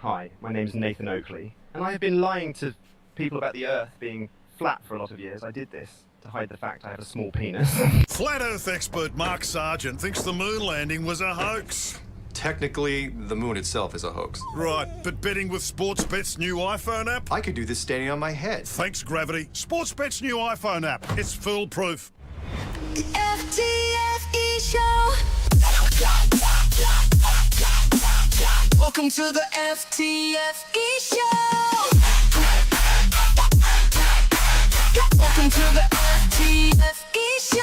Hi, my name's Nathan Oakley, and I have been lying to people about the Earth being flat for a lot of years. I did this to hide the fact I have a small penis. Flat Earth expert Mark Sargent thinks the moon landing was a hoax. Technically, the moon itself is a hoax. Right, but betting with Sportsbet's new iPhone app? I could do this standing on my head. Thanks, Gravity. Sportsbet's new iPhone app. It's foolproof. The FTFE show. Welcome to the FTFE show. Welcome to the FTFE show.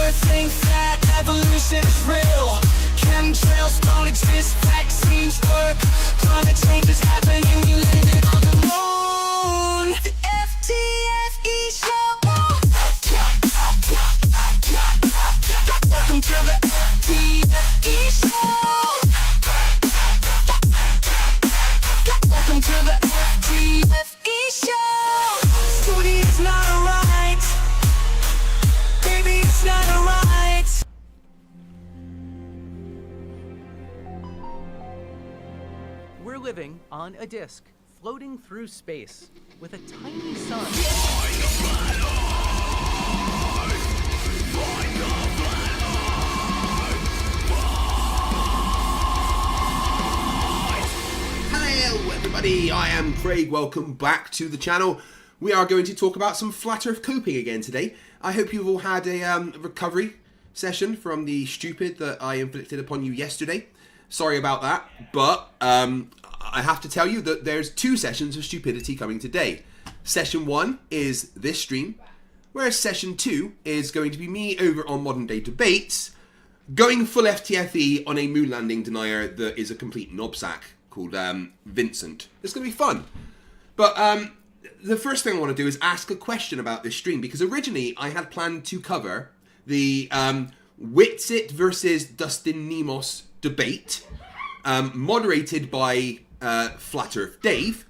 Earth think that evolution is real. Chemtrails don't exist, vaccines work. Climate change is happening, you landed on the moon. The FTFE show. Welcome to the FTFE show. Welcome to the FTFE show. Study is not alright. Baby, it's not alright. We're living on a disk, floating through space, with a tiny sun. Hello everybody, I am Craig, welcome back to the channel. We are going to talk about some flat earth coping again today. I hope you've all had a recovery session from the stupid that I inflicted upon you yesterday. Sorry about that, but I have to tell you that there's 2 sessions of stupidity coming today. Session 1 is this stream, whereas session 2 is going to be me over on Modern Day Debates, going full FTFE on a moon landing denier that is a complete knobsack called Vincent. It's going to be fun. But the first thing I want to do is ask a question about this stream, because originally I had planned to cover the Witsit versus Dustin Nemos debate, moderated by Flat Earth Dave,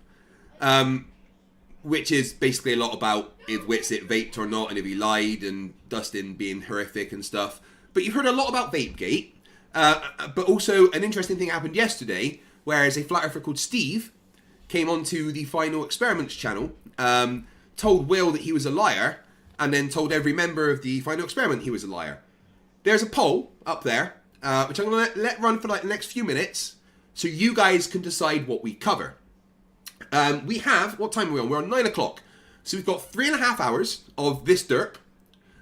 which is basically a lot about if Witsit vaped or not, and if he lied, and Dustin being horrific and stuff. But you've heard a lot about Vapegate, but also an interesting thing happened yesterday, whereas a flat earther called Steve came onto the Final Experiments channel, told Will that he was a liar, and then told every member of the Final Experiment he was a liar. There's a poll up there, which I'm going to let run for like the next few minutes, so you guys can decide what we cover. We have, what time are we on? We're on 9 o'clock. So we've got 3.5 hours of this derp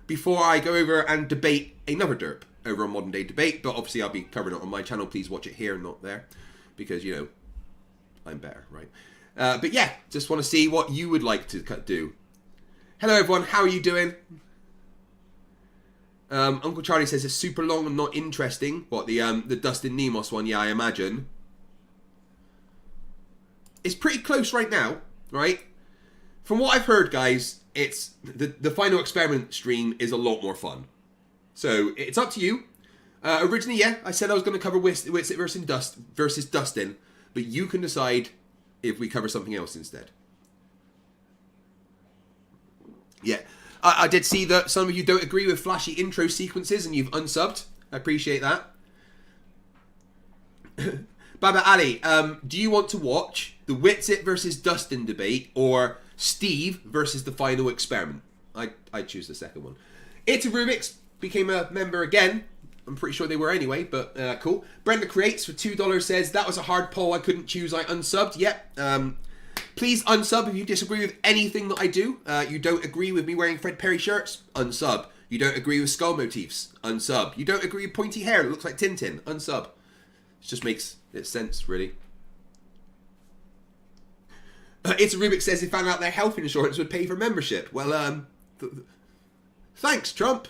before I go over and debate another derp over on Modern Day Debate, but obviously I'll be covering it on my channel. Please watch it here, not there, because, you know, I'm better, right? But yeah, just want to see what you would like to do. Hello everyone, how are you doing? Uncle Charlie says it's super long and not interesting. What, the Dustin Nemos one? Yeah, I imagine. It's pretty close right now, right? From what I've heard, guys, it's the Final Experiment stream is a lot more fun. So it's up to you. Originally, yeah, I said I was going to cover Witsit versus Dustin, but you can decide if we cover something else instead. Yeah. I did see that some of you don't agree with flashy intro sequences and you've unsubbed. I appreciate that. Baba Ali, do you want to watch the Witsit versus Dustin debate or Steve versus the Final Experiment? I choose the second one. It's a Rubik's became a member again. I'm pretty sure they were anyway, but cool. Brenda Creates for $2 says, that was a hard poll, I couldn't choose, I unsubbed. Yep. Please unsub if you disagree with anything that I do. You don't agree with me wearing Fred Perry shirts? Unsub. You don't agree with skull motifs? Unsub. You don't agree with pointy hair that looks like Tintin? Unsub. It just makes sense, really. It's Rubik says they found out their health insurance would pay for membership. Well, thanks, Trump.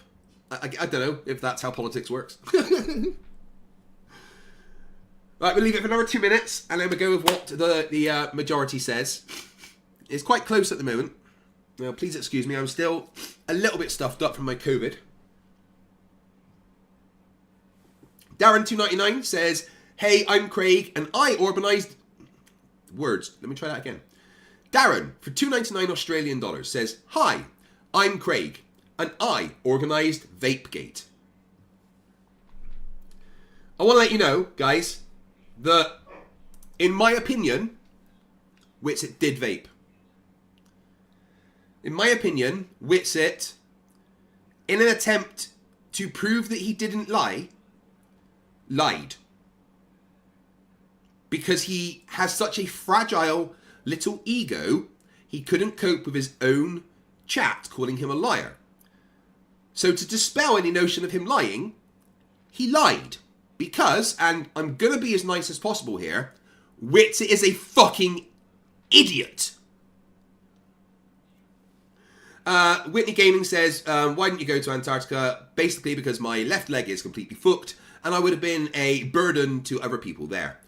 I don't know if that's how politics works. Right, we'll leave it for another 2 minutes, and then we'll go with what the majority says. It's quite close at the moment. Now, please excuse me, I'm still a little bit stuffed up from my COVID. Darren299 says, hey, I'm Craig, and I organised... Words, let me try that again. Darren, for $2.99 Australian dollars, says, hi, I'm Craig, and I organised Vapegate. I want to let you know, guys, that in my opinion, Whitsit did vape. In my opinion, Whitsit, in an attempt to prove that he didn't lie, lied. Because he has such a fragile little ego, he couldn't cope with his own chat calling him a liar. So to dispel any notion of him lying, he lied. Because, and I'm going to be as nice as possible here, Whitsit is a fucking idiot. Whitney Gaming says, why didn't you go to Antarctica? Basically because my left leg is completely fucked and I would have been a burden to other people there.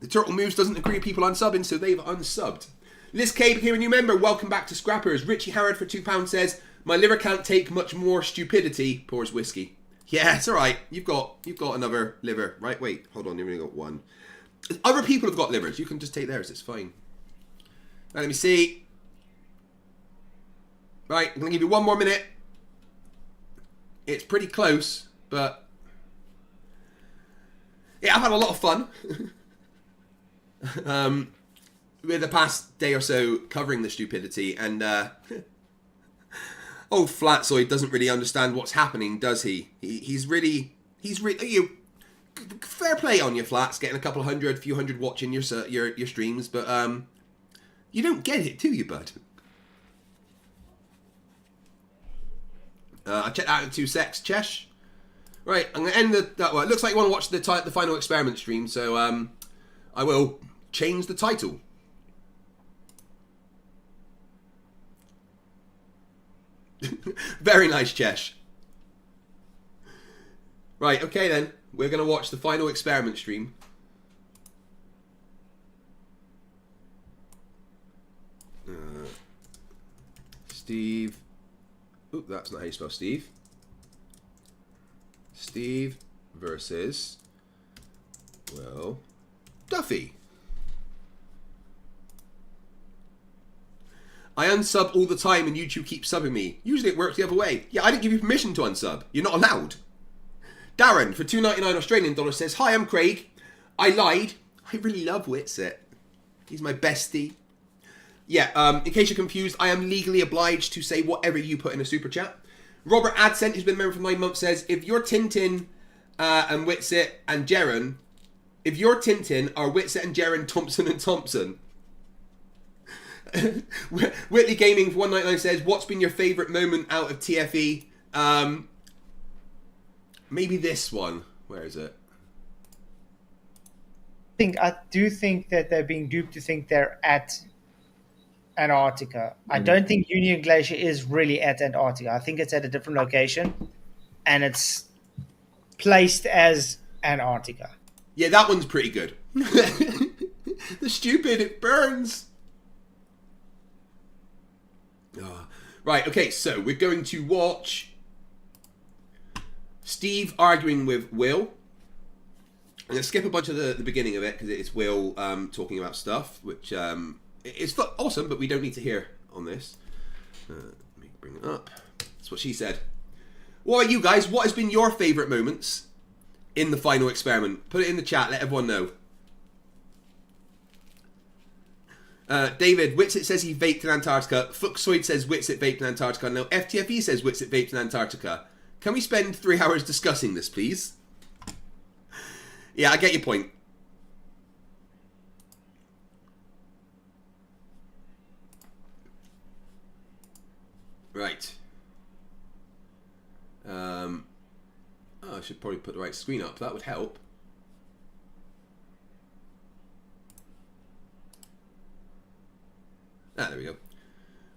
The Turtle Moves doesn't agree with people unsubbing, so they've unsubbed. Liz K became a new member. Welcome back to Scrappers. Richie Howard for £2 says, my liver can't take much more stupidity. Pours whiskey. Yeah, it's alright. You've got another liver. Right, wait. Hold on, you've only got one. Other people have got livers. You can just take theirs. It's fine. Right, let me see. Right, I'm going to give you one more minute. It's pretty close, but... yeah, I've had a lot of fun. With the past day or so covering the stupidity, and old Flatzoid doesn't really understand what's happening, does he? He's really fair play on your Flats, getting a couple of hundred, few hundred watching your streams, but you don't get it, do you, bud? I checked out in 2 secs, Chesh. Right, I'm gonna end well, it looks like you want to watch the final experiment stream, so I will change the title. Very nice, Chesh. Right, okay then. We're going to watch the final experiment stream. Steve. Oop, that's not how you spell Steve. Steve versus, well, Duffy. I unsub all the time and YouTube keeps subbing me. Usually it works the other way. Yeah, I didn't give you permission to unsub. You're not allowed. Darren, for $2.99 Australian dollars, says, hi, I'm Craig. I lied. I really love Whitsit. He's my bestie. Yeah, in case you're confused, I am legally obliged to say whatever you put in a super chat. Robert Adcent, who's been a member for 9 months, says, if you're Tintin and Whitsit and Jaren, if you're Tintin, are Whitsit and Jaren Thompson and Thompson? Whitley Gaming for 199 says, what's been your favourite moment out of TFE? Maybe this one. Where is it? I do think that they're being duped to think they're at Antarctica. I don't think Union Glacier is really at Antarctica. I think it's at a different location and it's placed as Antarctica. Yeah, that one's pretty good. The stupid, it burns. Oh. Right, okay, so we're going to watch Steve arguing with Will. I'm going to skip a bunch of the beginning of it because it's Will talking about stuff, which is awesome, but we don't need to hear on this. Let me bring it up. That's what she said. What about you guys? What has been your favourite moments in the final experiment? Put it in the chat, let everyone know. David, Whitsit says he vaped in Antarctica. Fuxoid says Whitsit vaped in Antarctica. No, FTFE says Whitsit vaped in Antarctica. Can we spend 3 hours discussing this, please? Yeah, I get your point. Right. Oh, I should probably put the right screen up. That would help. Ah, there we go.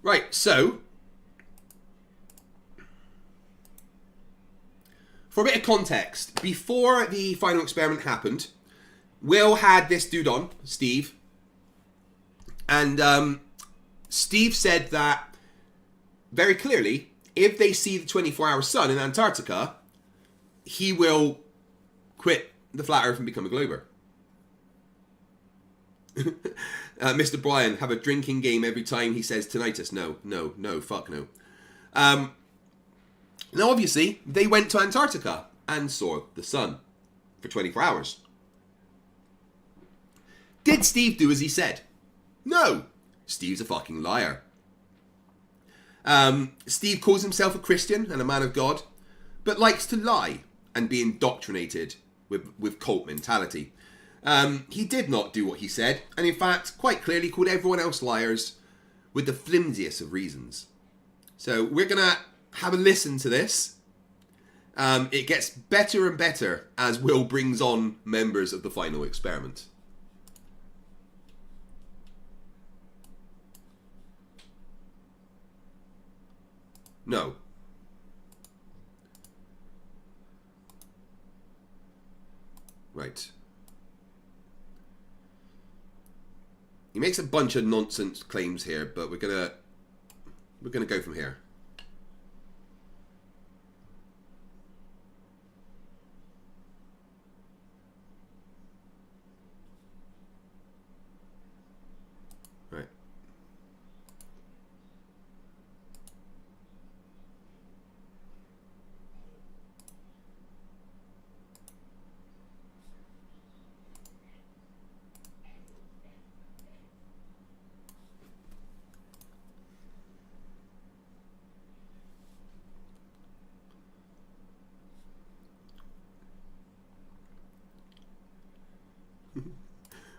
Right, so for a bit of context, before the final experiment happened, Will had this dude on, Steve, and Steve said that very clearly, if they see the 24-hour sun in Antarctica, he will quit the flat earth and become a glober. Mr. Bryan, have a drinking game every time he says tinnitus. No, fuck no. Now, obviously, they went to Antarctica and saw the sun for 24 hours. Did Steve do as he said? No. Steve's a fucking liar. Steve calls himself a Christian and a man of God, but likes to lie and be indoctrinated with cult mentality. He did not do what he said, and in fact, quite clearly called everyone else liars with the flimsiest of reasons. So we're going to have a listen to this. It gets better and better as Will brings on members of the final experiment. No. Right. He makes a bunch of nonsense claims here, but we're gonna go from here. Right.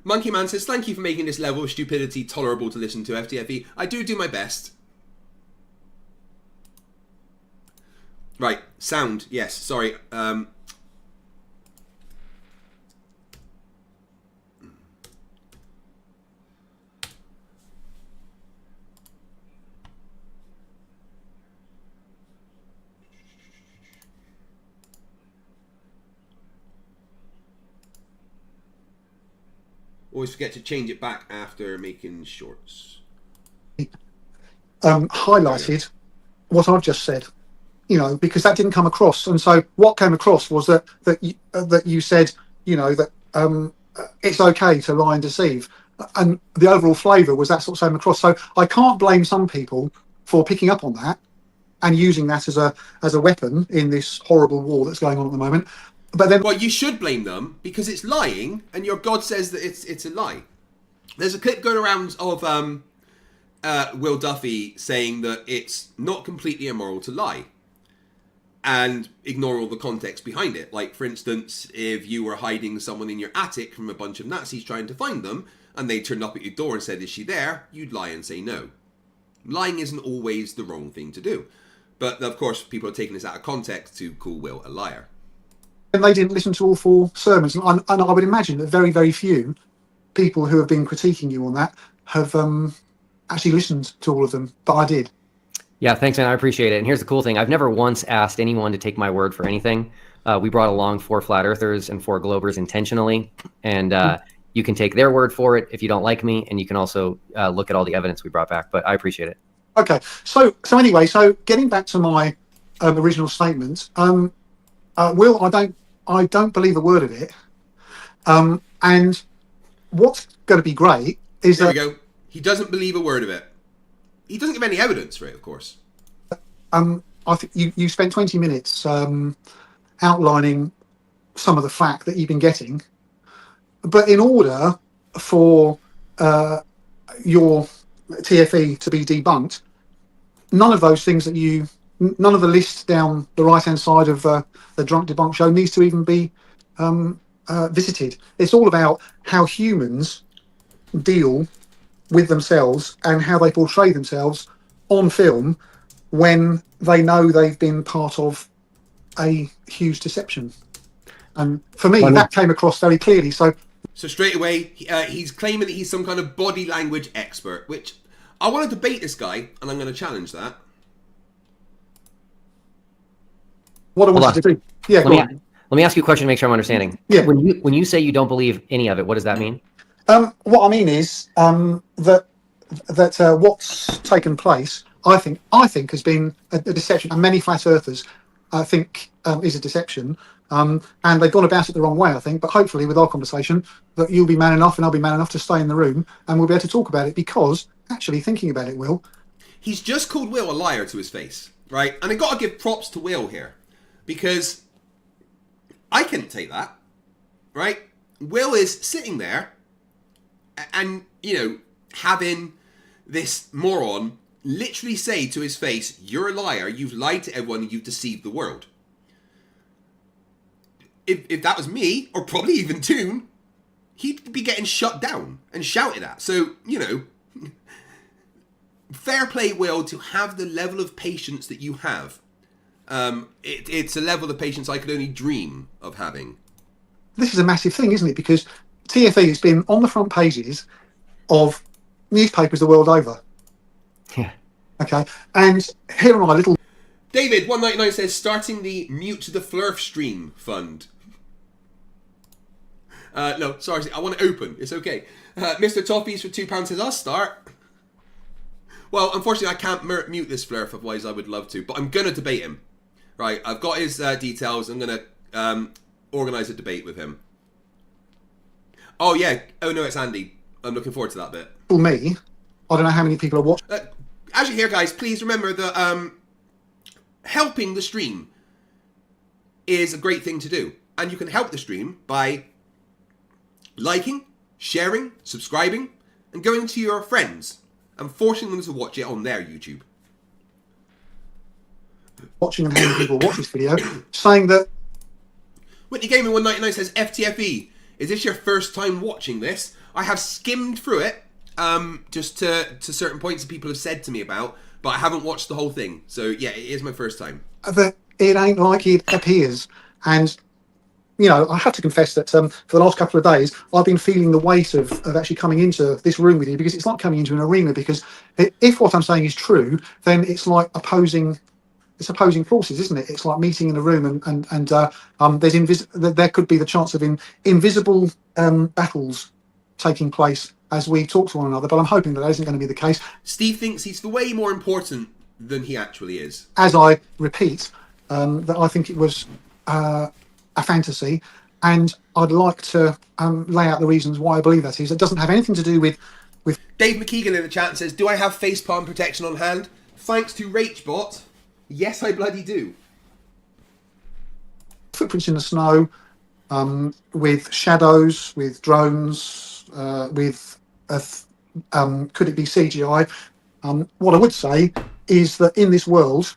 Monkey Man says, thank you for making this level of stupidity tolerable to listen to, FTFE. I do my best. Right, sound. Yes, sorry. Always forget to change it back after making shorts. Highlighted what I've just said, because that didn't come across. And so what came across was that you said, that it's okay to lie and deceive. And the overall flavour was that sort of same across. So I can't blame some people for picking up on that and using that as a weapon in this horrible war that's going on at the moment. But then, well, you should blame them because it's lying, and your God says that it's a lie. There's a clip going around of Will Duffy saying that it's not completely immoral to lie and ignore all the context behind it. Like, for instance, if you were hiding someone in your attic from a bunch of Nazis trying to find them, and they turned up at your door and said, "Is she there?" you'd lie and say no. Lying isn't always the wrong thing to do. But, of course, people are taking this out of context to call Will a liar. and they didn't listen to all 4 sermons. And I would imagine that very, very few people who have been critiquing you on that have actually listened to all of them, but I did. Yeah, thanks, man. I appreciate it. And here's the cool thing. I've never once asked anyone to take my word for anything. We brought along 4 flat earthers and 4 globers intentionally. And you can take their word for it if you don't like me. And you can also look at all the evidence we brought back. But I appreciate it. Okay. So anyway, getting back to my original statement, Will, I don't believe a word of it. And what's going to be great is there we go. He doesn't believe a word of it. He doesn't give any evidence for it, of course. I think you spent 20 minutes outlining some of the fact that you've been getting, but in order for your TFE to be debunked, none of those things none of the list down the right-hand side of the Drunk Debunk show needs to even be visited. It's all about how humans deal with themselves and how they portray themselves on film when they know they've been part of a huge deception. And for me, that came across very clearly. So straight away, he's claiming that he's some kind of body language expert, which I want to debate this guy, and I'm going to challenge that. What I wanted to do. Yeah, let me ask you a question to make sure I'm understanding. Yeah. When you say you don't believe any of it, what does that mean? What I mean is that what's taken place, I think has been a deception, and many flat earthers I think is a deception, and they've gone about it the wrong way, I think. But hopefully, with our conversation, that you'll be man enough and I'll be man enough to stay in the room, and we'll be able to talk about it. Because actually, thinking about it, Will, he's just called Will a liar to his face, right? And I got to give props to Will here, because I couldn't take that, right? Will is sitting there And, you know, having this moron literally say to his face, "You're a liar, you've lied to everyone, and you've deceived the world." If that was me, or probably even Toon, he'd be getting shut down and shouted at. So, you know, fair play, Will, to have the level of patience that you have. It's a level of patience I could only dream of having. This is a massive thing, isn't it? Because TFE has been on the front pages of newspapers the world over. Yeah. Okay, and here are my little... David 199 says, starting the Mute the Flerf stream fund. No, sorry, I want it open. It's okay. Mr. Toffees for £2 says, I'll start. Well, unfortunately, I can't mute this Flerf, otherwise I would love to. But I'm going to debate him. Right, I've got his details. I'm going to organise a debate with him. Oh, yeah. Oh, no, it's Andy. I'm looking forward to that bit. Me, I don't know how many people are watching. As you hear, guys, please remember that helping the stream is a great thing to do. And you can help the stream by liking, sharing, subscribing, and going to your friends and forcing them to watch it on their YouTube. Watching and how many people watch this video, saying that... Whitney Gaming 199 says, FTFE, is this your first time watching this? I have skimmed through it, just to certain points that people have said to me about, but I haven't watched the whole thing. So, yeah, it is my first time. That it ain't like it appears. And, you know, I have to confess that for the last couple of days, I've been feeling the weight of actually coming into this room with you, because it's like coming into an arena, because if what I'm saying is true, then it's like opposing forces, isn't it? It's like meeting in a room, and there could be the chance of invisible battles taking place as we talk to one another, but I'm hoping that isn't going to be the case. Steve thinks he's way more important than he actually is. As I repeat, that I think it was a fantasy, and I'd like to lay out the reasons why I believe that is. It doesn't have anything to do with... Dave McKeegan in the chat says, do I have facepalm protection on hand? Thanks to RachBot, yes, I bloody do. Footprints in the snow, with shadows, with drones, could it be CGI? What I would say is that in this world,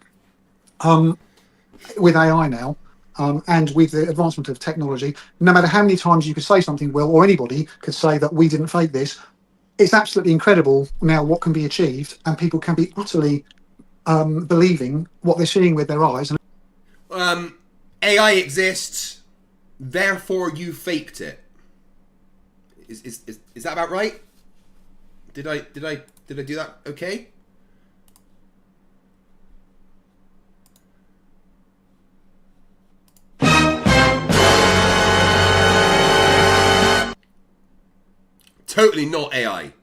with AI now, and with the advancement of technology, no matter how many times you could say something, Will, or anybody could say that we didn't fake this, it's absolutely incredible now what can be achieved, and people can be utterly believing what they're seeing with their eyes. AI exists, therefore you faked it. Is that about right? Did I do that okay? Totally not AI.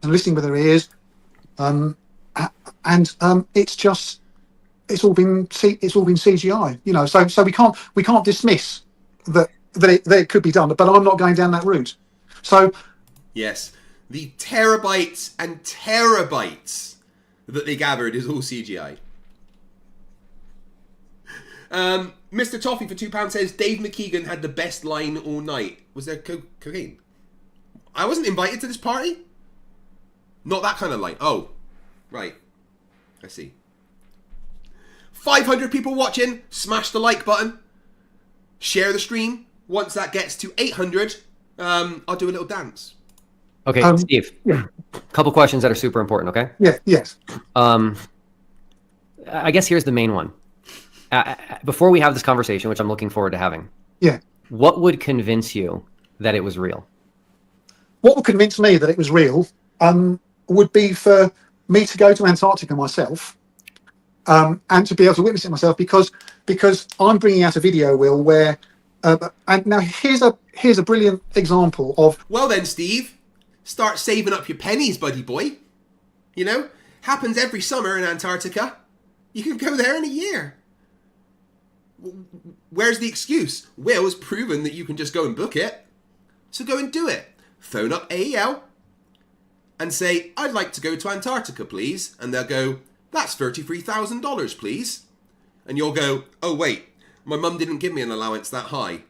And listening with their ears, and it's all been CGI, you know. So we can't dismiss that it could be done, but I'm not going down that route. So yes, the terabytes and terabytes that they gathered is all CGI. Mr. Toffee for £2 says Dave McKeegan had the best line all night. Was there cocaine? I wasn't invited to this party. Not that kind of line. Oh, right. I see. 500 people watching. Smash the like button. Share the stream. Once that gets to 800, I'll do a little dance. Okay, Steve. Yeah. Couple questions that are super important. Okay. Yeah. Yes. I guess here's the main one. Before we have this conversation, which I'm looking forward to having. Yeah. What would convince you that it was real? What would convince me that it was real would be for me to go to Antarctica myself, and to be able to witness it myself, because I'm bringing out a video, Will, where and now here's a brilliant example of... Well then, Steve, start saving up your pennies, buddy boy. You know, happens every summer in Antarctica. You can go there in a year. Where's the excuse? Will's proven that you can just go and book it. So go and do it. Phone up AEL and say, I'd like to go to Antarctica, please. And they'll go, That's $33,000, please. And you'll go, oh wait, my mum didn't give me an allowance that high.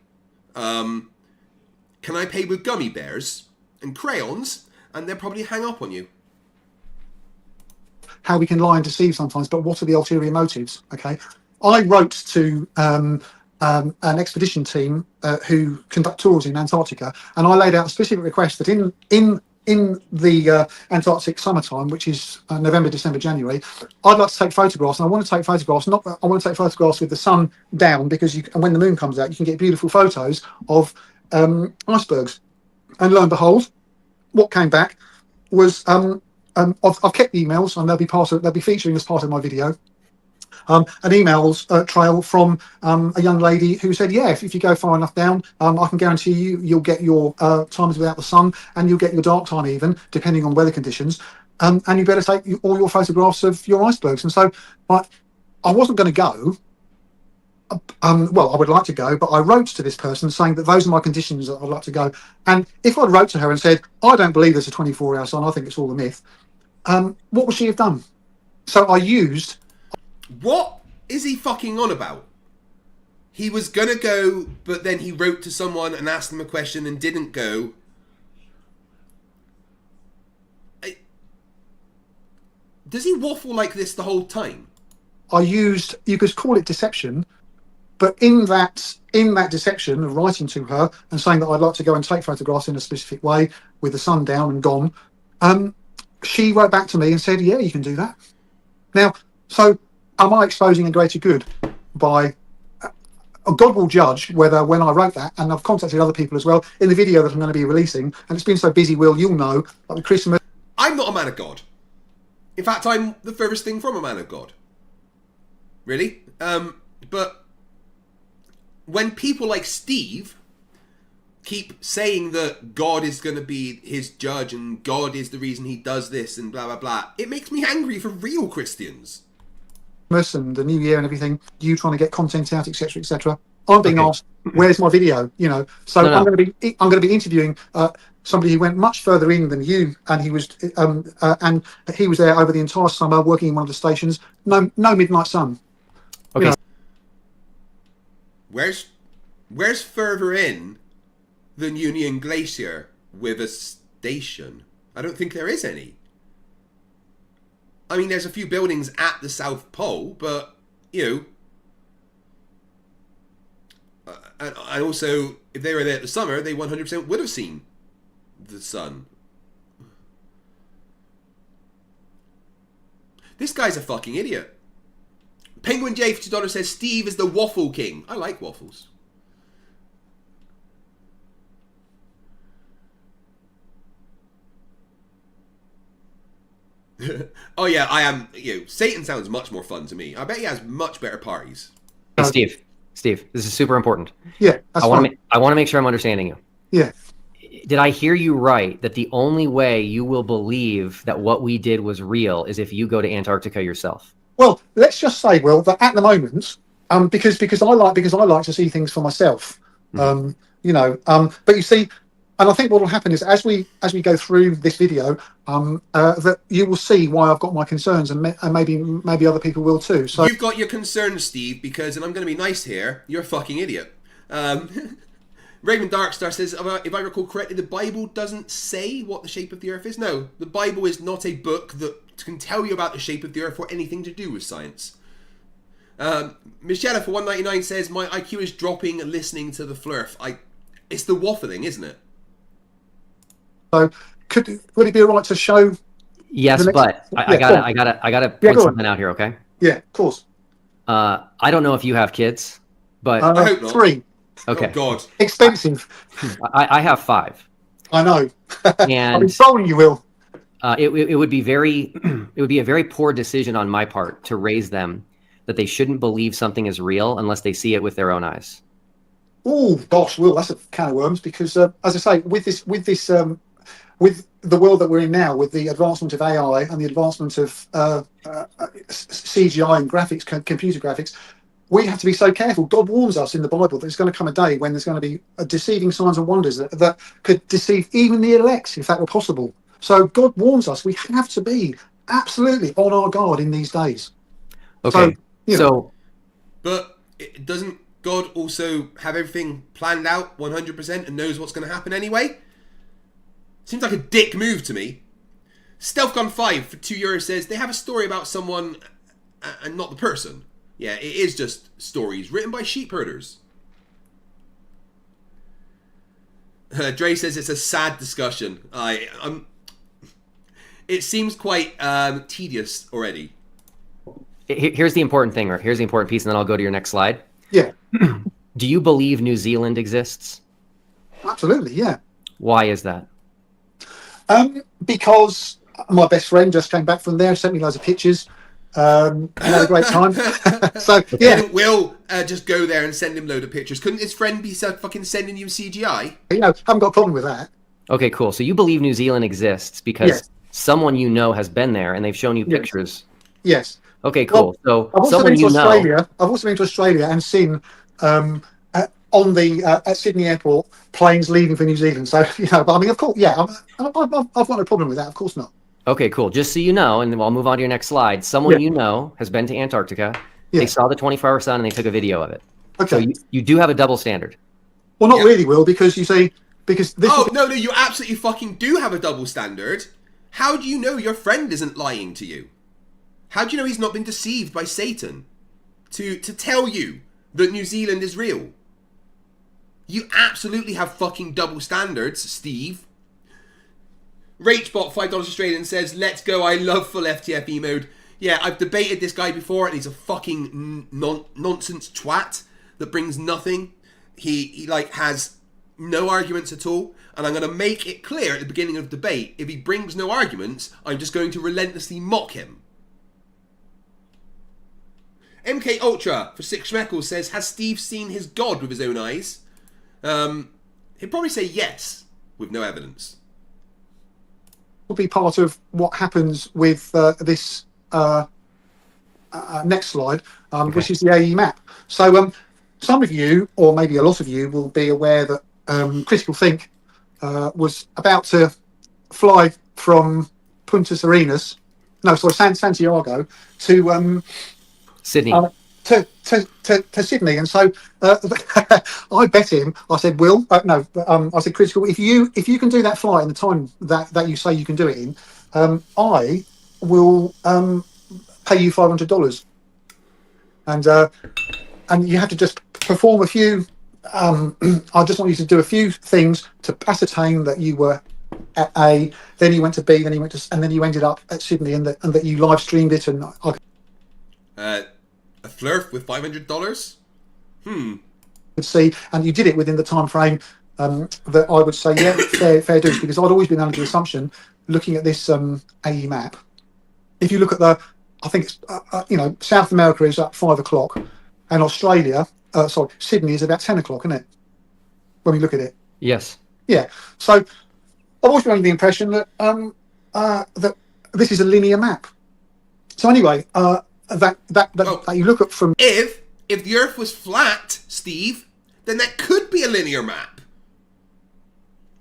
Can I pay with gummy bears and crayons? And they'll probably hang up on you. How we can lie and deceive sometimes, but what are the ulterior motives? Okay, I wrote to an expedition team who conduct tours in Antarctica, and I laid out a specific request that in the Antarctic summertime, which is November, December, January, I'd like to take photographs, and I want to take photographs. I want to take photographs with the sun down, because and when the moon comes out, you can get beautiful photos of icebergs. And lo and behold, what came back was I've kept the emails, and they'll be featuring as part of my video. An emails trail from a young lady who said, yeah, if you go far enough down, I can guarantee you'll get your times without the sun, and you'll get your dark time even, depending on weather conditions. And you better take all your photographs of your icebergs. And so I wasn't going to go. Well, I would like to go, but I wrote to this person saying that those are my conditions that I'd like to go. And if I'd wrote to her and said, I don't believe there's a 24-hour sun, I think it's all a myth, what would she have done? So I used... What is he fucking on about? He was gonna go, but then he wrote to someone and asked them a question and didn't go. Does he waffle like this the whole time? You could call it deception, but in that deception of writing to her and saying that I'd like to go and take photographs in a specific way with the sun down and gone, she wrote back to me and said, yeah, you can do that. Now, so am I exposing a greater good by... God will judge whether, when I wrote that, and I've contacted other people as well, in the video that I'm going to be releasing, and it's been so busy, Will, you'll know, like Christmas... I'm not a man of God. In fact, I'm the furthest thing from a man of God. Really? But when people like Steve keep saying that God is going to be his judge and God is the reason he does this and blah, blah, blah, it makes me angry for real Christians. And the new year and everything, you trying to get content out, etc., etc. I'm being asked, where's my video? You know, so no. I'm going to be interviewing somebody who went much further in than you, and he was there over the entire summer, working in one of the stations. No midnight sun. Okay. You know. Where's further in than Union Glacier with a station? I don't think there is any. I mean, there's a few buildings at the South Pole, but, you know... and also, if they were there at the summer, they 100% would have seen the sun. This guy's a fucking idiot. Penguin J52 says, Steve is the waffle king. I like waffles. Oh yeah, I am. You know, Satan sounds much more fun to me. I bet he has much better parties. Hey, Steve, this is super important. Yeah, that's fine. I want to make sure I'm understanding you. Yeah. Did I hear you right that the only way you will believe that what we did was real is if you go to Antarctica yourself? Well, let's just say, Will, that at the moment, because I like to see things for myself. Mm-hmm. You know, but you see. And I think what will happen is, as we go through this video, that you will see why I've got my concerns, and maybe other people will too. So you've got your concerns, Steve, because, and I'm going to be nice here, you're a fucking idiot. Raven Darkstar says, if I recall correctly, the Bible doesn't say what the shape of the Earth is. No, the Bible is not a book that can tell you about the shape of the Earth or anything to do with science. Michelle for 199 says, my IQ is dropping listening to the Flerf. It's the waffling, isn't it? So, would it be alright to show? Yes, but I gotta point something out here, okay? Yeah, of course. I don't know if you have kids, but I hope not. 3. Okay. Oh God, expensive. I have 5. I know. And I've been trolling you, Will. It would be a very poor decision on my part to raise them that they shouldn't believe something is real unless they see it with their own eyes. Oh gosh, Will, that's a can of worms. Because as I say, with the world that we're in now, with the advancement of AI and the advancement of CGI and graphics, computer graphics, we have to be so careful. God warns us in the Bible that there's going to come a day when there's going to be deceiving signs and wonders that could deceive even the elect, if that were possible. So God warns us we have to be absolutely on our guard in these days. Okay. you know. So But doesn't God also have everything planned out 100% and knows what's going to happen anyway? Seems like a dick move to me. StealthGun5 for €2 says they have a story about someone and not the person. Yeah, it is just stories written by sheep herders. Dre says it's a sad discussion. It seems quite tedious already. here's the important thing, or here's the important piece, and then I'll go to your next slide. Yeah, Do you believe New Zealand exists? absolutely, yeah. Why is that? Because my best friend just came back from there, sent me loads of pictures, and had a great time. So yeah, Didn't Will just go there and send him a load of pictures? Couldn't his friend be fucking sending you CGI? haven't got a problem with that. Okay, cool. So you believe New Zealand exists because Yes. someone you know has been there and they've shown you Yes. pictures. Yes. Okay, cool. So I've also someone been to you know. Australia. I've also been to Australia and seen on the at Sydney Airport planes leaving for New Zealand. So but I mean, of course, yeah, I've got no problem with that. Of course not. Okay, cool. Just so you know, and I'll move on to your next slide. Someone Yeah. you know has been to Antarctica. Yeah. They saw the 24-hour sun and they took a video of it. Okay. So you do have a double standard. Well, not Yeah. really, Will, because you see, because this. Oh, no, you absolutely fucking do have a double standard. How do you know your friend isn't lying to you? How do you know he's not been deceived by Satan to tell you that New Zealand is real? You absolutely have fucking double standards, Steve. Rachbot, $5 Australian says, let's go, I love full FTFE mode. Yeah, I've debated this guy before and he's a fucking nonsense twat that brings nothing. He like has no arguments at all, and I'm going to make it clear at the beginning of the debate, if he brings no arguments, I'm just going to relentlessly mock him. MK Ultra for 6 Schmeckles says, has Steve seen his God with his own eyes? He'd probably say yes, with no evidence. Will be part of what happens with this next slide, which is the AE map. So some of you, or maybe a lot of you, will be aware that Critical Think was about to fly from Santiago to Sydney. to Sydney, and so I bet him. I said, "Will, I said, Critical, if you can do that flight in the time that you say you can do it in, I will pay you $500, and you have to just perform a few. I just want you to do a few things to ascertain that you were at A, then you went to B, then you went to, and then you ended up at Sydney, and that you live streamed it, and A Flerf with $500? could see, and you did it within the time frame that I would say, yeah, fair dues, because I'd always been under the assumption, looking at this AE map, if you look at I think it's South America is at 5 o'clock, and Australia, Sydney is about 10 o'clock, isn't it? When we look at it. Yes. Yeah. So I've always been under the impression that that this is a linear map. So anyway, that you look at from. If the Earth was flat, Steve, then that could be a linear map.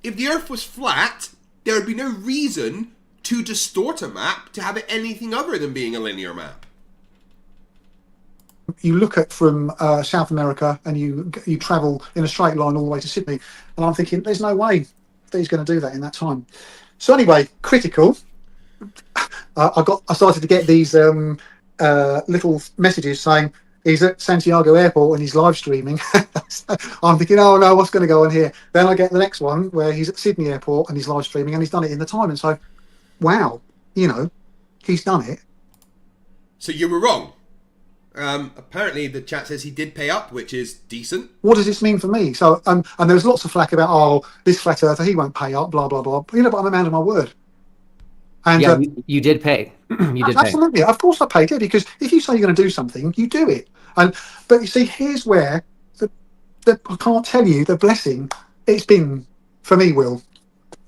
If the Earth was flat, there would be no reason to distort a map to have it anything other than being a linear map. You look at from South America, and you travel in a straight line all the way to Sydney, and I'm thinking, there's no way that he's going to do that in that time. So anyway, Critical. I started to get these little messages saying he's at Santiago Airport and he's live streaming. I'm thinking, oh no, what's going to go on here? Then I get the next one where he's at Sydney Airport and he's live streaming, and he's done it in the time. And so, wow, he's done it. So you were wrong. Apparently the chat says he did pay up, which is decent. What does this mean for me? So, and there was lots of flack about, this flat earther, he won't pay up, blah blah blah. But but I'm a man of my word. And Yeah, you did pay. You did pay. absolutely, of course I paid it, because if you say you're going to do something, you do it. But you see, here's where I can't tell you the blessing it's been for me, Will,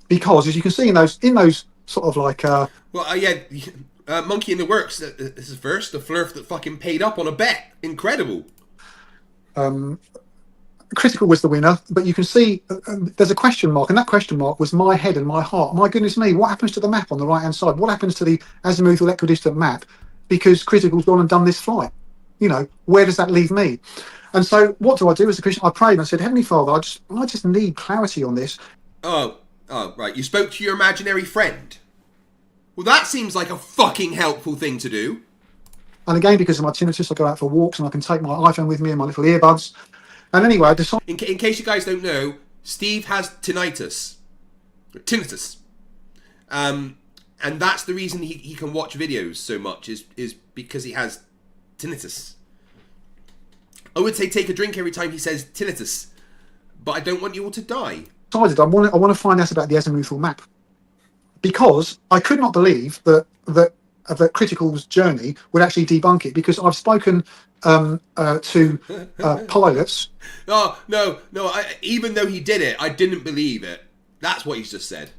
because as you can see in those sort of like Monkey in the Works. This is first the Flerf that fucking paid up on a bet. Incredible. Critical was the winner, but you can see there's a question mark, and that question mark was my head and my heart. My goodness me, what happens to the map on the right-hand side? What happens to the azimuthal equidistant map? Because Critical's gone and done this flight. You know, where does that leave me? And so what do I do as a Christian? I prayed and I said, Heavenly Father, I just need clarity on this. Oh, right. You spoke to your imaginary friend. Well, that seems like a fucking helpful thing to do. And again, because of my tinnitus, I go out for walks and I can take my iPhone with me and my little earbuds. And anyway, I decided... In case you guys don't know, Steve has tinnitus. Tinnitus. And that's the reason he can watch videos so much, is because he has tinnitus. I would say take a drink every time he says tinnitus, but I don't want you all to die. I want to find out about the azimuthal map, because I could not believe that Critical's journey would actually debunk it, because I've spoken to pilots. Oh, no, even though he did it, I didn't believe it. That's what he's just said.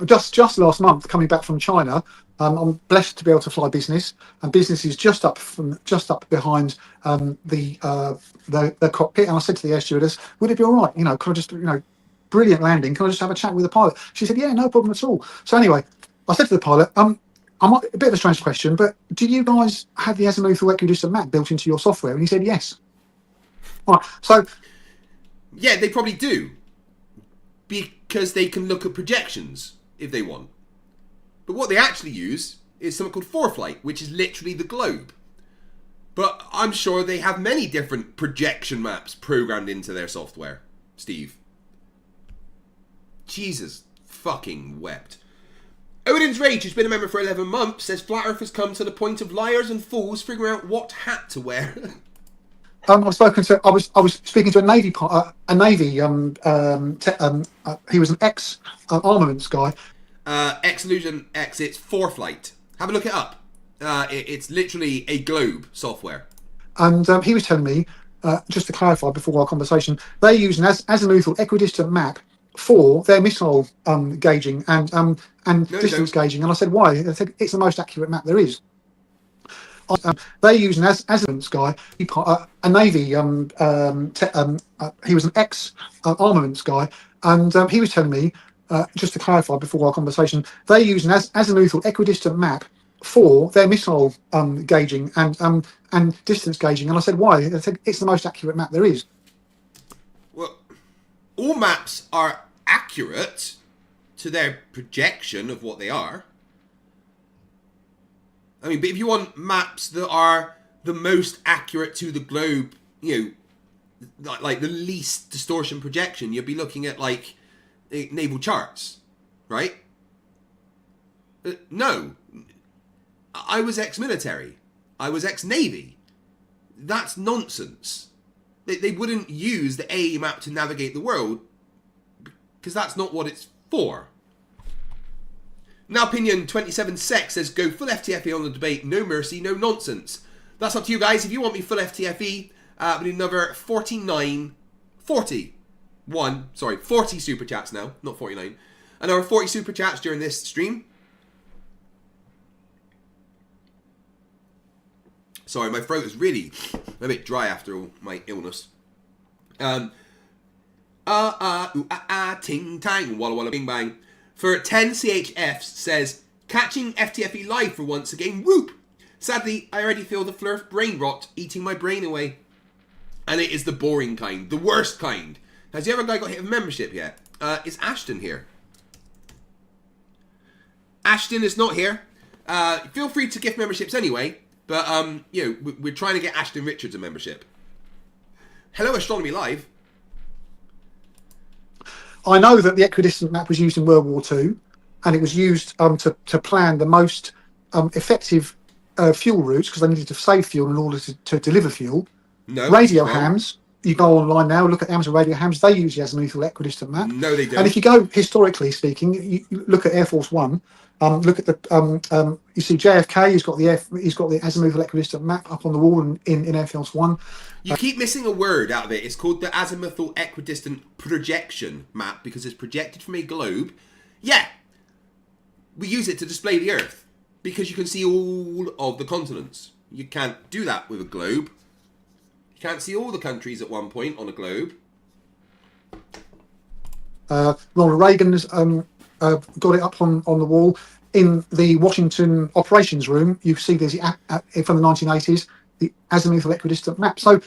Just last month, coming back from China, I'm blessed to be able to fly business, and business is just up behind the cockpit. And I said to the air stewardess, "Would it be all right? You know, could I just, brilliant landing. Can I just have a chat with the pilot?" She said, "Yeah, no problem at all." So anyway, I said to the pilot, a bit of a strange question, but do you guys have the azimuthal equidistant map built into your software?" And he said, "Yes." All right, so yeah, they probably do, because they can look at projections if they want. But what they actually use is something called ForeFlight, which is literally the globe. But I'm sure they have many different projection maps programmed into their software, Steve. Jesus fucking wept. Odin's Rage, who's been a member for 11 months, says Flat Earth has come to the point of liars and fools figuring out what hat to wear. I was speaking to a Navy he was an ex armaments guy. X-Illusion X, it's ForeFlight. Have a look it up. It's literally a globe software. And he was telling me, just to clarify before our conversation, they use an azimuthal equidistant map for their missile gauging and distance gauging. And I said, why? They said, it's the most accurate map there is. They use an azimuthal guy, a Navy, he was an ex armaments guy, and he was telling me, just to clarify before our conversation, they use an azimuthal equidistant map for their missile gauging and distance gauging. And I said, why? They said, it's the most accurate map there is. Well, all maps are accurate to their projection of what they are. I mean, but if you want maps that are the most accurate to the globe, like the least distortion projection, you'd be looking at like naval charts, right? No. I was ex-military. I was ex-navy. That's nonsense. They wouldn't use the A map to navigate the world, because that's not what it's for. Now Opinion 27 Sex says, go full FTFE on the debate, no mercy, no nonsense. That's up to you guys. If you want me full FTFE, we need another 40 super chats now, not 49. Another 40 super chats during this stream. Sorry, my throat is really a bit dry after all my illness. Ting tang, walla walla bing bang. For 10 CHFs says, catching FTFE live for once again, whoop! Sadly, I already feel the Flerf brain rot eating my brain away. And it is the boring kind, the worst kind. Has the other guy got hit with membership yet? Is Ashton here? Ashton is not here. Feel free to gift memberships anyway, but we're trying to get Ashton Richards a membership. Hello, Astronomy Live. I know that the equidistant map was used in World War II, and it was used to plan the most effective fuel routes, because they needed to save fuel in order to deliver fuel. No. Radio hams, you go online now, look at Amazon radio hams, they use the azimuthal equidistant map. No, they don't. And if you go historically speaking, you look at Air Force One, look at the you see JFK, he's got the azimuthal equidistant map up on the wall in Air Force One. You keep missing a word out of it. It's called the azimuthal equidistant projection map, because it's projected from a globe. Yeah, we use it to display the Earth, because you can see all of the continents. You can't do that with a globe. You can't see all the countries at one point on a globe. Ronald Reagan's got it up on the wall. In the Washington operations room, you see there's from the 1980s, the azimuthal equidistant map. So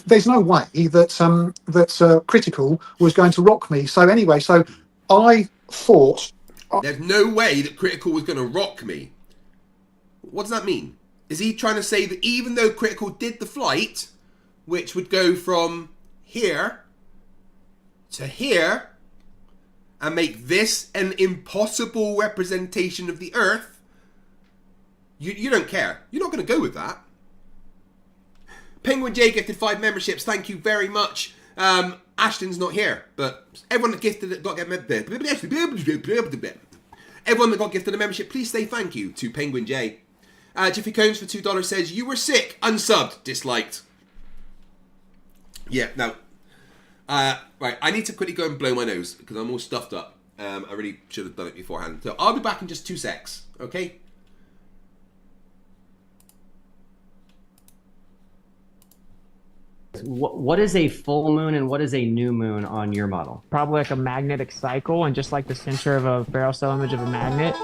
there's no way that Critical was going to rock me. So anyway, so I thought... There's no way that Critical was going to rock me. What does that mean? Is he trying to say that even though Critical did the flight, which would go from here to here, and make this an impossible representation of the Earth, you don't care. You're not going to go with that. Penguin J gifted 5 memberships. Thank you very much. Ashton's not here, but everyone that got gifted a membership, please say thank you to Penguin J. Jiffy Cones for $2 says, you were sick, unsubbed, disliked. Yeah, now, right, I need to quickly go and blow my nose because I'm all stuffed up. I really should have done it beforehand. So I'll be back in just 2 secs, okay? What is a full moon and what is a new moon on your model? Probably like a magnetic cycle, and just like the center of a barrel cell image of a magnet.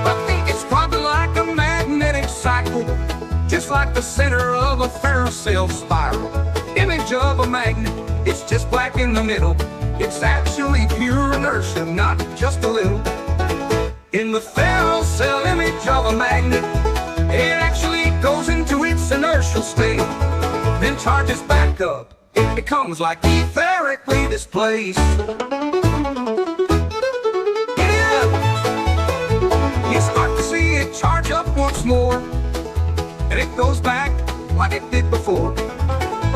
I think it's probably like a magnetic cycle, just like the center of a Flerfs cell spiral. Image of a magnet, it's just black in the middle. It's actually pure inertia, not just a little. In the Flerfs cell image of a magnet, it actually goes into its inertial state, then charges back up. It becomes like etherically displaced. Yeah. You start to see it charge up once more, and it goes back like it did before.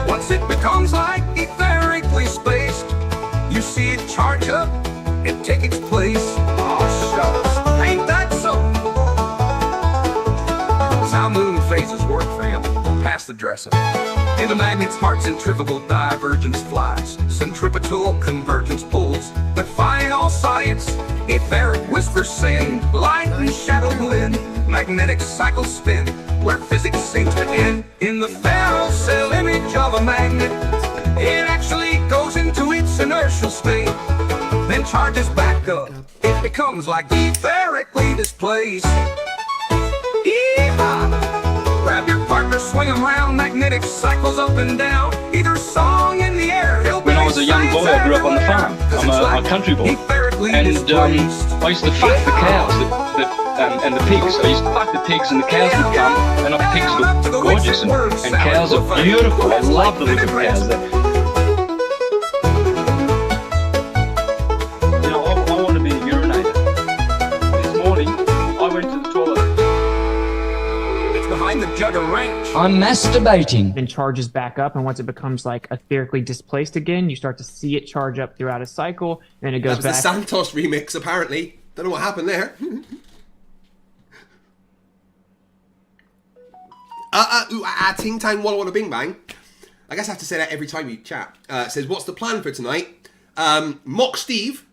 Once it becomes like etherically spaced, you see it charge up and take its place. Oh, shucks. Ain't that so? That's how moon phases work, fam. Pass the dresser. In the magnet's heart, centrifugal divergence flies. Centripetal convergence pulls. Defying all science, etheric whispers sing. Light and shadow blend. Magnetic cycles spin, where physics seems to end. In the Flerfs cell image of a magnet, it actually goes into its inertial state, then charges back up. It becomes like etherically displaced. Yeehaw! Grab your partner, swing around, magnetic cycles up and down. Either song in the air. When I was a young boy, I grew up on the farm. I'm a country boy, and I used to fuck the cows and the pigs. I used to fuck the pigs, and the cows would come, and the pigs look gorgeous, and cows are beautiful. I love the look of cows. You know, I want to be a urinator. This morning, I went to the toilet. It's behind the Jugger Ranch. I'm masturbating. Then charges back up, and once it becomes like etherically displaced again, you start to see it charge up throughout a cycle, and it goes back. That was the Santos remix, apparently. Don't know what happened there. Ting Tang Walla Walla Bing Bang. I guess I have to say that every time you chat. Says, what's the plan for tonight? Mock Steve,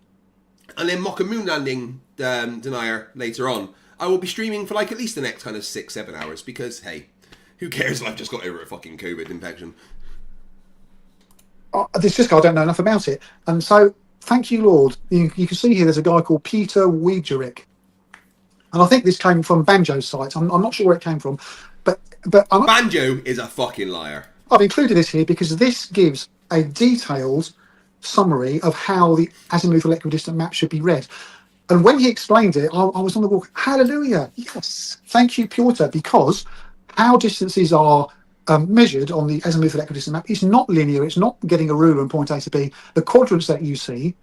and then mock a moon landing denier later on. I will be streaming for like at least the next kind of 6-7 hours because, hey, who cares if I've just got over a fucking COVID infection? This just I don't know enough about it, and so thank you, Lord. You can see here there's a guy called Peter Wiederick, and I think this came from Banjo's site. I'm not sure where it came from, but Banjo is a fucking liar. I've included this here because this gives a detailed summary of how the azimuthal equidistant map should be read. And when he explained it, I was on the walk. Hallelujah! Yes, thank you, Piotr, because how distances are measured on the azimuthal equidistant map is not linear. It's not getting a ruler and point A to B. The quadrants that you see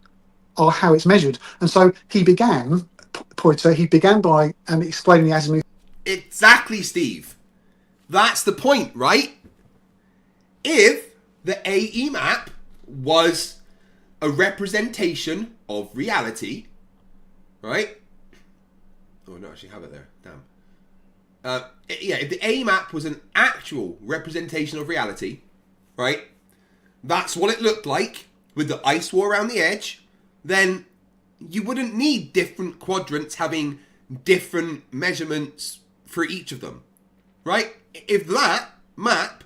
are how it's measured. And so he began, Piotr, by explaining the azimuth. Exactly, Steve. That's the point, right? If the AE map was a representation of reality, right? Oh, I don't actually have it there. Damn. Yeah, if the AE map was an actual representation of reality, right? That's what it looked like with the ice wall around the edge. Then you wouldn't need different quadrants having different measurements for each of them, right? If that map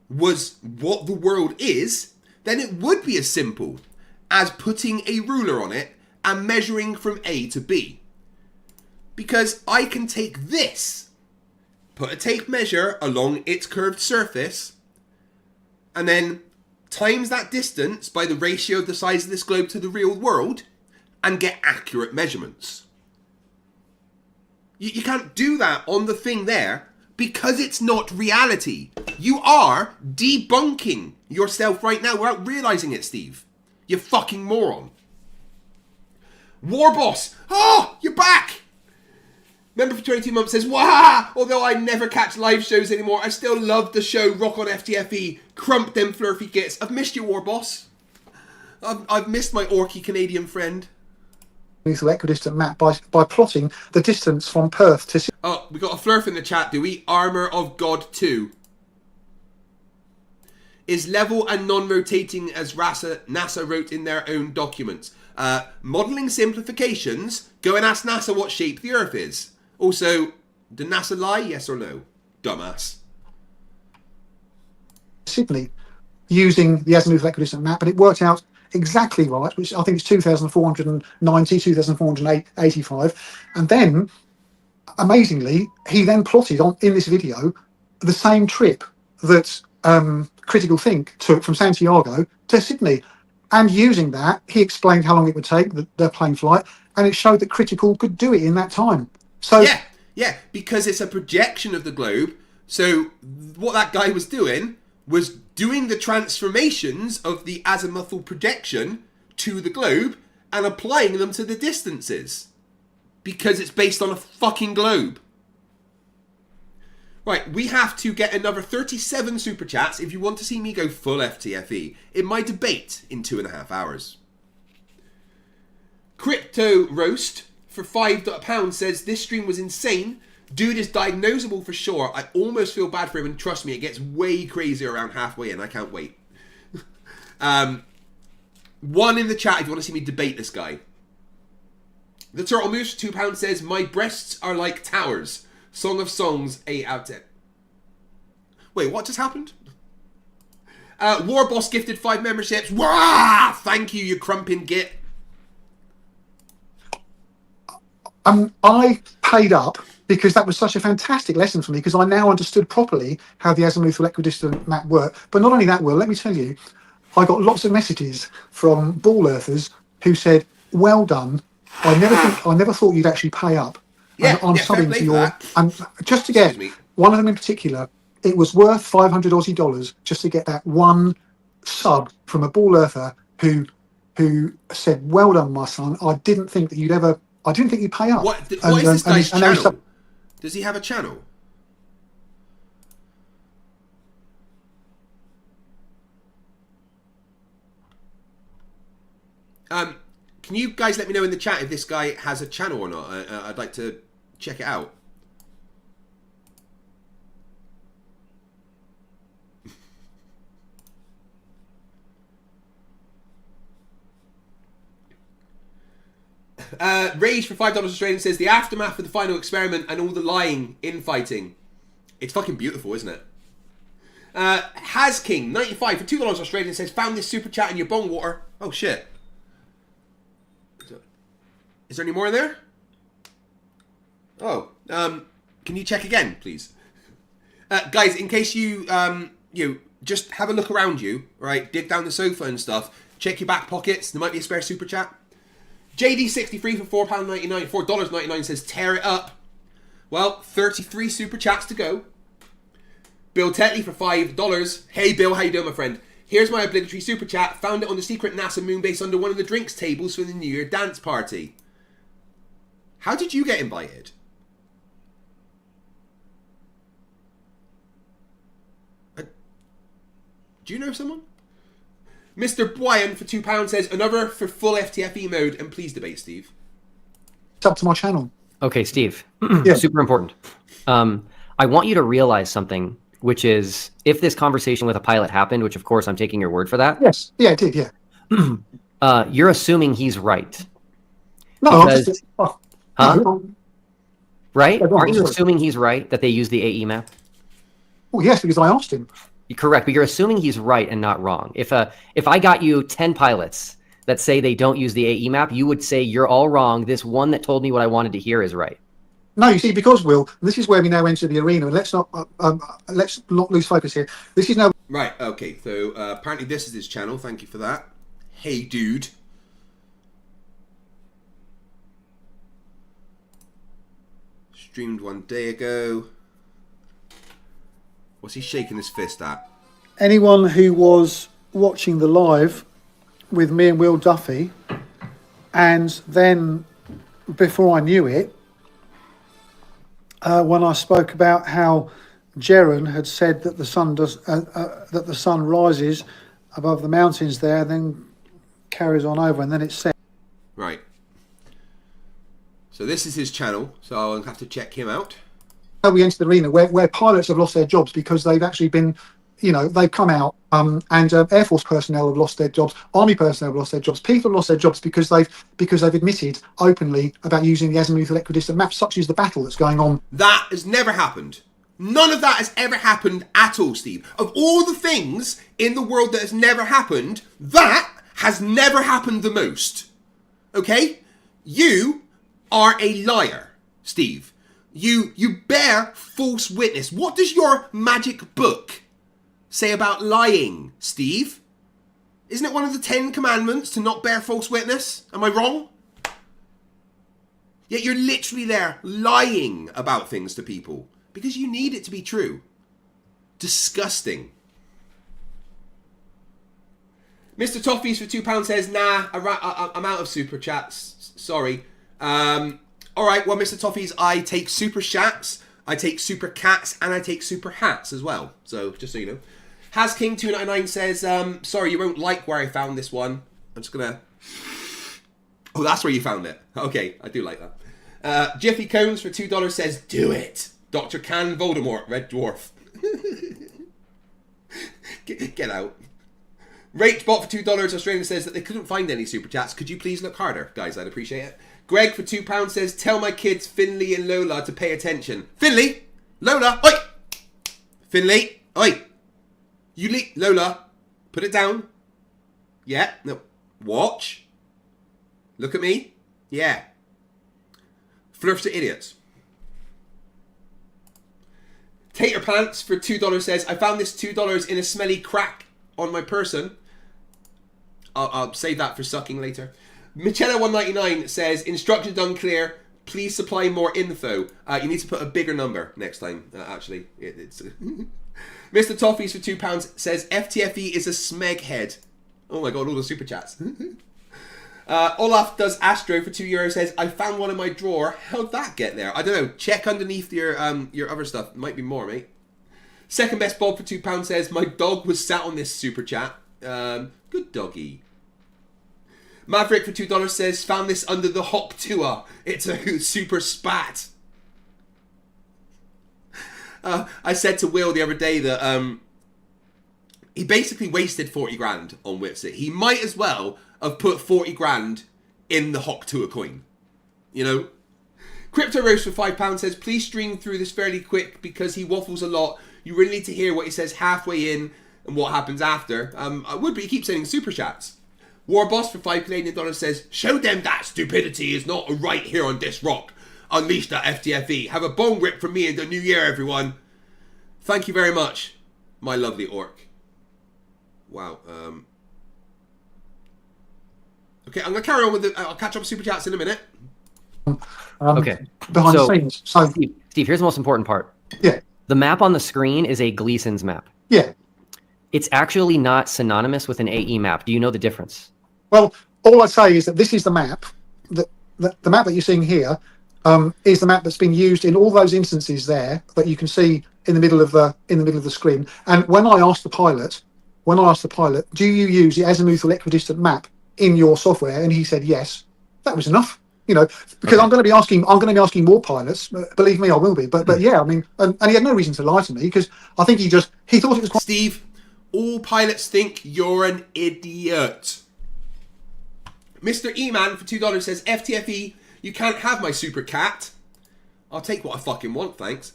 was what the world is, then it would be as simple as putting a ruler on it and measuring from A to B. Because I can take this, put a tape measure along its curved surface, and then times that distance by the ratio of the size of this globe to the real world, and get accurate measurements. You can't do that on the thing there because it's not reality. You are debunking yourself right now without realizing it, Steve. You fucking moron. War Boss! Oh, you're back! Member for 22 months says, "Wah! Although I never catch live shows anymore, I still love the show Rock on FTFE. Crump them Flerfy gits. I've missed you, War Boss. I've missed my orky Canadian friend." Lethal equidistant map by plotting the distance from Perth to Sydney. Oh, we got a Flerf in the chat, do we? Armour of God 2. Is level and non-rotating as NASA wrote in their own documents. Modelling simplifications. Go and ask NASA what shape the Earth is. Also, did NASA lie? Yes or no? Dumbass. Sydney, using the azimuth equidistant map, and it worked out exactly right, which I think is 2,490, 2,485. And then, amazingly, he then plotted in this video the same trip that Critical Think took from Santiago to Sydney. And using that, he explained how long it would take, the plane flight, and it showed that Critical could do it in that time. So yeah, because it's a projection of the globe. So what that guy was doing was doing the transformations of the azimuthal projection to the globe and applying them to the distances. Because it's based on a fucking globe. Right, we have to get another 37 super chats if you want to see me go full FTFE in my debate in 2.5 hours. Crypto Roast for £5 says, "This stream was insane. Dude is diagnosable for sure. I almost feel bad for him, and trust me, it gets way crazier around halfway in. I can't wait." One in the chat if you want to see me debate this guy. The Turtle Moose for £2 says, "My breasts are like towers. Song of Songs, 8 out of 10. Wait, what just happened? War Boss gifted 5 memberships. Wah! Thank you, you crumping git. I paid up because that was such a fantastic lesson for me, because I now understood properly how the azimuthal equidistant map worked. But not only that, Will, let me tell you, I got lots of messages from ball earthers who said, "Well done. I never thought you'd actually pay up." Yeah, I'm subbing to your, and just to get one of them in particular, it was worth 500 Aussie dollars just to get that one sub from a ball earther who said, "Well done, my son. I didn't think you'd pay up." What is this guy's channel? Does he have a channel? Can you guys let me know in the chat if this guy has a channel or not? I'd like to check it out. Rage for $5 Australian says, "The aftermath of the final experiment and all the lying, infighting. It's fucking beautiful, isn't it?" Hasking 95 for $2 Australian says, "Found this super chat in your bong water." Oh shit. Is there any more in there? Oh, can you check again, please? Guys, in case you just have a look around you, right? Dig down the sofa and stuff. Check your back pockets. There might be a spare super chat. JD63 for £4.99, $4.99 says, "Tear it up." Well, 33 super chats to go. Bill Tetley for $5. Hey Bill, how you doing, my friend? "Here's my obligatory super chat. Found it on the secret NASA moon base under one of the drinks tables for the New Year dance party." How did you get invited? Do you know someone? Mr. Bwyan for £2 says, "Another for full FTFE mode, and please debate, Steve." It's up to my channel. Okay, Steve. Yeah. Super important. I want you to realize something, which is, if this conversation with a pilot happened, which of course I'm taking your word for that. Yes. Yeah, it did. Yeah. You're assuming he's right. No, because, huh? right? Yeah, go on, Aren't you sorry. assuming he's right that they use the AE map? Well, yes, because I asked him. You're correct, but you're assuming he's right and not wrong. If I got you 10 pilots that say they don't use the AE map, you would say you're all wrong. This one that told me what I wanted to hear is right. No, you see, because Will, this is where we now enter the arena, and let's not lose focus here. This is now Right, okay, so apparently this is his channel. Thank you for that. Hey, dude. Streamed 1 day ago. What's he shaking his fist at? anyone who was watching the live with me and Will Duffy, and then before I knew it, when I spoke about how Jeren had said that the sun rises above the mountains there, then carries on over, and then it's set. Right. So this is his channel, so I'll have to check him out. How we enter the arena where pilots have lost their jobs because they've actually been, they've come out and Air Force personnel have lost their jobs, Army personnel have lost their jobs, people have lost their jobs because they've admitted openly about using the azimuthal equidistant map, such as the battle that's going on. That has never happened. None of that has ever happened at all, Steve. Of all the things in the world that has never happened, that has never happened the most. Okay? You are a liar, Steve. You bear false witness. What does your magic book say about lying, Steve? Isn't it one of the 10 commandments to not bear false witness? Am I wrong? Yet you're literally there lying about things to people because you need it to be true. Disgusting. Mr. Toffees for £2 says, nah, I'm out of super chats. Sorry. All right, well, Mr. Toffees, I take super chats, I take super cats, and I take super hats as well. So, just so you know. Has King 299 says, sorry, you won't like where I found this one. I'm just gonna... Oh, that's where you found it. Okay, I do like that. Jiffy Cones for $2 says, do it. Dr. Can Voldemort, Red Dwarf. Get out. RateBot for $2 Australian says that they couldn't find any super chats. Could you please look harder? Guys, I'd appreciate it. Greg for £2 says, tell my kids Finley and Lola to pay attention. Finley? Lola? Oi! Finley? Oi! Lola, put it down. Yeah? No. Watch. Look at me. Yeah. Flerfs are idiots. Tater Pants for $2 says, I found this $2 in a smelly crack on my person. I'll save that for sucking later. Michela199 says, instructions unclear. Please supply more info. You need to put a bigger number next time, actually. It's Mr. Toffees for £2 says, FTFE is a smeg head. Oh my god, all the super chats. Olaf does Astro for €2 says, I found one in my drawer. How'd that get there? I don't know. Check underneath your other stuff. Might be more, mate. Second best Bob for £2 says, my dog was sat on this super chat. Good doggy. Maverick for $2 says, found this under the hop tour. It's a super spat. I said to Will the other day that he basically wasted 40 grand on Whipsit. He might as well have put 40 grand in the hop tour coin. You know? Crypto Rose for £5 says, please stream through this fairly quick because he waffles a lot. You really need to hear what he says halfway in and what happens after. I would, but he keeps sending super chats. War Boss for $5 Canadian says, show them that stupidity is not a right here on this rock. Unleash that FTFE. Have a bone rip from me in the new year, everyone. Thank you very much, my lovely orc. Wow. Okay, I'm going to carry on with the... I'll catch up with super chats in a minute. Okay. Behind the scenes. So, Steve, here's the most important part. Yeah. The map on the screen is a Gleason's map. Yeah. It's actually not synonymous with an AE map. Do you know the difference? Well, all I'd say is that this is the map. The map that you're seeing here is the map that's been used in all those instances there that you can see in the middle of the screen. And when I asked the pilot, do you use the azimuthal equidistant map in your software? And he said yes. That was enough. Because okay. I'm going to be asking more pilots. Believe me, I will be. But yeah, I mean, and he had no reason to lie to me because I think he thought it was quite. Steve, all pilots think you're an idiot. Mr. E-Man for $2 says, FTFE, you can't have my super cat. I'll take what I fucking want, thanks.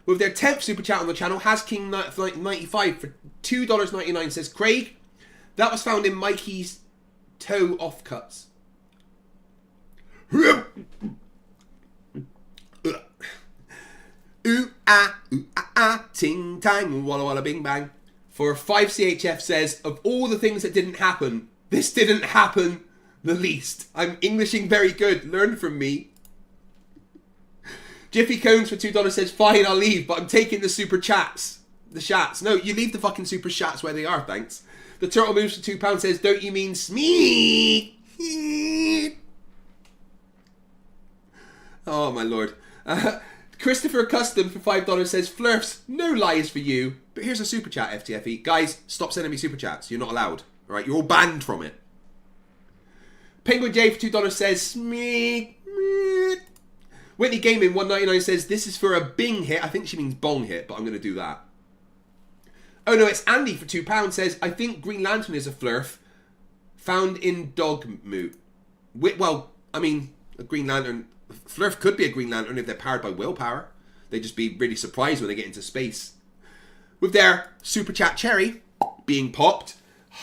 With their 10th super chat on the channel, Has King 95 for $2.99 says, Craig, that was found in Mikey's toe offcuts. Ting tang, walla walla bing bang. For 5CHF says, of all the things that didn't happen, this didn't happen the least. I'm Englishing very good, learn from me. Jiffy Cones for $2 says, fine, I'll leave, but I'm taking the super chats. The chats. No, you leave the fucking super chats where they are, thanks. The Turtle Moves for £2 says, don't you mean Smee? Oh, my lord. Christopher Custom for $5 says, Flerfs, no lies for you. But here's a super chat, FTFE. Guys, stop sending me super chats. You're not allowed. All right, you're all banned from it. Penguin J for $2 says, Smee. Whitney Gaming 199 says, this is for a Bing hit. I think she means bong hit, but I'm going to do that. Oh no, it's Andy for £2 says, I think Green Lantern is a Flerf found in dog moot. Well, I mean, a Green Lantern... Flerf could be a Green Lantern if they're powered by willpower. They'd just be really surprised when they get into space. With their super chat cherry being popped,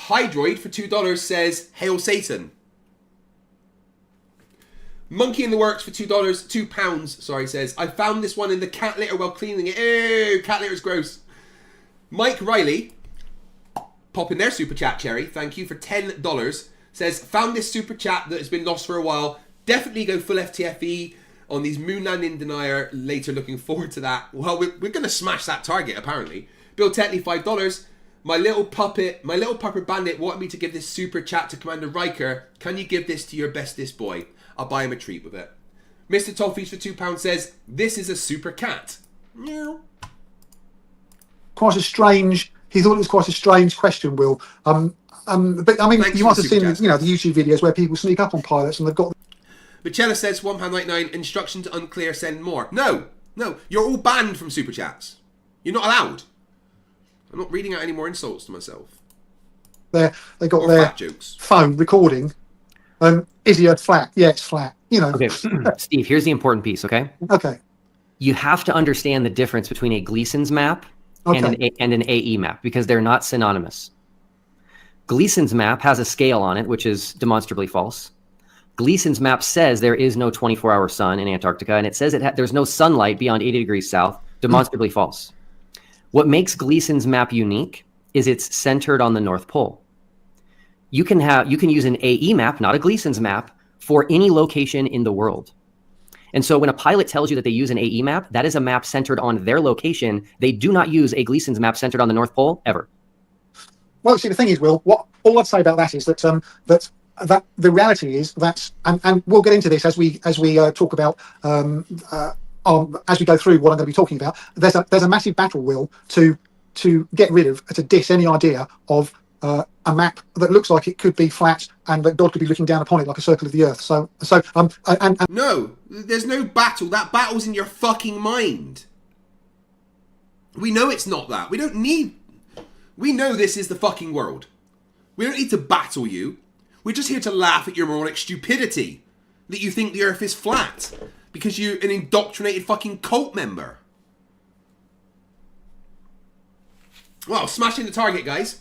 Hydroid for $2 says, Hail Satan. Monkey in the Works for £2, sorry, says, I found this one in the cat litter while cleaning it. Ew, cat litter's gross. Mike Riley, popping their super chat cherry, thank you, for $10, says, found this super chat that has been lost for a while. Definitely go full FTFE on these moon landing denier later. Looking forward to that. Well, we're going to smash that target, apparently. Bill Tetley, $5. My little puppet bandit wanted me to give this super chat to Commander Riker. Can you give this to your bestest boy? I'll buy him a treat with it. Mr. Toffees for £2 says, this is a super cat. Meow. Quite a strange... He thought it was quite a strange question, Will. But I mean, Thanks you for must the have super seen, chat. the YouTube videos where people sneak up on pilots and they've got... Michela says, £1.99, instructions unclear, send more. No, you're all banned from super chats. You're not allowed. I'm not reading out any more insults to myself. They got Or their fat jokes. phone recording. Is he flat? Yeah, it's flat. You know. Okay, Steve, here's the important piece, okay? Okay. You have to understand the difference between a Gleason's map and an AE map because they're not synonymous. Gleason's map has a scale on it, which is demonstrably false. Gleason's map says there is no 24-hour sun in Antarctica, and it says there's no sunlight beyond 80 degrees south, demonstrably false. What makes Gleason's map unique is it's centered on the North Pole. You can use an AE map, not a Gleason's map, for any location in the world. And so when a pilot tells you that they use an AE map, that is a map centered on their location. They do not use a Gleason's map centered on the North Pole, ever. Well, see, the thing is, Will, all I'd say about that is that that the reality is that, and we'll get into this as we talk about as we go through what I'm going to be talking about. There's a massive battle, Will, to diss any idea of a map that looks like it could be flat and that God could be looking down upon it like a circle of the earth. No, there's no battle. That battle's in your fucking mind. We know it's not that. We know this is the fucking world. We don't need to battle you. We're just here to laugh at your moronic stupidity that you think the earth is flat because you're an indoctrinated fucking cult member. Well, smashing the target, guys.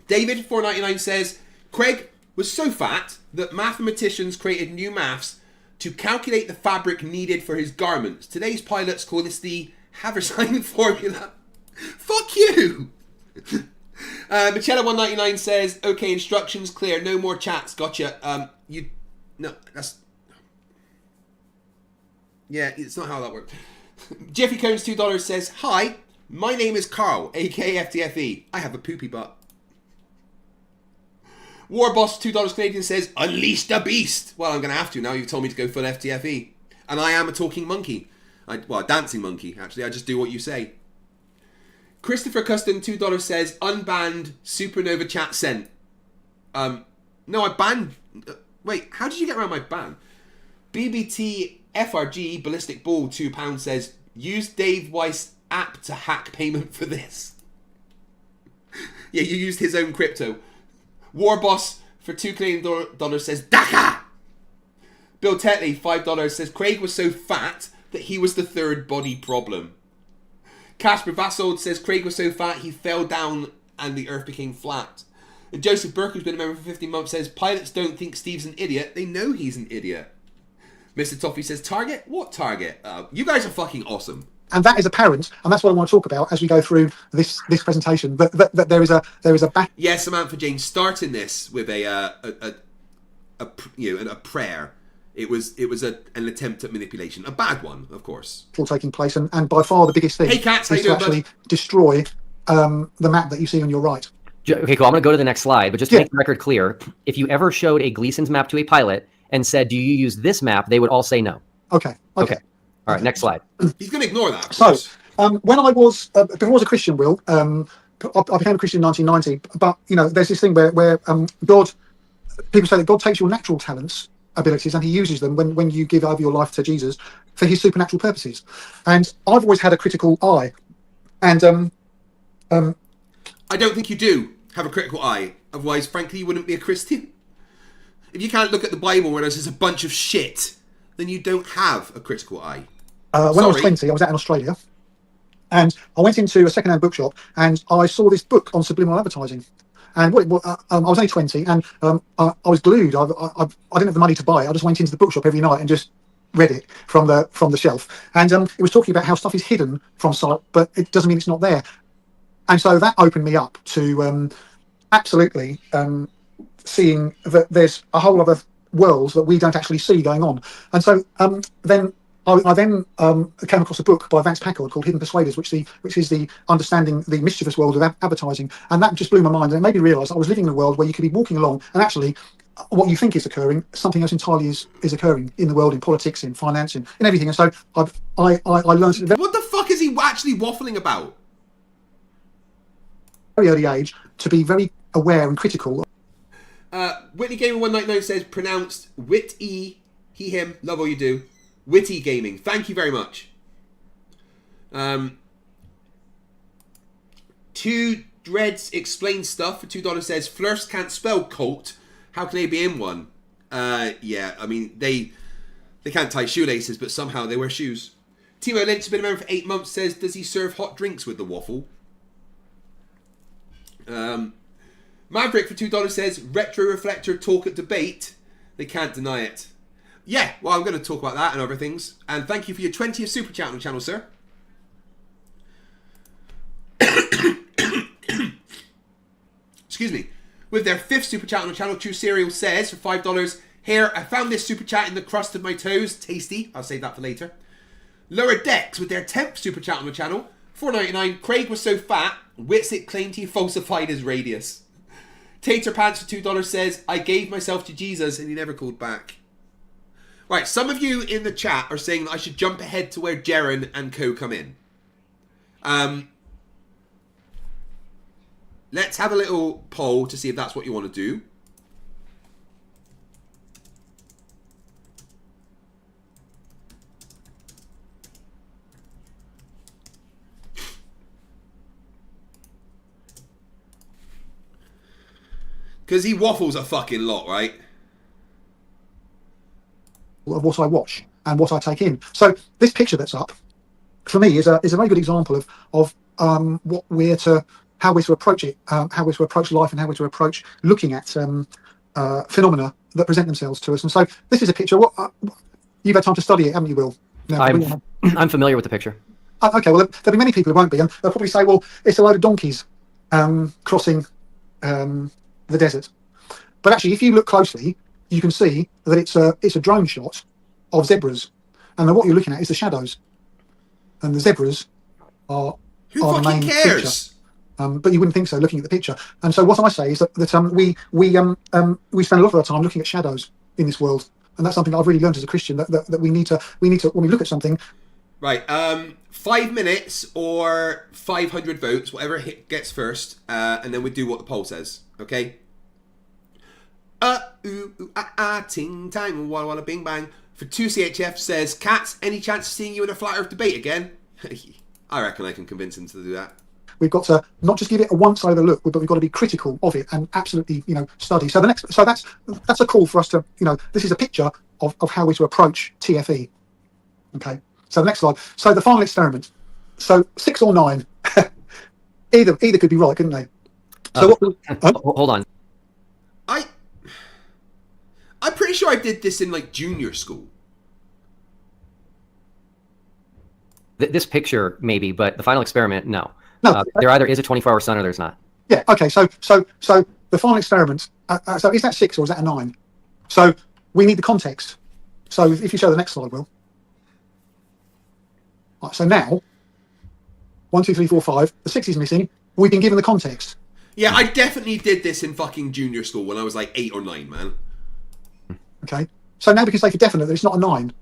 David 499 says, Craig was so fat that mathematicians created new maths to calculate the fabric needed for his garments. Today's pilots call this the Haversine formula. Fuck you. Michela 199 says, okay, instructions clear, no more chats, gotcha. Yeah, it's not how that works. Jeffy Cones $2 says, hi, my name is Carl, aka FTFE. I have a poopy butt. Warboss $2 Canadian says, unleash the beast. Well, I'm going to have to now. You've told me to go full FTFE. And I am a talking monkey. A dancing monkey, actually. I just do what you say. Christopher Custom $2 says, unbanned supernova chat sent. No, I banned... wait, how did you get around my ban? BBT FRG Ballistic Ball £2 says, use Dave Weiss app to hack payment for this. Yeah, you used his own crypto. Warboss for $2 Canadian says, Daka! Bill Tetley, $5, says Craig was so fat that he was the third body problem. Casper Vassold says Craig was so fat he fell down and the earth became flat. And Joseph Burke, who's been a member for 15 months, says pilots don't think Steve's an idiot, they know he's an idiot. Mr. Toffee says Target? What Target? You guys are fucking awesome. And that is apparent, and that's what I want to talk about as we go through this presentation. That there is a back. Yes, Samantha Jane, starting this with a prayer. It was an attempt at manipulation, a bad one, of course. Taking place, and by far the biggest thing hey, Cats, is to actually destroy the map that you see on your right. Okay, cool. I'm going to go to the next slide, but just to make the record clear, if you ever showed a Gleason's map to a pilot and said, "Do you use this map?" they would all say no. Okay. All right, next slide. He's going to ignore that. So, when I was before I was a Christian, Will, I became a Christian in 1990. But there's this thing where God, people say that God takes your natural talents, abilities, and He uses them when you give over your life to Jesus for His supernatural purposes. And I've always had a critical eye, and I don't think you do have a critical eye. Otherwise, frankly, you wouldn't be a Christian. If you can't look at the Bible where there's just a bunch of shit, then you don't have a critical eye. When I was 20, I was out in Australia, and I went into a second-hand bookshop, and I saw this book on subliminal advertising. And I was only 20, and I was glued. I didn't have the money to buy it. I just went into the bookshop every night and just read it from the shelf. And it was talking about how stuff is hidden from sight, but it doesn't mean it's not there. And so that opened me up to absolutely seeing that there's a whole other world that we don't actually see going on. And so then I came across a book by Vance Packard called Hidden Persuaders, which is the understanding the mischievous world of advertising. And that just blew my mind, and it made me realise I was living in a world where you could be walking along and actually what you think is occurring, something else entirely is occurring in the world, in politics, in finance, in everything. And so I learned what the fuck is he actually waffling about? Very early age to be very aware and critical. Whitney Gamer 199 says pronounced witty, he, him, love all you do. Witty Gaming, thank you very much. Two Dreads explain stuff for $2 says Flerfs can't spell cult. How can they be in one? Yeah, I mean they can't tie shoelaces, but somehow they wear shoes. Timo Lynch has been a member for 8 months. Says, does he serve hot drinks with the waffle? Maverick for $2 says retro reflector talk at debate. They can't deny it. Yeah, well, I'm going to talk about that and other things. And thank you for your 20th super chat on the channel, sir. Excuse me. With their 5th super chat on the channel, True Cereal says for $5, here, I found this super chat in the crust of my toes. Tasty. I'll save that for later. Lower Decks with their 10th super chat on the channel. $4.99. Craig was so fat, Witsit claimed he falsified his radius. Tater Pants for $2 says, I gave myself to Jesus and he never called back. Right, some of you in the chat are saying that I should jump ahead to where Jaren and co come in. Let's have a little poll to see if that's what you want to do. Because he waffles a fucking lot, right? Of what I watch and what I take in. So this picture that's up, for me, is a very good example of how we're to approach it, how we're to approach life, and how we're to approach looking at phenomena that present themselves to us. And so this is a picture. You've had time to study it, haven't you, Will? No, I'm familiar with the picture. Okay, well, there'll be many people who won't be, and they'll probably say, well, it's a load of donkeys crossing the desert. But actually, if you look closely, you can see that it's a drone shot of zebras, and then what you're looking at is the shadows, and the zebras are the main feature. But you wouldn't think so looking at the picture. And so what I say is that we spend a lot of our time looking at shadows in this world, and that's something that I've really learned as a Christian that we need to when we look at something. Right, 5 minutes or 500 votes, whatever gets first, and then we do what the poll says. Okay. Ting tang, walla walla bing bang. For 2CHF says, Cats, any chance of seeing you in a flat earth debate again? I reckon I can convince him to do that. we've got to not just give it a once over look, but we've got to be critical of it and absolutely, study. So that's a call for us to, this is a picture of how we're to approach TFE. Okay. So the next slide. So the final experiment. So 6 or 9, either could be right, couldn't they? So hold on. I'm pretty sure I did this in like junior school. This picture maybe, but the final experiment, no. No. There either is a 24-hour sun or there's not. Yeah. Okay. So the final experiment. So is that 6 or is that a 9? So we need the context. So if you show the next slide, Will. Right, so now 1, 2, 3, 4, 5. The 6 is missing. We've been given the context. Yeah, I definitely did this in fucking junior school when I was like 8 or 9, man. Okay. So now we can say for definite that it's not a 9,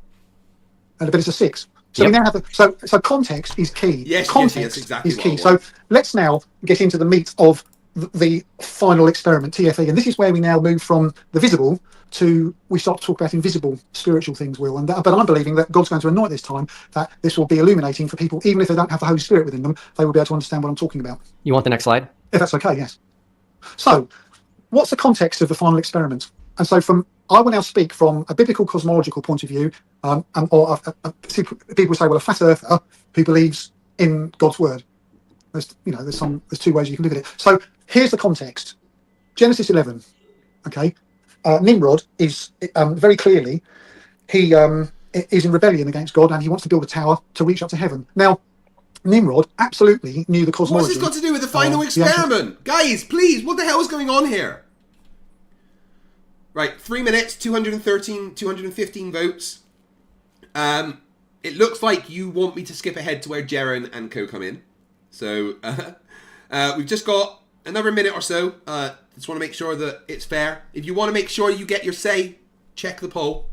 but it's a 6. So Yep. we now have so context is key. Yes, context exactly is key. So let's now get into the meat of the final experiment, TFE, and this is where we now move from the visible to we start to talk about invisible spiritual things, Will. But I'm believing that God's going to anoint this time, that this will be illuminating for people, even if they don't have the Holy Spirit within them, they will be able to understand what I'm talking about. You want the next slide? If that's okay, yes. So, what's the context of the final experiment? And so I will now speak from a biblical cosmological point of view, or people say, well, a flat earther who believes in God's word. There's 2 ways you can look at it. So here's the context. Genesis 11. Okay, Nimrod is very clearly he is in rebellion against God, and he wants to build a tower to reach up to heaven. Now, Nimrod absolutely knew the cosmology. What's this got to do with the final experiment? Guys, please, what the hell is going on here? Right, 3 minutes, 215 votes. It looks like you want me to skip ahead to where Jaren and Co come in. So, we've just got another minute or so. Just want to make sure that it's fair. If you want to make sure you get your say, check the poll.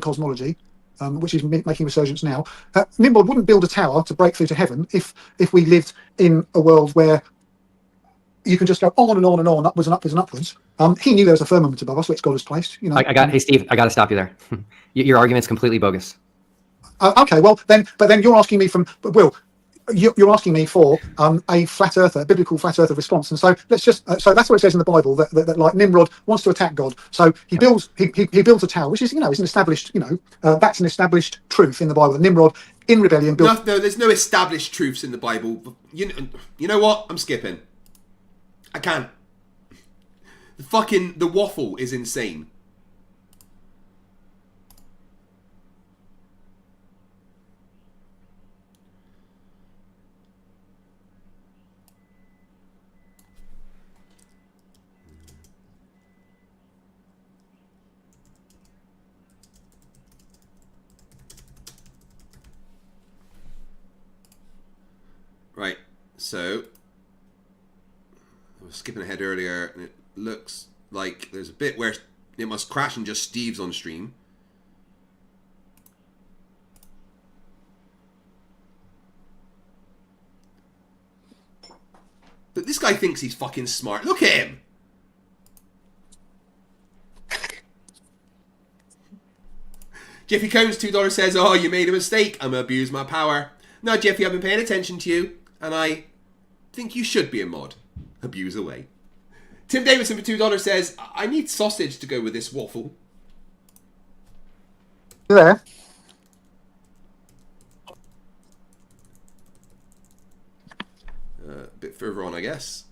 Cosmology, which is making resurgence now. Nimrod wouldn't build a tower to break through to heaven if we lived in a world where you can just go on and on and on, upwards and upwards and upwards. He knew there was a firmament above us, which God has placed. Hey Steve, I got to stop you there. Your argument's completely bogus. Okay, well then you're asking me you're asking me for a flat earther, biblical flat earther response, and so let's just so that's what it says in the Bible that like Nimrod wants to attack God, so he builds a tower, which is is an established that's an established truth in the Bible. That Nimrod in rebellion built. No, there's no established truths in the Bible. You know what? I'm skipping. I can't. The waffle is insane. Right, so I was skipping ahead earlier, and it looks like there's a bit where it must crash and just Steve's on stream. But this guy thinks he's fucking smart. Look at him! Jeffy Combs, $2 says, oh, you made a mistake. I'm going to abuse my power. No, Jeffy, I've been paying attention to you, and I think you should be a mod. Abuse away. Tim Davidson for $2 says, I need sausage to go with this waffle. You there? A bit further on, I guess.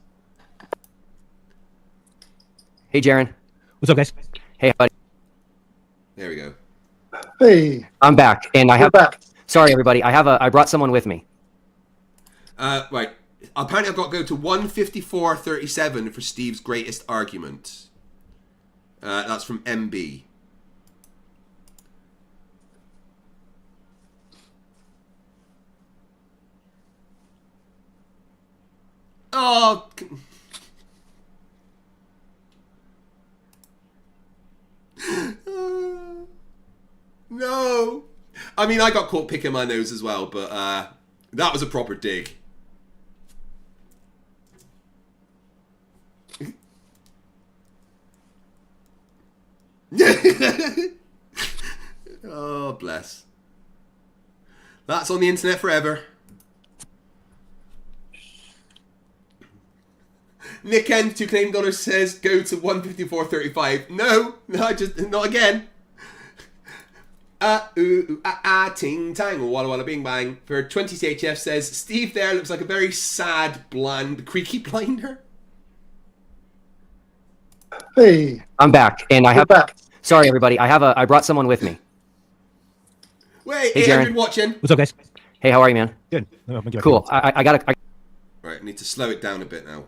Hey, Jaren. What's up, guys? Hey, buddy. There we go. Hey. I'm back, and I have. Back. Sorry, everybody. I brought someone with me. Right. Apparently, I've got to go to 154.37 for Steve's greatest argument. That's from MB. Oh. No. I mean, I got caught picking my nose as well, but that was a proper dig. Oh, bless. That's on the internet forever. Nick N, 2 Canadian dollars, says go to 154.35. No, not again. Ting tang, or walla walla bing bang. For 20 CHF says, Steve there looks like a very sad, bland, creaky blinder. Hey, I'm back, and I you're have. back. Sorry, everybody. I brought someone with me. Wait, Hey, 800 Jaren. watching. What's up, guys? Hey, how are you, man? Good. Cool. I got to. Right, I need to slow it down a bit now.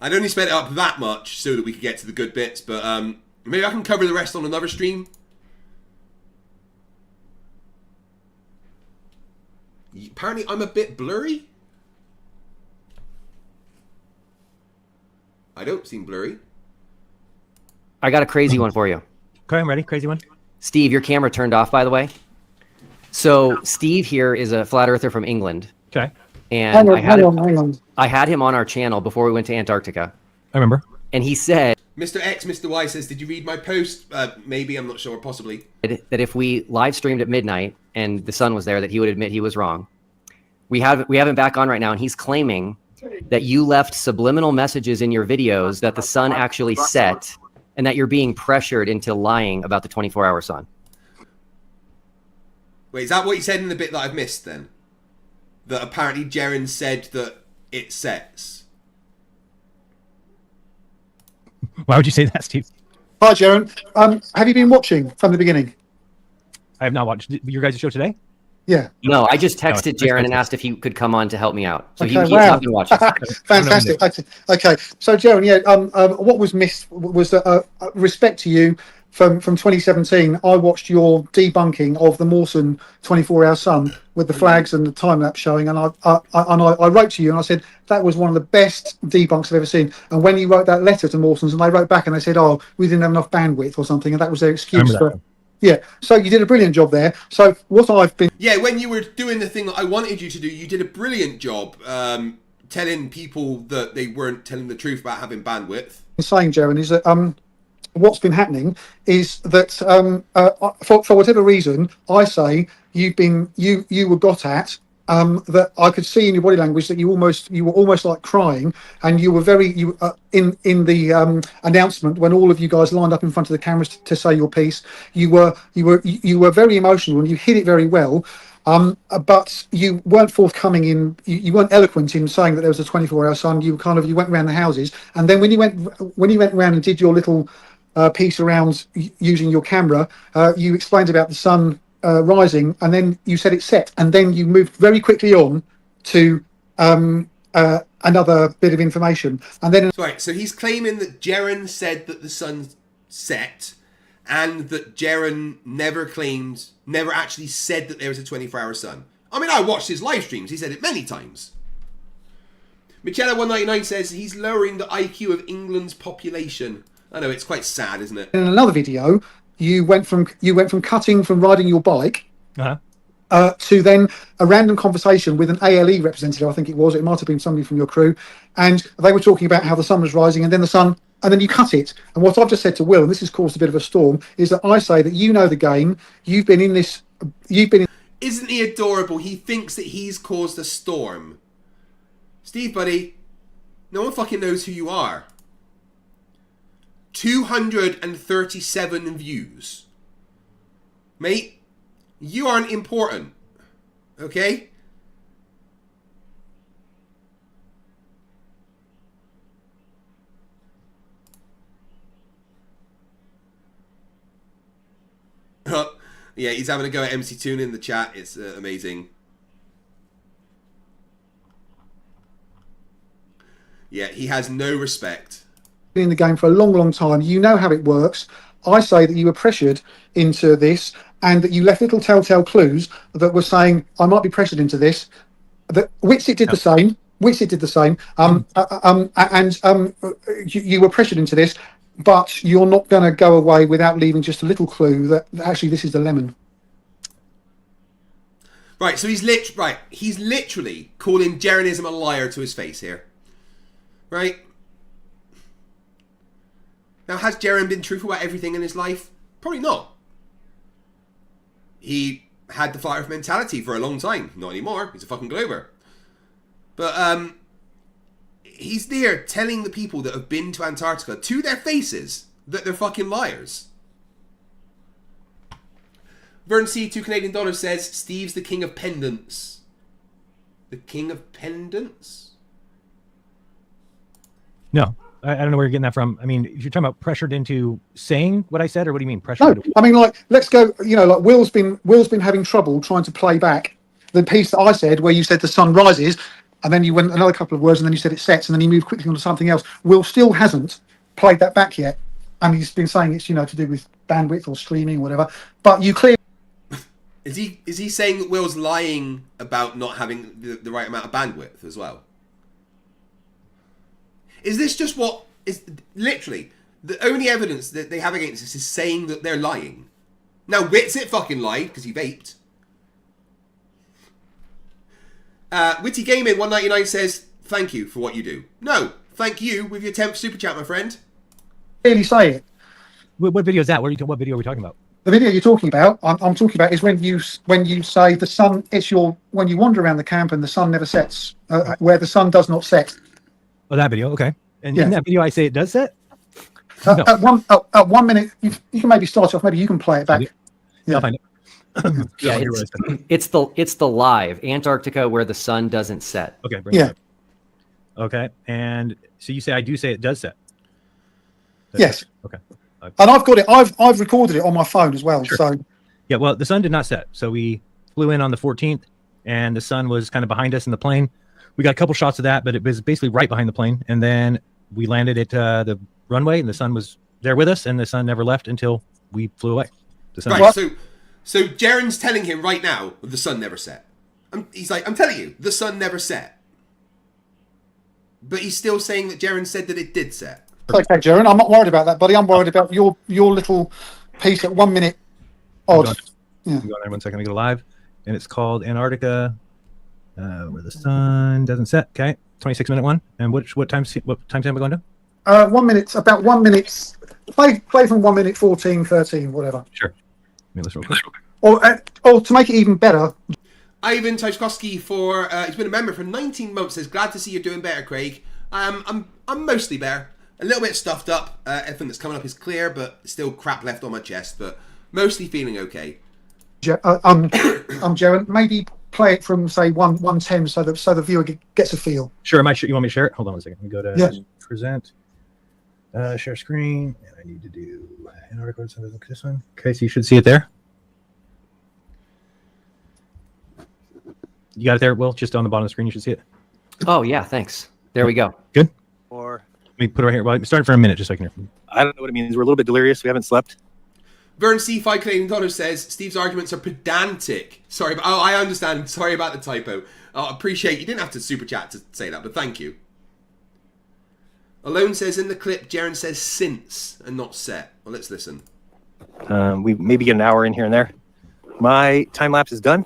I'd only spent it up that much so that we could get to the good bits, but maybe I can cover the rest on another stream. Apparently I'm a bit blurry. I don't seem blurry. I got a crazy one for you. Okay, I'm ready. Crazy one. Steve, your camera turned off, by the way. So Steve here is a flat earther from England. Okay. And Hang on. I had him on our channel before we went to Antarctica. I remember. And he said, Mr. X, Mr. Y says, did you read my post? Maybe, I'm not sure, possibly. that if we live streamed at midnight and the sun was there, that he would admit he was wrong. We have him back on right now, and he's claiming that you left subliminal messages in your videos that the sun actually set, and that you're being pressured into lying about the 24-hour sun. Wait, is that what you said in the bit that I've missed then? That apparently Jaren said that it sets. Why would you say that, Steve? Hi, Jaren. Have you been watching from the beginning? I have not watched your guys' show today. Yeah. No, I just texted No, Jaren and asked if he could come on to help me out. So Okay, he's wow. not been watching. Fantastic. Okay. So, Jaren, what was missed was that respect to you from 2017. I watched your debunking of the Mawson 24-hour sun with the flags and the time lapse showing, and I wrote to you and I said that was one of the best debunks I've ever seen. And when you wrote that letter to Mawson's, and they wrote back and they said, "Oh, we didn't have enough bandwidth" or something, and that was their excuse for. Yeah, so you did a brilliant job there. So what I've been... Yeah, when you were doing the thing that I wanted you to do, you did a brilliant job telling people that they weren't telling the truth about having bandwidth. saying, Jaren, is that what's been happening is that for whatever reason, I say you were got at. That I could see in your body language that you were almost like crying, and you were in the announcement when all of you guys lined up in front of the cameras to say your piece. You were very emotional and you hid it very well, but you weren't forthcoming in. You weren't eloquent in saying that there was a 24-hour sun. You went around the houses, and then when you went around and did your little piece around using your camera, you explained about the sun rising, and then you said it set, and then you moved very quickly on to another bit of information, and then Right, so he's claiming that Jaren said that the sun set, and that Jaren never actually said that there was a 24-hour sun. I mean, I watched his live streams, he said it many times. Michela199 says he's lowering the IQ of England's population. I know, it's quite sad, isn't it? in another video you went from cutting from riding your bike to then a random conversation with an ALE representative. I think it might have been somebody from your crew, and they were talking about how the sun was rising, and then you cut it. And what I've just said to Will, and this has caused a bit of a storm, is that I say that you know the game, you've been in this, Isn't he adorable? He thinks that he's caused a storm. Steve, buddy, no one fucking knows who you are. 237 views. Mate, you aren't important. Okay? Yeah, he's having a go at MC Toon in the chat. It's amazing. Yeah, he has no respect. in the game for a long time. You know how it works. I say that you were pressured into this, and that you left little telltale clues that were saying I might be pressured into this. That Witsit did the same. You were pressured into this, but you're not going to go away without leaving just a little clue that actually this is the lemon. Right, so he's literally calling Jarenism a liar to his face here. Right? Now, has Jaren been truthful about everything in his life? Probably not. He had the flat earth mentality for a long time. Not anymore. He's a fucking glober. But he's there telling the people that have been to Antarctica to their faces that they're fucking liars. Vern C, $2 says, Steve's the king of pendants. The king of pendants? No, I don't know where you're getting that from. I mean, if you're talking about pressured into saying what I said, or what do you mean pressured? No, into... I mean, like, let's go. You know, like Will's been having trouble trying to play back the piece that I said where you said the sun rises, and then you went another couple of words, and then you said it sets, and then you moved quickly onto something else. Will still hasn't played that back yet, and he's been saying it's, you know, to do with bandwidth or streaming or whatever. But you clearly. Is he saying that Will's lying about not having the right amount of bandwidth as well? Is this just what is literally the only evidence that they have against this is saying that they're lying? Now Witsit fucking lied because he vaped. Witty Gaming 199 says, thank you for what you do. No, thank you with your 10th super chat, my friend. Clearly say it. What video is that? What video are we talking about? The video you're talking about, I'm talking about, is when you say the sun. It's when you wander around the camp and the sun never sets, where the sun does not set. Oh, that video. Okay. And Yeah. in that video, I say it does set. No. At 1 minute, you can maybe start off. Maybe you can play it back. Yeah. I'll find it. Yeah, it's the live Antarctica where the sun doesn't set. Okay. Bring it up. Okay. And so you say I do say it does set. Yes. Okay. And I've got it. I've recorded it on my phone as well. Sure. So yeah, well, the sun did not set. So we flew in on the 14th, and the sun was kind of behind us in the plane. We got a couple shots of that, but it was basically right behind the plane. And then we landed at the runway, and the sun was there with us, and the sun never left until we flew away. The sun Right. So Jaren's telling him right now the sun never set. He's like, I'm telling you, the sun never set. But he's still saying that Jaren said that it did set. okay, Jaren, I'm not worried about that, buddy. I'm worried about your little piece at 1 minute odd. Yeah. Go on there 1 second. We go live, and it's called Antarctica, where the sun doesn't set. Okay, 26-minute one. And what time are we going to? 1 minute, about 1 minute. Play from 1 minute 14, 13, whatever. Sure. Let me listen real quick. Or to make it even better. Ivan Tchaikovsky for he's been a member for 19 months. Says, glad to see you're doing better, Craig. I'm mostly better. A little bit stuffed up. Everything that's coming up is clear, but still crap left on my chest. But mostly feeling okay. Jaren, maybe play it from say 110 so the viewer gets a feel. Sure. You want me to share it? Hold on 1 second. Let me go to present, share screen, and I need to do Antarctica. This one. Okay, so you should see it there. You got it there, Will? Just on the bottom of the screen, you should see it. Oh yeah, thanks. There we go. Good. Or let me put it right here. Well, I'm starting for a minute, just so I can hear. I don't know what it means. We're a little bit delirious. We haven't slept. Vern C. $5 says, Steve's arguments are pedantic. Sorry, but I understand. Sorry about the typo. I appreciate you didn't have to super chat to say that, but thank you. Alone says in the clip, Jaren says since and not set. Well, let's listen. We maybe get an hour in here and there. My time lapse is done.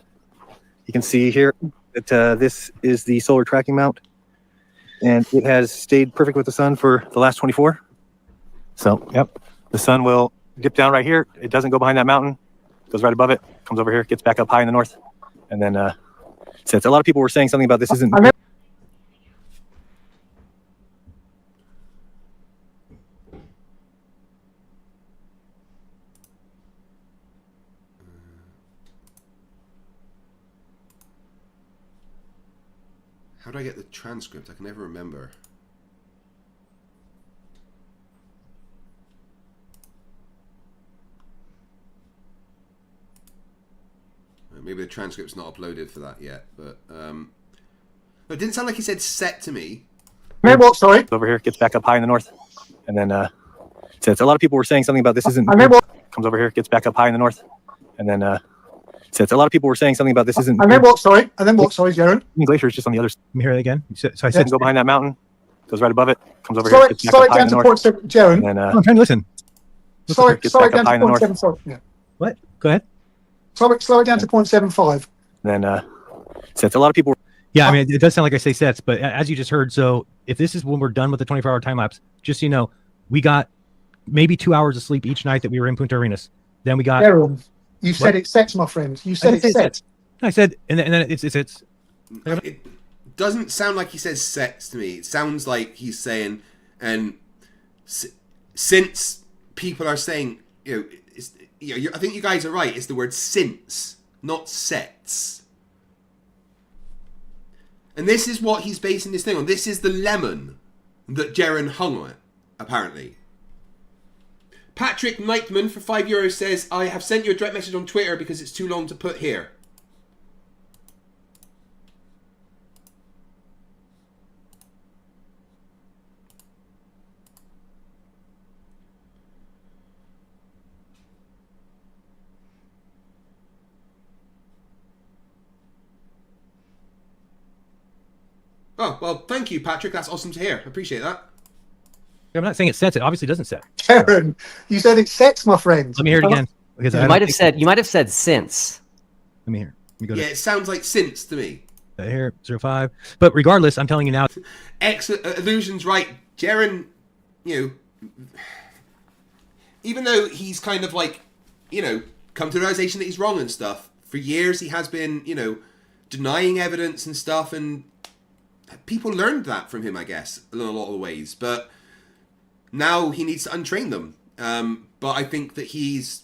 You can see here that this is the solar tracking mount, and it has stayed perfect with the sun for the last 24. So, yep, the sun will dip down right here. It doesn't go behind that mountain. Goes right above it. Comes over here. Gets back up high in the north, and then sets. A lot of people were saying something about this isn't. How do I get the transcript? I can never remember. Maybe the transcript's not uploaded for that yet, but it didn't sound like he said set to me. What? Sorry. Over here, gets back up high in the north, and then sets. A lot of people were saying something about this isn't. Comes over here, gets back up high in the north, and then sets. A lot of people were saying something about this isn't. And then what? Sorry. And then what? Sorry, Jaren. Glacier is just on the other side. Let me hear it again. So I Said said go behind that mountain, goes right above it, comes over here, gets back Sorry, up high down in the to north. point 7, Jaren. And then, I'm trying to listen. Sorry, gets down back up high in to the point north. 7. Sorry. Yeah. What? Go ahead. Slow it down to 0.75. Then sets. A lot of people. Yeah, I mean, it does sound like I say sets, but as you just heard, so if this is when we're done with the 24-hour time lapse, just so you know, we got maybe 2 hours of sleep each night that we were in Punta Arenas. Then we got. Daryl, you said it sets, my friend. You said it sets. I said, and then it's. It doesn't sound like he says sets to me. It sounds like he's saying, and since people are saying, I think you guys are right. It's the word since, not sets. And this is what he's basing this thing on. This is the lemon that Jaren hung on it, apparently. Patrick Knightman for €5 says, I have sent you a direct message on Twitter because it's too long to put here. Oh, well, thank you, Patrick. That's awesome to hear. I appreciate that. I'm not saying it sets. It obviously doesn't set. Karen, you said it sets, my friend. Let me hear it again. Because You might have said since. Let me hear. Let me go Yeah, it sounds like since to me. Here, 05. But regardless, I'm telling you now. Illusion's right. Jaren, even though he's kind of like, come to the realization that he's wrong and stuff, for years he has been, denying evidence and stuff, and people learned that from him, I guess, in a lot of ways. But now he needs to untrain them. But I think that he's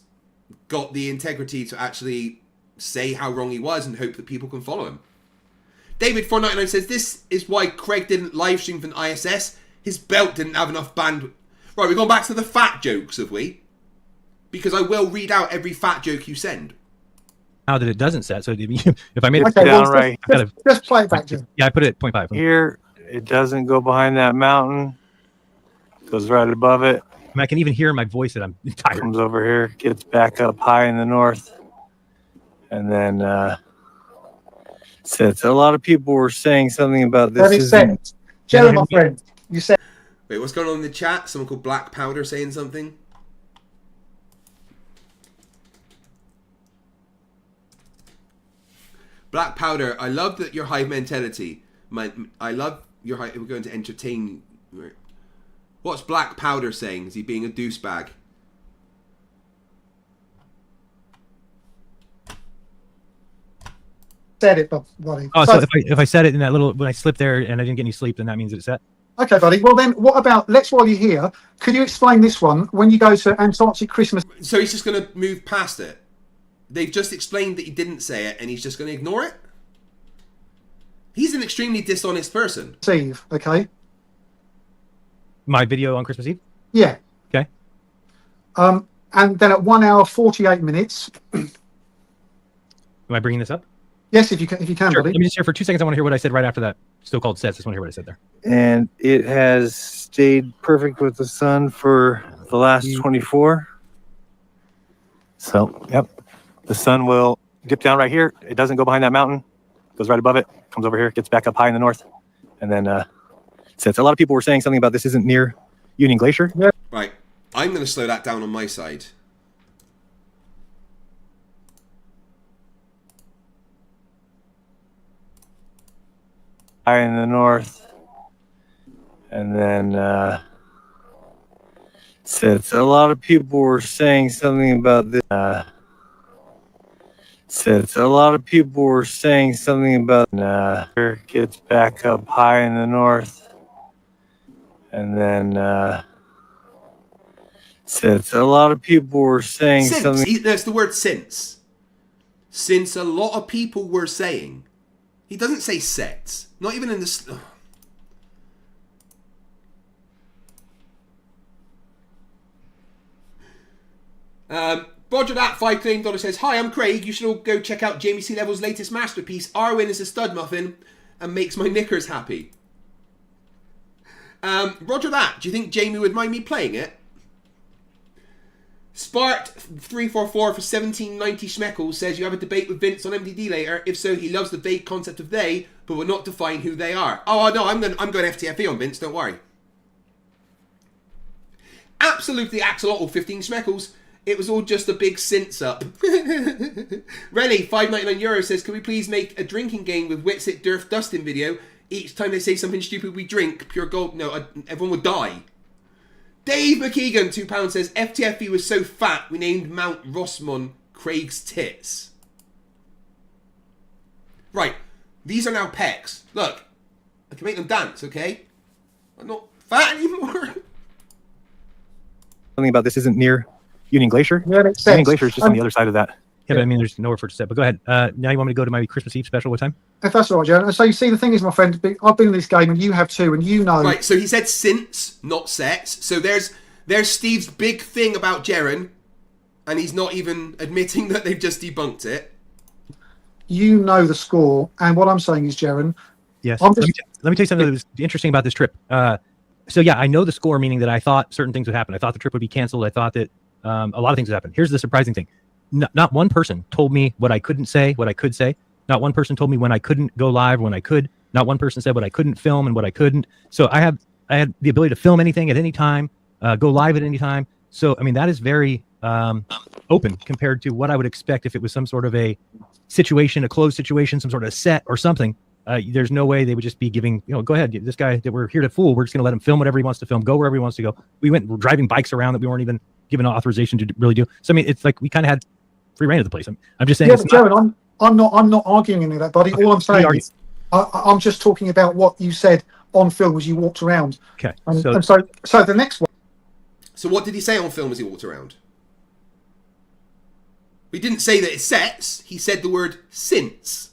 got the integrity to actually say how wrong he was and hope that people can follow him. David499 says, this is why Craig didn't live stream from ISS. His belt didn't have enough bandwidth. Right, we're going back to the fat jokes, have we? Because I will read out every fat joke you send. Now that it doesn't set, so if I made it down right, just play it back, Jim. Yeah, I put it at 0.5. Here, it doesn't go behind that mountain. It goes right above it. I can even hear in my voice that I'm tired. Comes over here, gets back up high in the north, and then sets. A lot of people were saying something about this. Jerry, my friend, you said. Wait, what's going on in the chat? Someone called Black Powder saying something? Black Powder, I love that your hive mentality. I love your hive. We're going to entertain. What's Black Powder saying? Is he being a douchebag? Said it, buddy. Oh, so if I said it in that little, when I slipped there and I didn't get any sleep, then that means it's set? Okay, buddy. Well, then what about, while you're here, could you explain this one? When you go to Antarctic Christmas. So he's just going to move past it. They've just explained that he didn't say it and he's just going to ignore it? He's an extremely dishonest person. Eve, okay? My video on Christmas Eve? Yeah. Okay. And then at 1 hour, 48 minutes. Am I bringing this up? Yes, if you can, Sure. buddy. Let me just hear for 2 seconds. I want to hear what I said right after that so-called sets. I just want to hear what I said there. And it has stayed perfect with the sun for the last 24. So, yep. The sun will dip down right here. It doesn't go behind that mountain. Goes right above it. Comes over here. Gets back up high in the north. And then sets. A lot of people were saying something about this isn't near Union Glacier. Yeah. Right. I'm going to slow that down on my side. High in the north. And then sets. A lot of people were saying something about this. Sets. A lot of people were saying something about gets back up high in the north. And then sets. A lot of people were saying something. There's the word since. Since a lot of people were saying. He doesn't say sets. Not even in this. Roger that, $5 claim says, hi, I'm Craig. You should all go check out Jamie C. Level's latest masterpiece. Arwen is a stud muffin and makes my knickers happy. Roger that. Do you think Jamie would mind me playing it? Spart344 for 1790 schmeckles says you have a debate with Vince on MDD later. If so, he loves the vague concept of they, but will not define who they are. Oh no, I'm going FTFE on Vince. Don't worry. Absolutely axolotl 15 schmeckles. It was all just a big synths up. Rennie, €5.99 says, can we please make a drinking game with Witsit Durf Dustin video? Each time they say something stupid, we drink. Pure gold. No, everyone would die. Dave McKeegan, £2 says, FTFE was so fat, we named Mount Rossmon Craig's tits. Right. These are now pecs. Look. I can make them dance, okay? I'm not fat anymore. Something about this isn't near Union Glacier. Yeah, it makes Union sense. Glacier is just on the other side of that. Yeah, but I mean, there's nowhere for it to set. But go ahead. Now you want me to go to my Christmas Eve special? What time? If that's all right, Jaron. So you see, the thing is, my friend, I've been in this game, and you have too, and you know. Right, so he said since, not sets. So there's Steve's big thing about Jaren, and he's not even admitting that they've just debunked it. You know the score, and what I'm saying is, Jaron. Yes. Let Let me tell you something that was interesting about this trip. So yeah, I know the score, meaning that I thought certain things would happen. I thought the trip would be canceled. I thought that a lot of things would happen. Here's the surprising thing. Not one person told me what I couldn't say, what I could say. Not one person told me when I couldn't go live, when I could. Not one person said what I couldn't film and what I couldn't. So I had the ability to film anything at any time, go live at any time. So, I mean, that is very open compared to what I would expect if it was some sort of a situation, a closed situation, some sort of set or something. There's no way they would just be giving, go ahead, this guy that we're here to fool, we're just going to let him film whatever he wants to film, go wherever he wants to go. We went driving bikes around that we weren't even given authorization to really do. So, I mean, it's like we kind of had free reign of the place. I'm just saying. Yeah, but Jaron, I'm not arguing any of that, buddy. Okay. All I'm saying is, I'm just talking about what you said on film as you walked around. Okay. And so the next one. So what did he say on film as he walked around? We didn't say that it sets. He said the word since.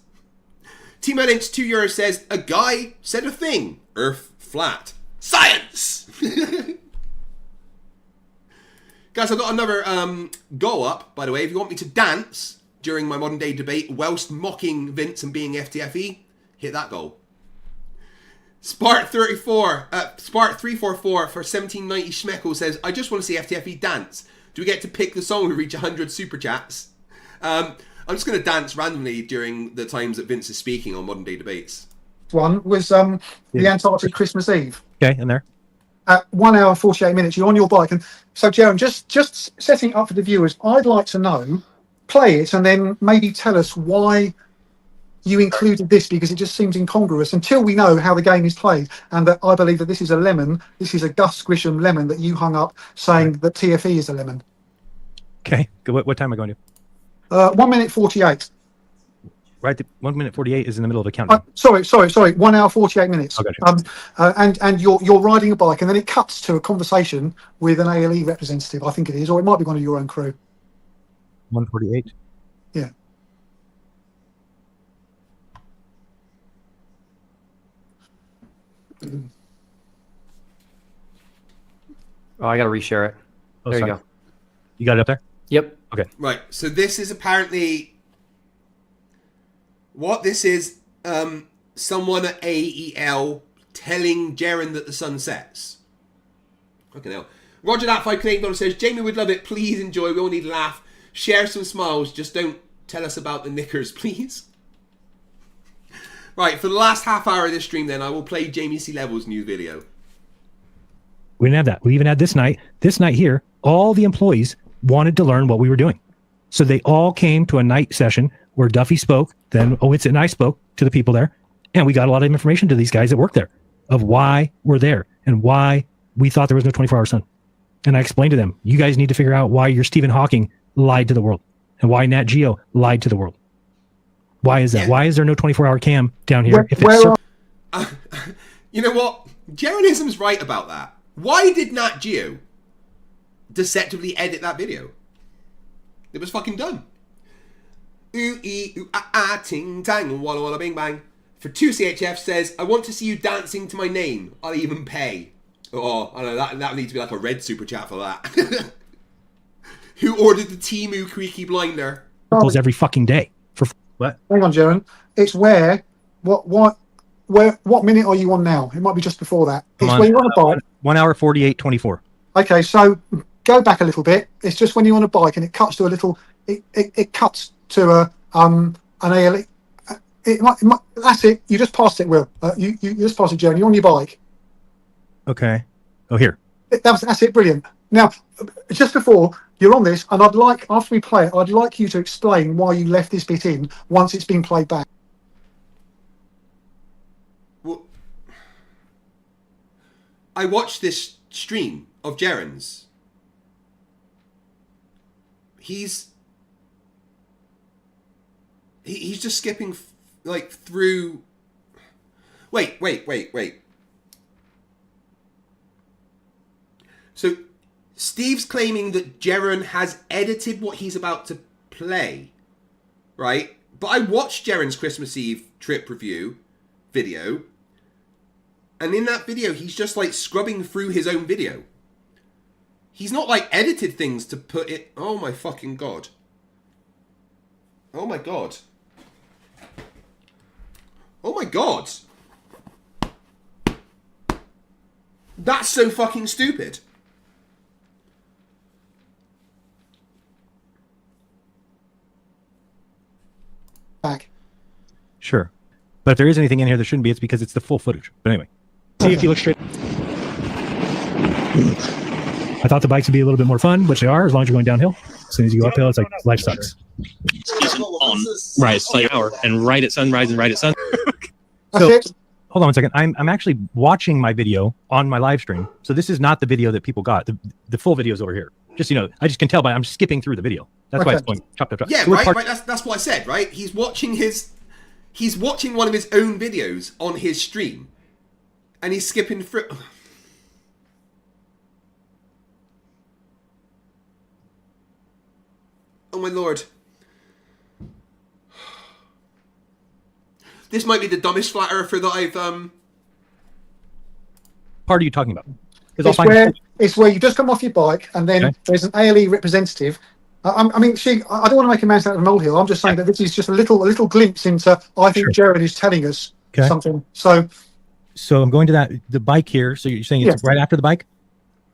T-Minx €2 says, a guy said a thing. Earth flat. Science! Guys, I've got another goal up, by the way. If you want me to dance during my modern day debate whilst mocking Vince and being FTFE, hit that goal. Spark344 for 1790 Schmeckle says, I just want to see FTFE dance. Do we get to pick the song when we reach 100 super chats? I'm just going to dance randomly during the times that Vince is speaking on modern day debates. One was the Antarctic Christmas Eve. Okay, in there. At 1 hour 48 minutes, you're on your bike, and so Jaron, just setting it up for the viewers, I'd like to know, play it, and then maybe tell us why you included this, because it just seems incongruous until we know how the game is played, and that I believe that this is a lemon. This is a Gus Grisham lemon that you hung up, saying that TFE is a lemon. Okay, what time am I going to? 1 minute 48. Right, 1 minute 48 is in the middle of a countdown. Sorry. 1 hour 48 minutes. Okay. And you're riding a bike, and then it cuts to a conversation with an ALE representative, I think it is, or it might be one of your own crew. 148. Yeah. Oh, I got to reshare it. Oh, there sorry. you go. You got it up there? Yep. Okay. Right, so this is apparently... What this is, someone at AEL telling Jaren that the sun sets. Okay, now. Roger that, $5 says, Jamie would love it. Please enjoy. We all need a laugh. Share some smiles. Just don't tell us about the knickers, please. Right, for the last half hour of this stream, then, I will play Jamie C. Level's new video. We didn't have that. We even had this night. This night here, all the employees wanted to learn what we were doing. So they all came to a night session where Duffy spoke, then Owitz and I spoke to the people there, and we got a lot of information to these guys that work there of why we're there and why we thought there was no 24-hour sun. And I explained to them, you guys need to figure out why your Stephen Hawking lied to the world and why Nat Geo lied to the world. Why is that? Yeah. Why is there no 24-hour cam down here? You know what? Jaronism's right about that. Why did Nat Geo deceptively edit that video? It was fucking done. Ooh, ee, ooh, ah, ah, ting, tang, walla, walla, bing, bang. For 2CHF says, I want to see you dancing to my name. I'll even pay. Oh, I know, that would need to be like a red super chat for that. Who ordered the Temu Creaky Blinder? Every fucking day. For what? Hang on, Jaron. It's what minute are you on now? It might be just before that. It's when you're on a bike. 1 hour 48:24. Okay, so go back a little bit. It's just when you're on a bike and it cuts to a little. It cuts to an ALE. It might, that's it. You just passed it, Will. You just passed it, Jaron. You're on your bike. Okay. Oh, here. That's it. Brilliant. Now, just before you're on this, and I'd like, after we play it, I'd like you to explain why you left this bit in once it's been played back. Well, I watched this stream of Jaren's. He's just skipping like through. Wait. So, Steve's claiming that Jaren has edited what he's about to play, right? But I watched Jaren's Christmas Eve trip review video, and in that video, he's just like scrubbing through his own video. He's not like edited things to put it. Oh my fucking god. Oh my god. Oh my god. That's so fucking stupid. Back. Sure. But if there is anything in here that shouldn't be, it's because it's the full footage. But anyway, see if you look straight. I thought the bikes would be a little bit more fun, which they are, as long as you're going downhill. As soon as you go uphill, it's like life sucks. Isn't on right at like hour and right at sunrise and right at sun. So, hold on one second. I'm actually watching my video on my live stream. So this is not the video that people got. The full video is over here. Just, you know, I just can tell by I'm skipping through the video. That's why it's going chop. Yeah, right. That's what I said, right? He's watching one of his own videos on his stream, and he's skipping through. Oh my lord. This might be the dumbest flat earther that I've Part are you talking about? It's where you just come off your bike and then there's an ALE representative. I don't want to make a mountain out of a molehill. I'm just saying that this is just a little glimpse into. I think Jared is telling us something. So I'm going to the bike here. So you're saying it's right after the bike?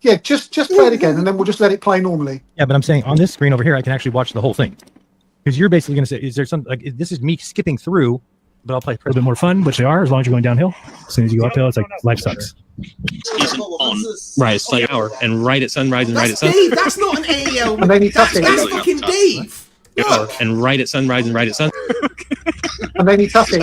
Yeah, just play it again, and then we'll just let it play normally. Yeah, but I'm saying on this screen over here, I can actually watch the whole thing. Because you're basically going to say, is there some like this is me skipping through, but I'll play a little bit more fun, which they are, as long as you're going downhill. As soon as you go uphill, it's like life sucks. Isn't on right at like hour and right at sunrise and right at sun. Dave, that's not an AL. And then he that's fucking Dave. And right at sunrise and right at sun. And then you cut it.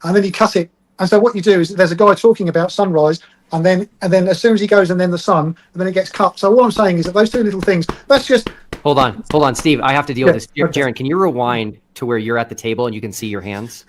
And then you cut it. And so what you do is there's a guy talking about sunrise, and then as soon as he goes, and then the sun, and then it gets cut. So all I'm saying is that those two little things. That's just. Hold on, Steve. I have to deal with this. Jaren, can you rewind to where you're at the table and you can see your hands?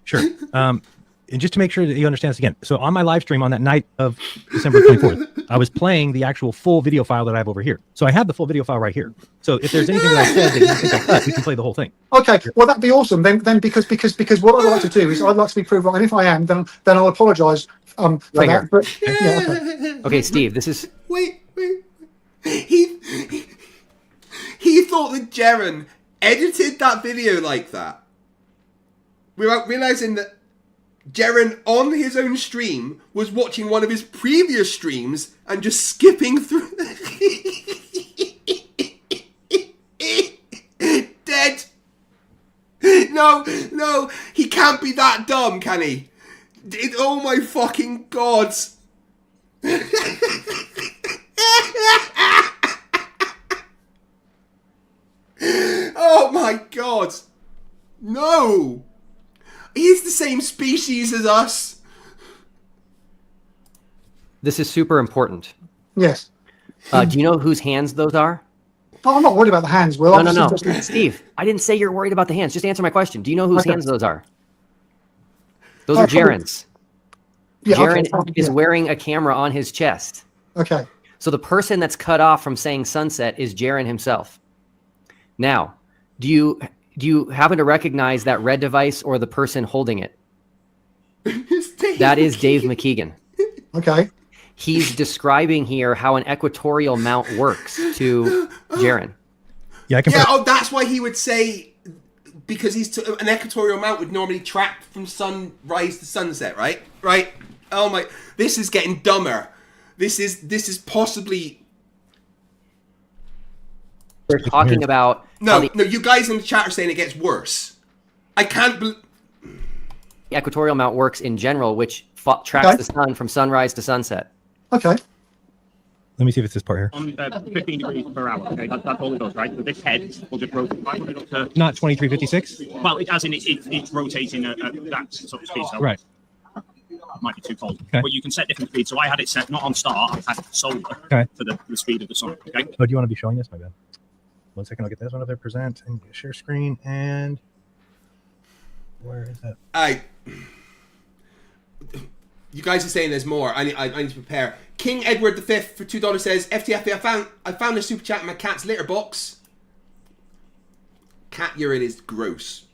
Sure. And just to make sure that you understand this again. So on my live stream on that night of December 24th, I was playing the actual full video file that I have over here. So I have the full video file right here. So if there's anything that I said that you think I cut, we can play the whole thing. Okay, well that'd be awesome. Then because what I'd like to do is I'd like to be proved wrong, and if I am, then I'll apologise for right that. Here. But, yeah, okay, Steve, this is. Wait. He thought that Jaren edited that video like that, without realising that Jaren on his own stream was watching one of his previous streams and just skipping through. Dead. No, he can't be that dumb, can he? Oh my fucking god. Oh my god. No. He's the same species as us. This is super important. Yes. Do you know whose hands those are? Oh, I'm not worried about the hands, Will. No. Steve, I didn't say you're worried about the hands. Just answer my question. Do you know whose hands those are? Those are Jaren's. Yeah, Jaren is wearing a camera on his chest. Okay. So the person that's cut off from saying sunset is Jaren himself. Now, do you happen to recognize that red device or the person holding it? That is Dave McKeegan. Okay. He's describing here how an equatorial mount works to Jaren. Yeah, I can. Yeah, that's why he would say, because an equatorial mount would normally track from sunrise to sunset, right? Right? Oh my! This is getting dumber. This is possibly. We're talking about. No, you guys in the chat are saying it gets worse. I can't believe. The equatorial mount works in general, which tracks the sun from sunrise to sunset. Okay. Let me see if it's this part here. On 15 degrees per hour. Okay, that's all it does, right? So this head will just rotate 500 up to. Not 2356. Well, as in it's rotating at that sort of speed. So right. Might be too cold, but you can set different speeds. So I had it set not on start, I had it solar for the speed of the sun. Okay. Oh, do you want to be showing this? My bad. 1 second, I'll get this one up there. Present and share screen. And where is that? You guys are saying there's more. I need to prepare. King Edward V for $2 says, FTFE, I found a super chat in my cat's litter box. Cat urine is gross.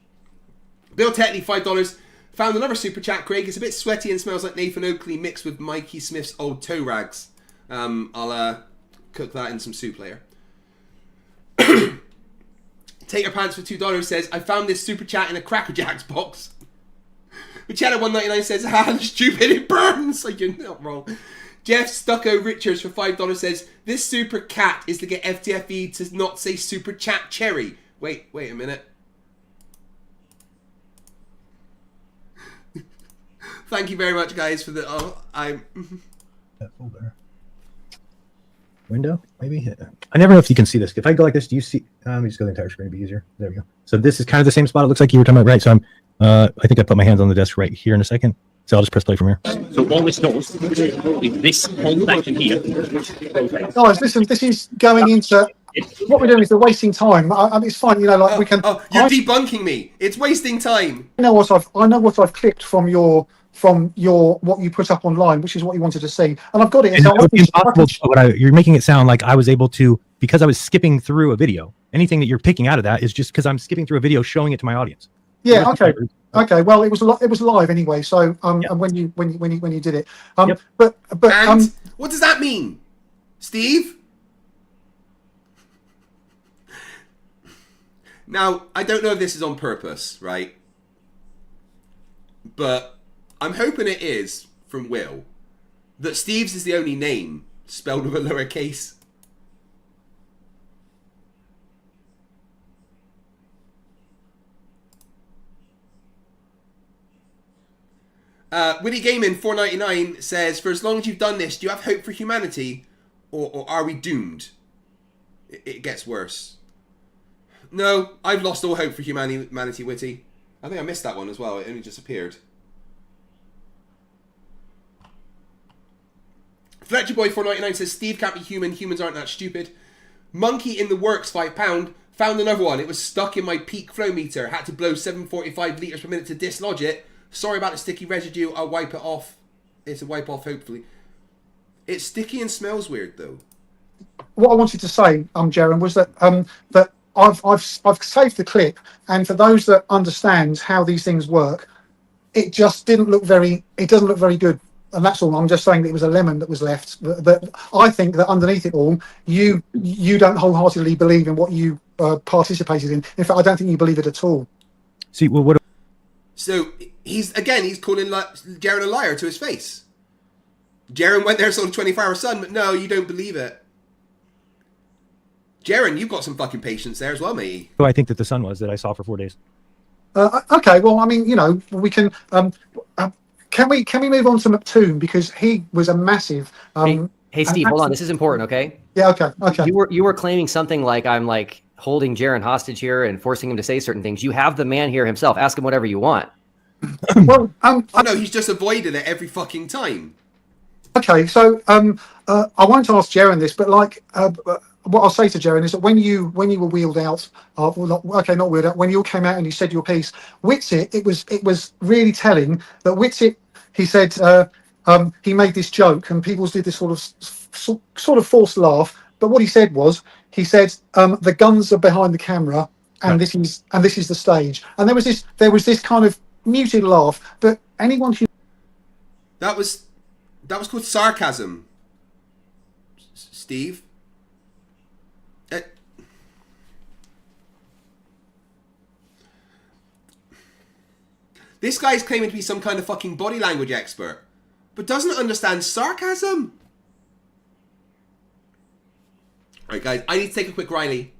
Bill Tetley, $5. Found another super chat, Craig. It's a bit sweaty and smells like Nathan Oakley mixed with Mikey Smith's old toe rags. I'll cook that in some soup later. Tater Pants for $2 says, I found this super chat in a Cracker Jacks box. Cheddar199 says, stupid, it burns. Like, you're not wrong. Jeff Stucco Richards for $5 says, this super cat is to get FTFE to not say super chat cherry. Wait a minute. Thank you very much, guys, for the... That folder. Window, maybe? Yeah. I never know if you can see this. If I go like this, do you see... let me just go the entire screen, it'd be easier. There we go. So this is kind of the same spot. It looks like you were talking about, right? So I think I put my hands on the desk right here in a second. So I'll just press play from here. So all this does is this whole section here. Guys, listen, this is going into... What we're doing is we're wasting time. It's fine, you know, like we can... you're debunking me. It's wasting time. I know what I've clicked from your what you put up online, which is what you wanted to see, and I've got it. You're making it sound like I was able to, because I was skipping through a video. Anything that you're picking out of that is just because I'm skipping through a video showing it to my audience. Yeah. Okay. Well, it was live anyway. So and when you did it, but what does that mean, Steve? Now, I don't know if this is on purpose, right? But I'm hoping it is, from Will, that Steve's is the only name spelled with a lowercase. Willie Gaiman 499 says, for as long as you've done this, do you have hope for humanity? Or are we doomed? It gets worse. No, I've lost all hope for humanity, Witty. I think I missed that one as well. It only just appeared. Fletcher Boy 499 says, Steve can't be human. Humans aren't that stupid. Monkey in the Works, £5. Found another one. It was stuck in my peak flow meter. Had to blow 745 litres per minute to dislodge it. Sorry about the sticky residue. I'll wipe it off. It's a wipe off, hopefully. It's sticky and smells weird, though. What I wanted to say, Jaron, was that that I've saved the clip, and for those that understand how these things work, it just didn't look very. It doesn't look very good, and that's all. I'm just saying that it was a lemon that was left. But I think that underneath it all, you don't wholeheartedly believe in what you participated in. In fact, I don't think you believe it at all. See, well, what? So he's calling Jaron a liar to his face. Jaron went there, saw the 24-hour sun, but no, you don't believe it. Jaron, you've got some fucking patience there as well, matey. Who I think that the sun was that I saw for 4 days. Okay, well, I mean, you know, we can. Can we move on to McToon, because he was a massive. Hey, Steve, hold on. This is important, okay? Yeah. Okay. You were claiming something like I'm like holding Jaron hostage here and forcing him to say certain things. You have the man here himself. Ask him whatever you want. Well, oh no, he's just avoided it every fucking time. Okay, so I won't ask Jaron this, but like. What I'll say to Jaron is that when you were wheeled out, not wheeled out, when you all came out and you said your piece, Whitsitt, it was really telling that Whitsitt, he said he made this joke and people did this sort of forced laugh, but what he said was the guns are behind the camera and this is the stage, and there was this kind of muted laugh, but anyone who that was called sarcasm, Steve. This guy's claiming to be some kind of fucking body language expert, but doesn't understand sarcasm. Alright guys, I need to take a quick Riley.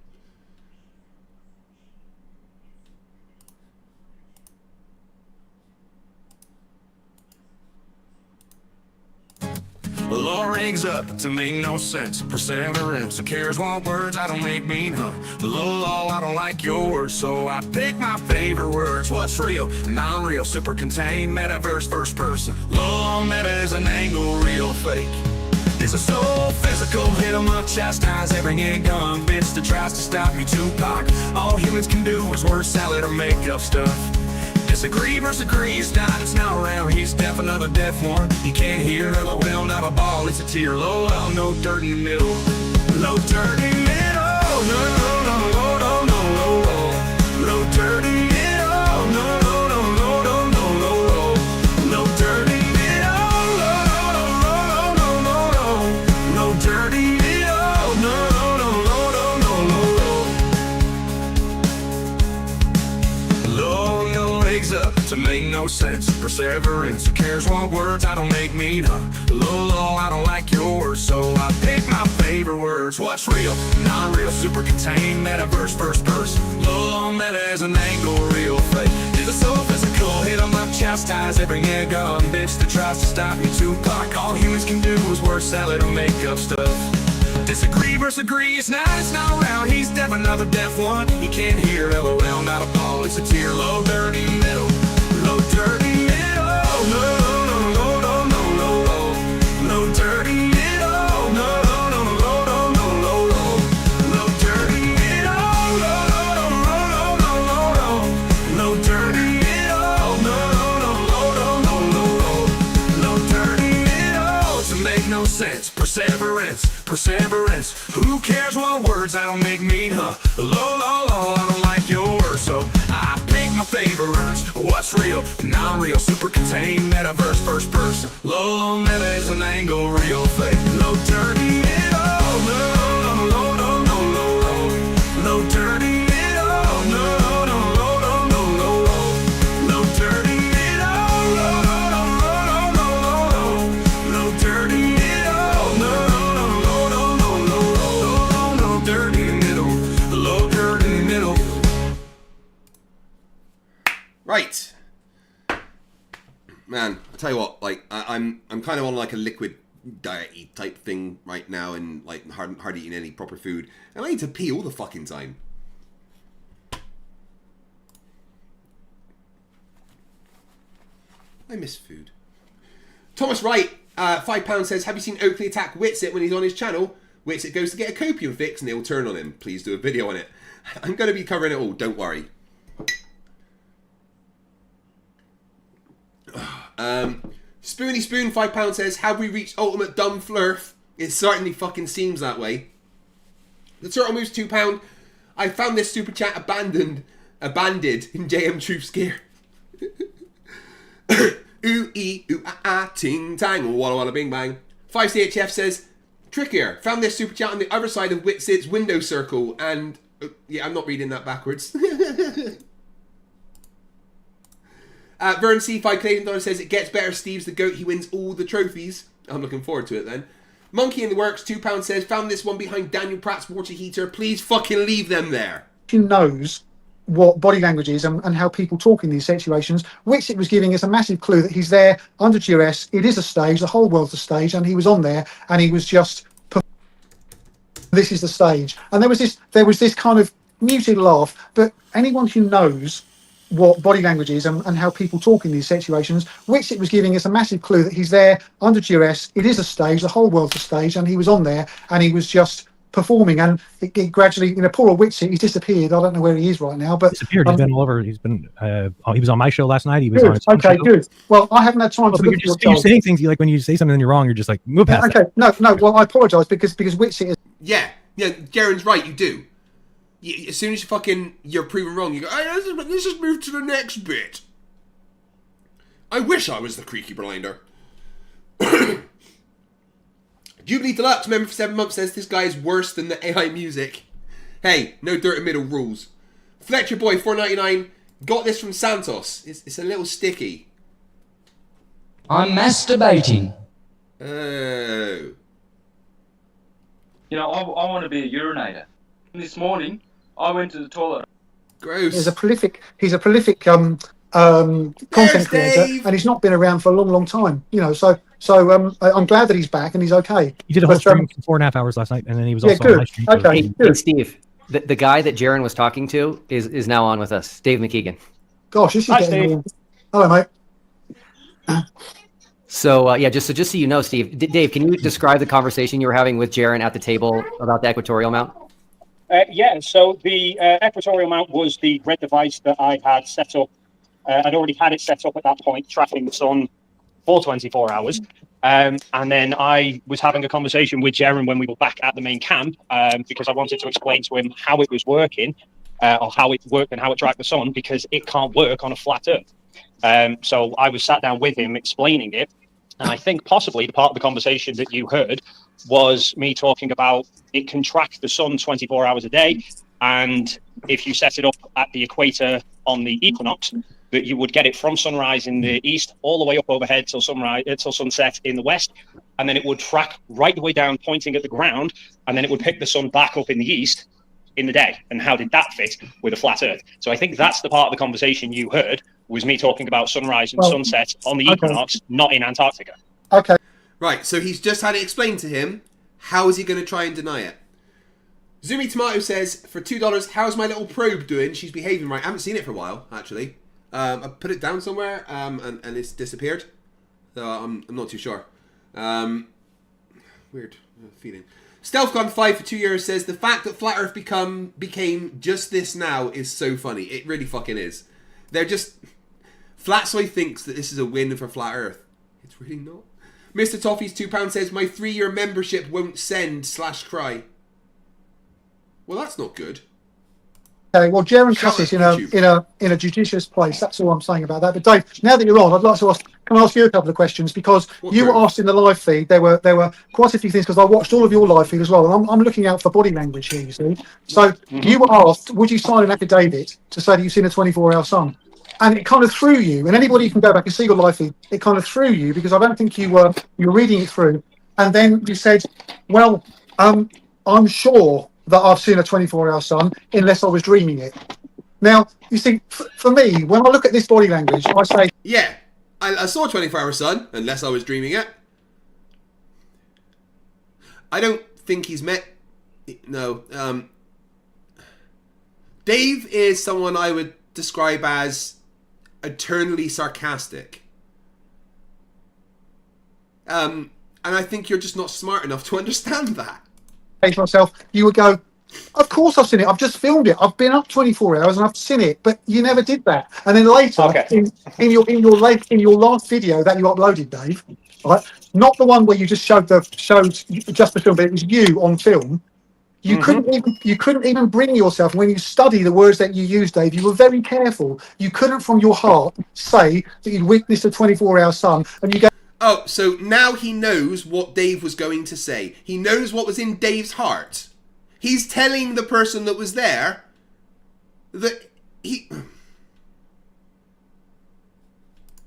The law rings up to make no sense. Perseverance, who cares what words I don't make mean, huh? The law, I don't like your words, so I pick my favorite words. What's real, non-real, super contained, metaverse, first person. Law, meta is an angle, real, fake. This is so physical, hit 'em up, chastise every young bitch that tries to stop me, Tupac. All humans can do is word salad or make up stuff. Disagree versus agrees, it's not around. He's deaf, another deaf one. He can't hear, LOL, not a ball, it's a tear. LOL, no dirt in the middle. No dirt in the middle. No, no, no, no, no, no, no, no. No dirt in the middle. No, no, no, no, no, no, no, no. No dirt in the middle. No, no, no, no, no, no. No dirt in the middle. No, no, no, no, no, no, no. Low your legs up to make no sense. Perseverance, who cares what words I don't make me up. Low, I don't like yours, so I pick my favorite words. What's real, not real, super contained, metaverse, first person. Low, meta as an angle, real fake. Is it so physical, hit 'em up, chastise every nigga, bitch that tries to stop you. Tupac, all humans can do is word salad or make up stuff. Disagree versus agree, it's not around. He's deaf, another deaf one. He can't hear, LOL, not a ball, it's a tear. Low, dirty middle. Low, dirty middle. No, no, no, no, no, no, no. Low, dirty middle. No, no, no, no, no, no, no, no. Low, dirty middle. No, no, no, no, no, no, no. Low, dirty middle. No, no, no, no, no, no, no. Low, dirty middle. To make no sense. Perseverance. Perseverance, who cares what words I don't make mean, huh? Low, low, low, I don't like your words, so I pick my favorite words. What's real, not real, super contained, metaverse, first person. Low, meta is an angle, real fake. Low, dirty middle, no, no, no, no, no, no, no. Low, dirty middle, no, no, no, no, no, no, no. Low, dirty middle, no, no, no, no, no, no. Low, dirty middle, no, no. Right, man. I tell you what, like I'm kind of on like a liquid diet type thing right now, and like hardly eating any proper food, and I need to pee all the fucking time. I miss food. Thomas Wright, £5 says, have you seen Oakley attack Witsit when he's on his channel? Witsit goes to get a copium fix and they'll turn on him. Please do a video on it. I'm going to be covering it all, don't worry. Spoony Spoon, £5 says, have we reached ultimate dumb Flerf? It certainly fucking seems that way. The Turtle Moves, £2. I found this super chat abandoned in JM Truth Scare. Ooh, ee, ooh, ah, ah, ting, tang, walla, walla, bing, bang. 5CHF says, trickier. Found this super chat on the other side of Witsit's window circle, and... yeah, I'm not reading that backwards. Vern C5 Clayton says, it gets better, Steve's the GOAT, he wins all the trophies. I'm looking forward to it then. Monkey in the Works, £2 says, found this one behind Daniel Pratt's water heater. Please fucking leave them there. He knows what body language is and how people talk in these situations. Wixit was giving us a massive clue that he's there under duress. It is a stage, the whole world's a stage, and he was on there and he was just, this is the stage. And there was this kind of muted laugh, but anyone who knows what body language is and how people talk in these situations, Wixit was giving us a massive clue that he's there under duress. It is a stage, the whole world's a stage, and he was on there and he was just performing, and it gradually, poor old Wixit, he's disappeared. I don't know where he is right now, but disappeared. He's been all over. He's been. He was on my show last night. He was good. on. His Okay, show. good. Well, I haven't had time to look at your you're saying things like when you say something and you're wrong, you're just like move past. Okay, no. Well, I apologise because Wixit is. Yeah, Jaren's right. You do. As soon as you're proven wrong, you go, hey, let's just move to the next bit. I wish I was the creaky blinder. Jubilee Deluxe, member for 7 months, says this guy is worse than the AI music. Hey, no dirt in middle rules. Fletcher Boy, $4.99, got this from Santos. It's a little sticky. I'm masturbating. Oh. You know, I want to be a urinator. This morning, I went to the toilet. Gross. He's a prolific content creator, and he's not been around for a long time. So I'm glad that he's back and he's okay. He did a whole stream for 4.5 hours last night, and then he was also good. on live stream. Okay, Hey, Steve, the guy that Jaren was talking to is now on with us, Dave McKeegan. Gosh, this is getting on. Hello, mate. So just so you know, Steve, Dave, can you describe the conversation you were having with Jaren at the table about the equatorial mount? So the equatorial mount was the red device that I had set up I'd already had it set up at that point, tracking the sun for 24 hours. And then I was having a conversation with Jaren when we were back at the main camp, because I wanted to explain to him how it was working, or how it worked and how it tracked the sun, because it can't work on a flat Earth. So I was sat down with him explaining it. And I think possibly the part of the conversation that you heard was me talking about it can track the sun 24 hours a day. And if you set it up at the equator on the equinox, that you would get it from sunrise in the east all the way up overhead till sunrise, till sunset in the west, and then it would track right the way down, pointing at the ground, and then it would pick the sun back up in the east in the day. And how did that fit with a flat Earth? So I think that's the part of the conversation you heard, was me talking about sunrise and sunset on the equinox, not in Antarctica. Okay. Right, so he's just had it explained to him. How is he going to try and deny it? Zoomy Tomato says, for $2, how's my little probe doing? She's behaving right. I haven't seen it for a while, actually. I put it down somewhere, and it's disappeared. So I'm not too sure. Weird feeling. StealthGun5 for 2 years says, the fact that Flat Earth became just this now is so funny. It really fucking is. They're just... Flatsoy thinks that this is a win for Flat Earth. It's really not. Mr. Toffee's £2 says, my 3-year membership won't send/cry. Well, that's not good. Okay, well, Jaren cuts it in a judicious place. That's all I'm saying about that. But Dave, now that you're on, I'd like to ask. Can I ask you a couple of questions? Because you were asked in the live feed. There were quite a few things, because I watched all of your live feed as well, and I'm looking out for body language here. You see, so you were asked, would you sign an affidavit to say that you've seen a 24-hour sun? And it kind of threw you. And anybody can go back and see your live feed. It kind of threw you, because I don't think you were reading it through. And then you said, well, I'm sure that I've seen a 24-hour sun, unless I was dreaming it. Now, you see, for me, when I look at this body language, I say... Yeah, I saw a 24-hour sun, unless I was dreaming it. I don't think he's met... No. Dave is someone I would describe as eternally sarcastic. And I think you're just not smart enough to understand that. Myself, you would go, of course I've seen it, I've just filmed it, I've been up 24 hours and I've seen it, but you never did that. And then later, in your last video that you uploaded, Dave, right, not the one where you just showed just the film, but it was you on film. You couldn't even bring yourself. When you study the words that you used, Dave, you were very careful. You couldn't, from your heart, say that you'd witnessed a 24-hour sun, and you go. Oh, so now he knows what Dave was going to say. He knows what was in Dave's heart. He's telling the person that was there that he...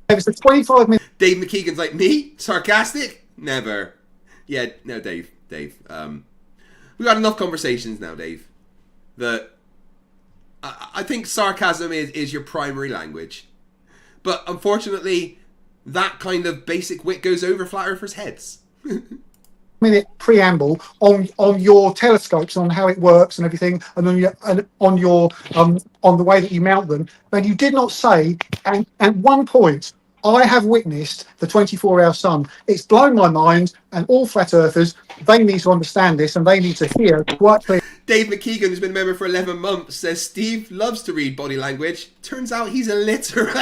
It's a 25-minute... Dave McKeegan's like, me? Sarcastic? Never. Yeah, no, Dave. We've had enough conversations now, Dave, that I think sarcasm is your primary language. But unfortunately... that kind of basic wit goes over flat earthers' heads. Minute preamble on your telescopes, on how it works and everything, and on the way that you mount them. And you did not say, and at one point, I have witnessed the 24-hour sun. It's blown my mind, and all flat earthers, they need to understand this, and they need to hear quite clearly. Dave McKeegan, who's been a member for 11 months, says Steve loves to read body language. Turns out he's illiterate.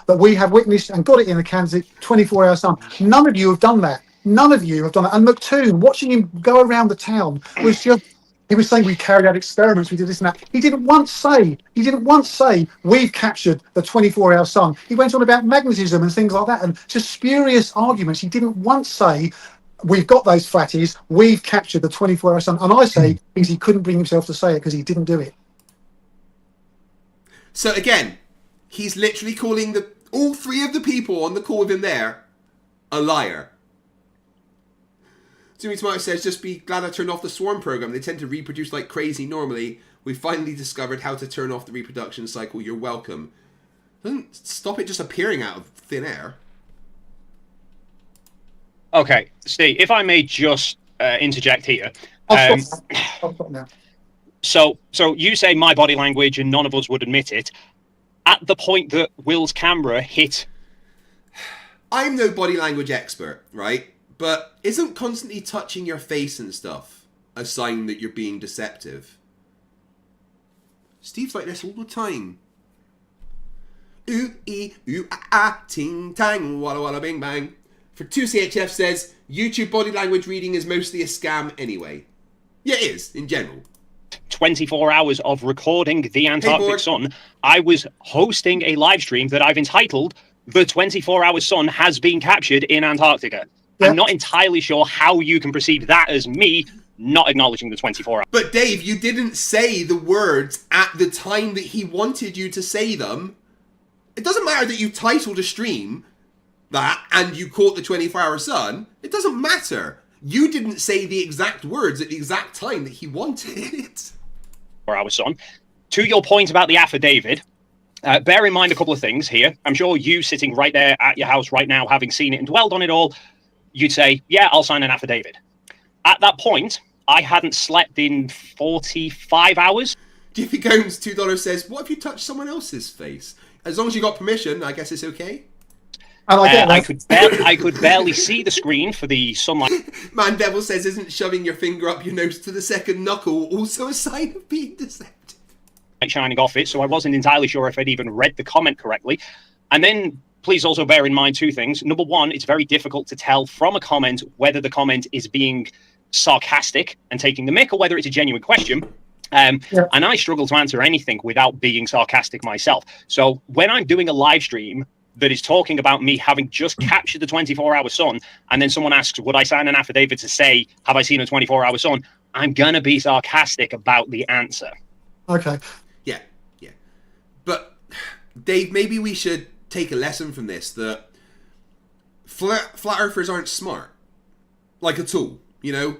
That we have witnessed and got it in the Kansas 24-hour sun. None of you have done that. None of you have done that. And McToon, watching him go around the town, was just, he was saying we carried out experiments, we did this and that. He didn't once say we've captured the 24-hour sun. He went on about magnetism and things like that, and just spurious arguments. He didn't once say we've got those flatties, we've captured the 24-hour sun. And I say he couldn't bring himself to say it because he didn't do it. So again, he's literally calling all three of the people on the call with him there a liar. Zoomy Tomato says, just be glad I turned off the swarm program. They tend to reproduce like crazy normally. We finally discovered how to turn off the reproduction cycle. You're welcome. Doesn't stop it just appearing out of thin air. Okay, Steve, if I may just interject here. I'll stop now. So you say my body language and none of us would admit it. At the point that Will's camera hit... I'm no body language expert, right? But isn't constantly touching your face and stuff a sign that you're being deceptive? Steve's like this all the time. Ooh, ooh, ting, tang, walla, walla, bing, bang. For 2CHF says, YouTube body language reading is mostly a scam anyway. Yeah, it is, in general. 24 hours of recording the Antarctic Sun. I was hosting a live stream that I've entitled "The 24-Hour Sun Has Been Captured in Antarctica." Yep. I'm not entirely sure how you can perceive that as me not acknowledging the 24 hours. But Dave, you didn't say the words at the time that he wanted you to say them. It doesn't matter that you titled a stream that and you caught the 24-hour sun. It doesn't matter. You didn't say the exact words at the exact time that he wanted it. 24-hour sun. To your point about the affidavit, bear in mind a couple of things here. I'm sure you sitting right there at your house right now, having seen it and dwelled on it all, you'd say, yeah, I'll sign an affidavit. At that point, I hadn't slept in 45 hours. Diffie Gomes $2 says, what if you touch someone else's face? As long as you got permission, I guess it's okay. I could barely see the screen for the sunlight. Man Devil says, isn't shoving your finger up your nose to the second knuckle also a sign of being deceptive? Shining off it, so I wasn't entirely sure if I'd even read the comment correctly. And then please also bear in mind two things. Number one, it's very difficult to tell from a comment whether the comment is being sarcastic and taking the mick or whether it's a genuine question. And I struggle to answer anything without being sarcastic myself. So when I'm doing a live stream that is talking about me having just captured the 24-hour sun, and then someone asks, would I sign an affidavit to say, have I seen a 24-hour sun? I'm going to be sarcastic about the answer. Okay. Yeah. But, Dave, maybe we should take a lesson from this, that flat earthers aren't smart. Like, at all. You know?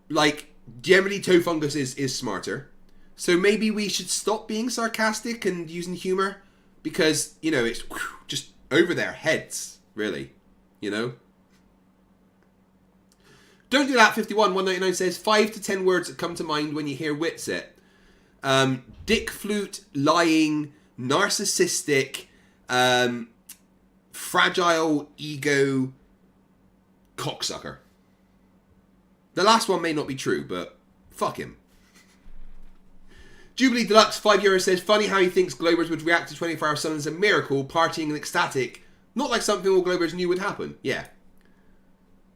Like, generally toe fungus is smarter. So maybe we should stop being sarcastic and using humor, because, you know, it's just over their heads, really. You know? Don't do that, 51-199 says, 5 to 10 words that come to mind when you hear Witsit. Dick flute, lying, narcissistic, fragile ego, cocksucker. The last one may not be true, but fuck him. Jubilee Deluxe €5 says, funny how he thinks Globers would react to 24-hour sun as a miracle, partying and ecstatic, not like something all Globers knew would happen. Yeah.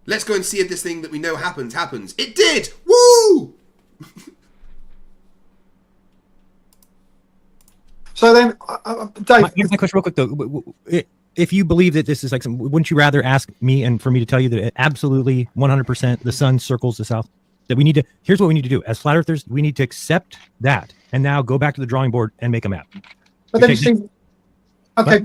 Let's go and see if this thing that we know happens. It did! Woo! So then, Dave... My question real quick, though. If you believe that this is like wouldn't you rather ask me and for me to tell you that it absolutely 100% the sun circles the south? That we need to, here's what we need to do. As flat earthers, we need to accept that and now go back to the drawing board and make a map. But then you see,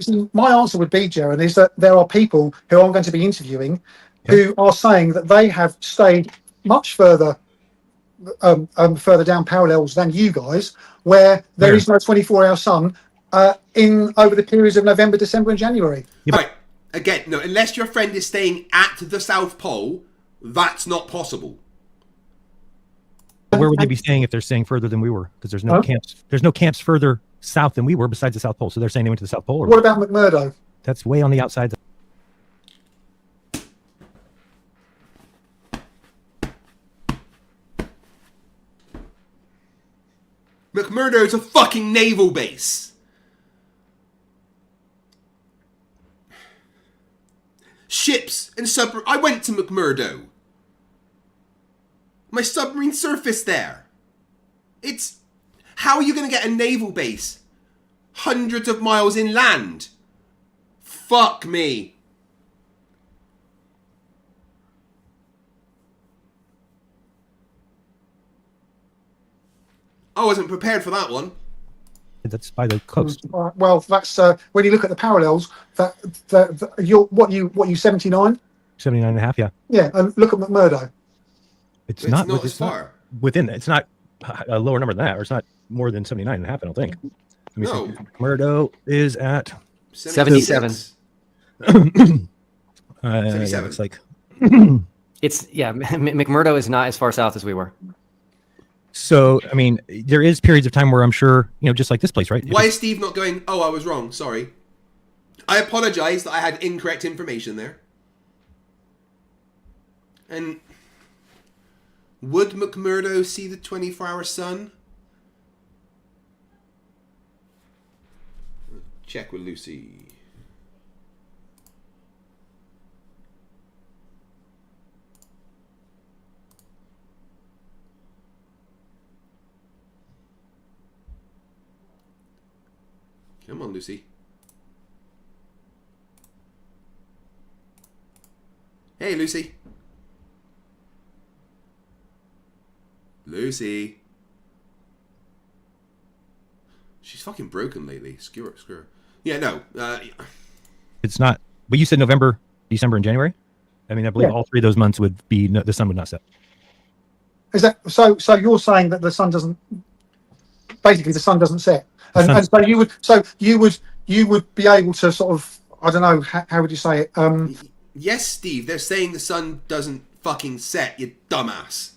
so my answer would be, Jaron, is that there are people who I'm going to be interviewing who are saying that they have stayed much further further down parallels than you guys, where there is no 24-hour sun in over the periods of November, December, and January. Right. Again, no, unless your friend is staying at the South Pole, that's not possible. Where would they be staying if they're staying further than we were? Because there's no camps. There's no camps further south than we were besides the South Pole. So they're saying they went to the South Pole. Or what about McMurdo? That's way on the outside. McMurdo's a fucking naval base. Ships and submarines. I went to McMurdo. My submarine surfaced there. It's... How are you going to get a naval base hundreds of miles inland? Fuck me. I wasn't prepared for that one. That's by the coast. Well, that's when you look at the parallels. What you 79? 79 and a half, yeah. Yeah, and look at McMurdo. It's not as far. Within. It's not a lower number than that, or it's not more than 79 and a half. I don't think. Let me see. McMurdo is at 77. 77. Yeah, it's like it's McMurdo is not as far south as we were. So, I mean, there is periods of time where I'm sure, just like this place, right? Why is Steve not going, oh, I was wrong, sorry. I apologize that I had incorrect information there. And would McMurdo see the 24-hour sun? check with Lucy. Come on, Lucy. Hey, Lucy. Lucy. She's fucking broken lately. Screw her. Yeah, no. It's not. But you said November, December, and January. I mean, I believe all 3 of those months would be the sun would not set. Is that so? So you're saying that the sun doesn't. Basically, the sun doesn't set, and so you would be able to sort of, I don't know, how would you say it? Yes, Steve. They're saying the sun doesn't fucking set. You dumbass.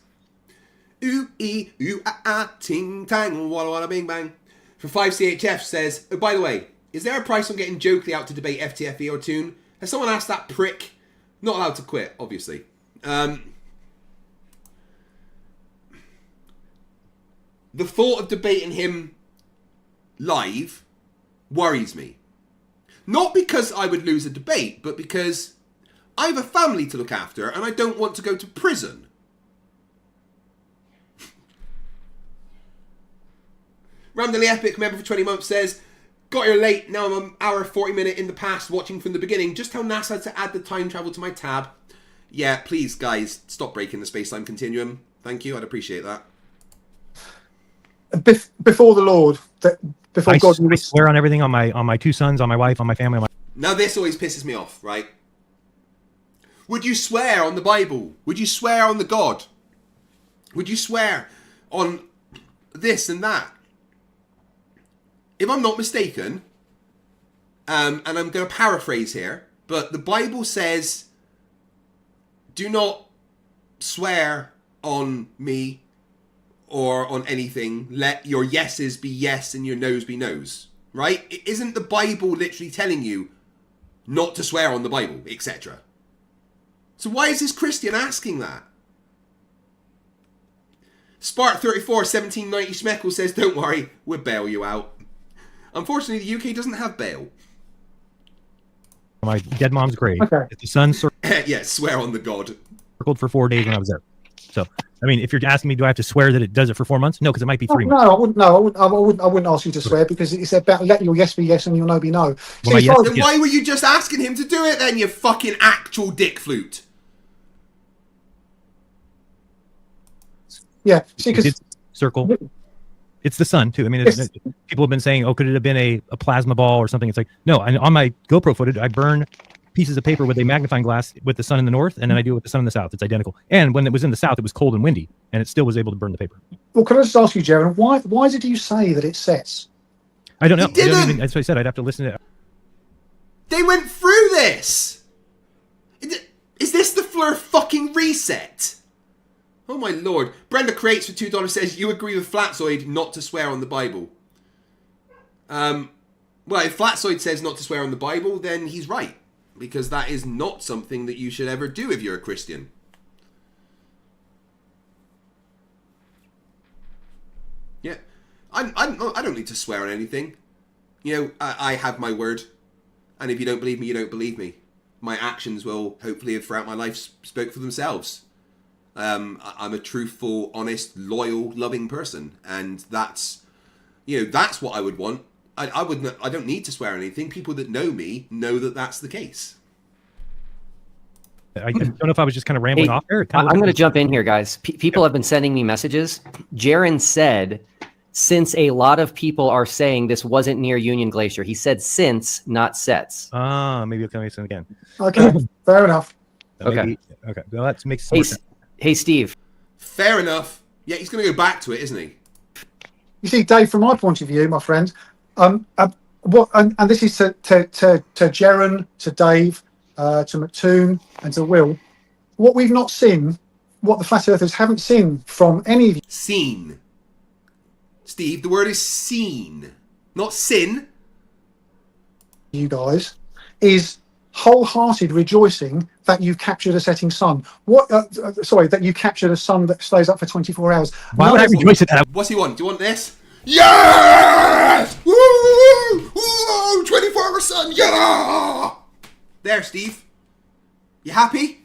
Ooh ee ooh ah ah ting tang walla walla bing bang. For 5CHF says, oh, by the way, is there a price on getting Jokely out to debate FTFE or Toon? Has someone asked that prick? Not allowed to quit, obviously. The thought of debating him live worries me. Not because I would lose a debate, but because I have a family to look after and I don't want to go to prison. Randomly Epic, member for 20 months, says, got here late, now I'm an hour 40 minute in the past watching from the beginning. Just tell NASA to add the time travel to my tab. Yeah, please, guys, stop breaking the space-time continuum. Thank you, I'd appreciate that. Before the Lord, before God, I swear on everything, on my 2 sons, on my wife, on my family. Now this always pisses me off, right? Would you swear on the Bible? Would you swear on the God? Would you swear on this and that? If I'm not mistaken, and I'm going to paraphrase here, but the Bible says, do not swear on me or on anything. Let your yeses be yes and your noes be noes. Right? Isn't the Bible literally telling you not to swear on the Bible, etc.? So why is this Christian asking that? Spark34 1790 Schmeckle says, don't worry, we'll bail you out. Unfortunately, the UK doesn't have bail. My dead mom's grave. Okay. If the sun yeah, swear on the God. Circled for 4 days when I was there. So, I mean, if you're asking me, do I have to swear that it does it for 4 months? No, because it might be 3 months. No, I wouldn't. No, I wouldn't ask you to swear because it's about let your yes be yes and your no be no. Well, then why were you just asking him to do it then, you fucking actual dick flute? Yeah, see, because circle. It's the sun too. I mean, people have been saying, "Oh, could it have been a plasma ball or something?" It's like, no. And on my GoPro footage, I burn pieces of paper with a magnifying glass with the sun in the north, and then I do it with the sun in the south. It's identical. And when it was in the south, it was cold and windy, and it still was able to burn the paper. Well, can I just ask you, Jaron, why did you say that it sets? I don't know. That's what I said. I'd have to listen to it. They went through this. Is this the Flerf fucking reset? Oh my lord. Brenda Creates for $2 says, you agree with Flatzoid not to swear on the Bible. Well, if Flatzoid says not to swear on the Bible, then he's right. Because that is not something that you should ever do if you're a Christian. Yeah. I don't need to swear on anything. You know, I have my word. And if you don't believe me, you don't believe me. My actions will, hopefully, throughout my life, spoke for themselves. I'm a truthful, honest, loyal, loving person, and that's what I would want. I don't need to swear on anything. People that know me know that that's the case. I don't know if I was just kind of rambling off there. I'm going to jump in here, guys. People have been sending me messages. Jaron said, since a lot of people are saying this wasn't near Union Glacier, he said since, not sets. Maybe you'll tell me something again. Okay, fair enough. Okay. Well, that makes sense. Hey, Steve. Fair enough. Yeah, he's going to go back to it, isn't he? You see, Dave, from my point of view, my friend, and this is to Jaron, to Dave, to McToon, and to Will. What we've not seen, what the flat earthers haven't seen from any of you. Seen. Steve, the word is seen, not sin. You guys, is wholehearted rejoicing that you've captured a setting sun. That you captured a sun that stays up for 24 hours. Why would I rejoice at that? What's he want? Do you want this? Yes! Woo! Woo! 24 24, son. Yeah. There, Steve. You happy?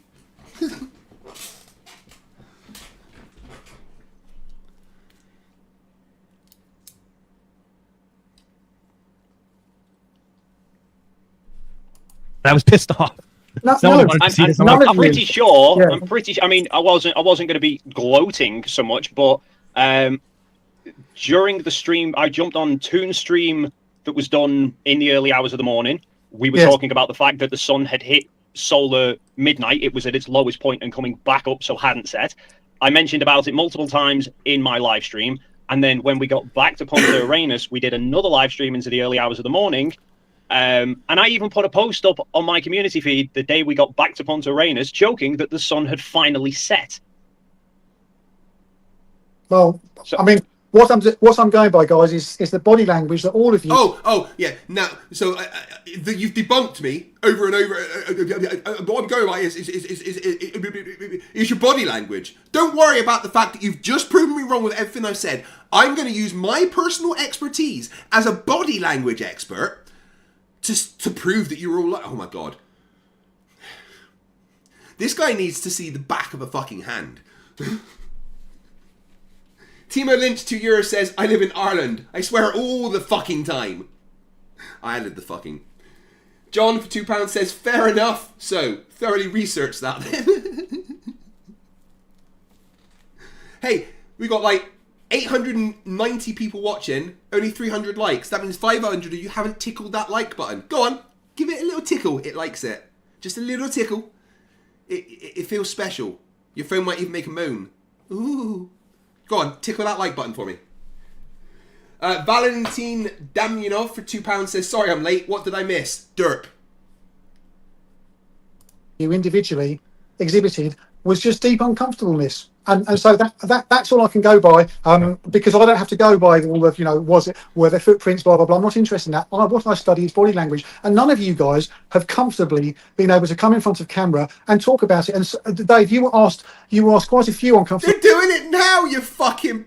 I was pissed off. No, Someone wanted to see this. I'm like, I'm pretty sure. Yeah. I'm pretty. I mean, I wasn't going to be gloating so much, but during the stream, I jumped on Toon's stream that was done in the early hours of the morning. We were talking about the fact that the sun had hit solar midnight. It was at its lowest point and coming back up, so hadn't set. I mentioned about it multiple times in my live stream, and then when we got back to Punta Uranus, we did another live stream into the early hours of the morning. And I even put a post up on my community feed the day we got back to Punta Uranus, joking that the sun had finally set. Well, I mean, what I'm going by, guys, is the body language that all of you. Oh, yeah. Now, so you've debunked me over and over. What I'm going by is your body language. Don't worry about the fact that you've just proven me wrong with everything I've said. I'm going to use my personal expertise as a body language expert to prove that you're all like, oh my god. This guy needs to see the back of a fucking hand. Timo Lynch, €2 says, I live in Ireland. I swear all the fucking time. I added the fucking. John for £2 says, fair enough. So, thoroughly research that then. Hey, we got like 890 people watching, only 300 likes. That means 500 of you haven't tickled that like button. Go on, give it a little tickle. It likes it. Just a little tickle. It feels special. Your phone might even make a moan. Ooh. Go on, tickle that like button for me. Valentine Damyanov for £2 says, sorry I'm late. What did I miss? Derp. You individually exhibited was just deep uncomfortableness. And so that's all I can go by, because I don't have to go by all of, were there footprints, blah, blah, blah. I'm not interested in that. What I study is body language. And none of you guys have comfortably been able to come in front of camera and talk about it. And so, Dave, you were asked quite a few uncomfortable... They're doing it now, you fucking...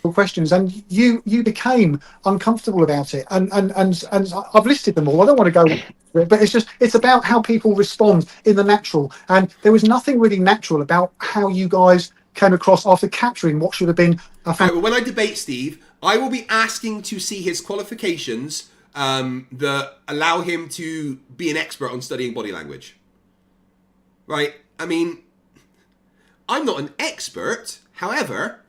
questions, and you became uncomfortable about it. And I've listed them all. I don't want to go... But it's about how people respond in the natural. And there was nothing really natural about how you guys came across after capturing what should have been a well, when I debate Steve, I will be asking to see his qualifications that allow him to be an expert on studying body language. Right? I mean, I'm not an expert. However,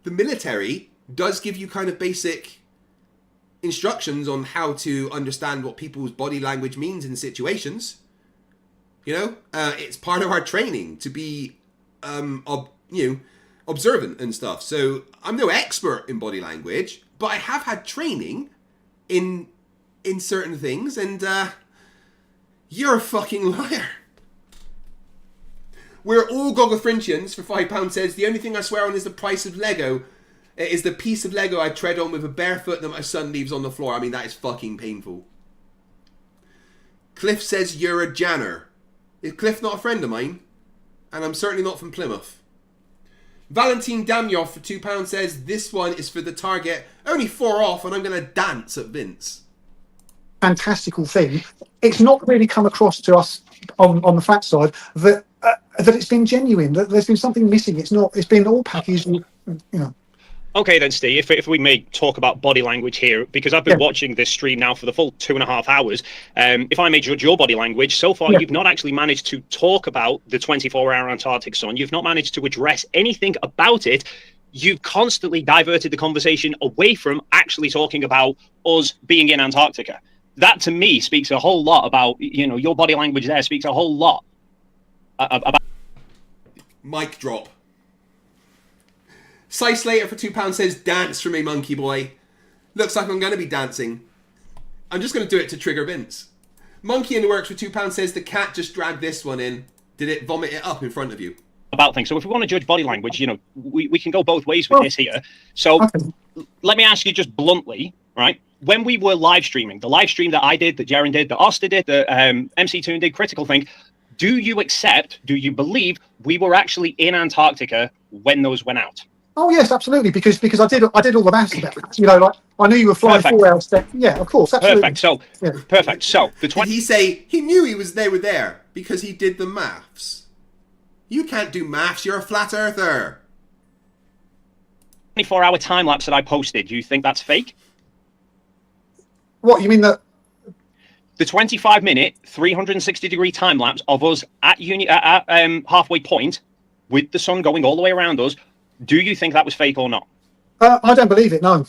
the military does give you kind of basic instructions on how to understand what people's body language means in situations. It's part of our training to be observant and stuff. So I'm no expert in body language, but I have had training in certain things, and you're a fucking liar. We're all Gogolfrinchians for £5 says, the only thing I swear on is the price of Lego. It is the piece of Lego I tread on with a bare foot that my son leaves on the floor. I mean, that is fucking painful. Cliff says, you're a Janner. Is Cliff not a friend of mine? And I'm certainly not from Plymouth. Valentine Damyoff for £2 says, this one is for the target. Only 4 off, and I'm going to dance at Vince. Fantastical thing. It's not really come across to us on the flat side that it's been genuine, that there's been something missing. It's been all packaged, Okay then, Steve, if we may talk about body language here, because I've been watching this stream now for the full 2.5 hours. If I may judge your body language, so far you've not actually managed to talk about the 24-hour Antarctic sun. You've not managed to address anything about it. You've constantly diverted the conversation away from actually talking about us being in Antarctica. That, to me, speaks a whole lot about, your body language there speaks a whole lot about... Mic drop. Cy Slater for £2 says, dance for me, monkey boy. Looks like I'm going to be dancing. I'm just going to do it to trigger Vince. Monkey in the Works for £2 says, the cat just dragged this one in. Did it vomit it up in front of you? About things. So if we want to judge body language, we can go both ways with this here. So let me ask you just bluntly, right? When we were live streaming, the live stream that I did, that Jaren did, that Oster did, that MC Toon did, Critical Think, do you believe we were actually in Antarctica when those went out? Oh yes, absolutely. Because I did all the maths about that. You know, like I knew you were flying Perfect. 4 hours. Yeah, of course, absolutely. Perfect. So, Yeah. perfect. So, the Did he say he knew they were there because he did the maths? You can't do maths. You're a flat earther. 24-hour time lapse that I posted, do you think that's fake? What, you mean that? The 25-minute, 360-degree time lapse of us at halfway point, with the sun going all the way around us, do you think that was fake or not? I don't believe it. No.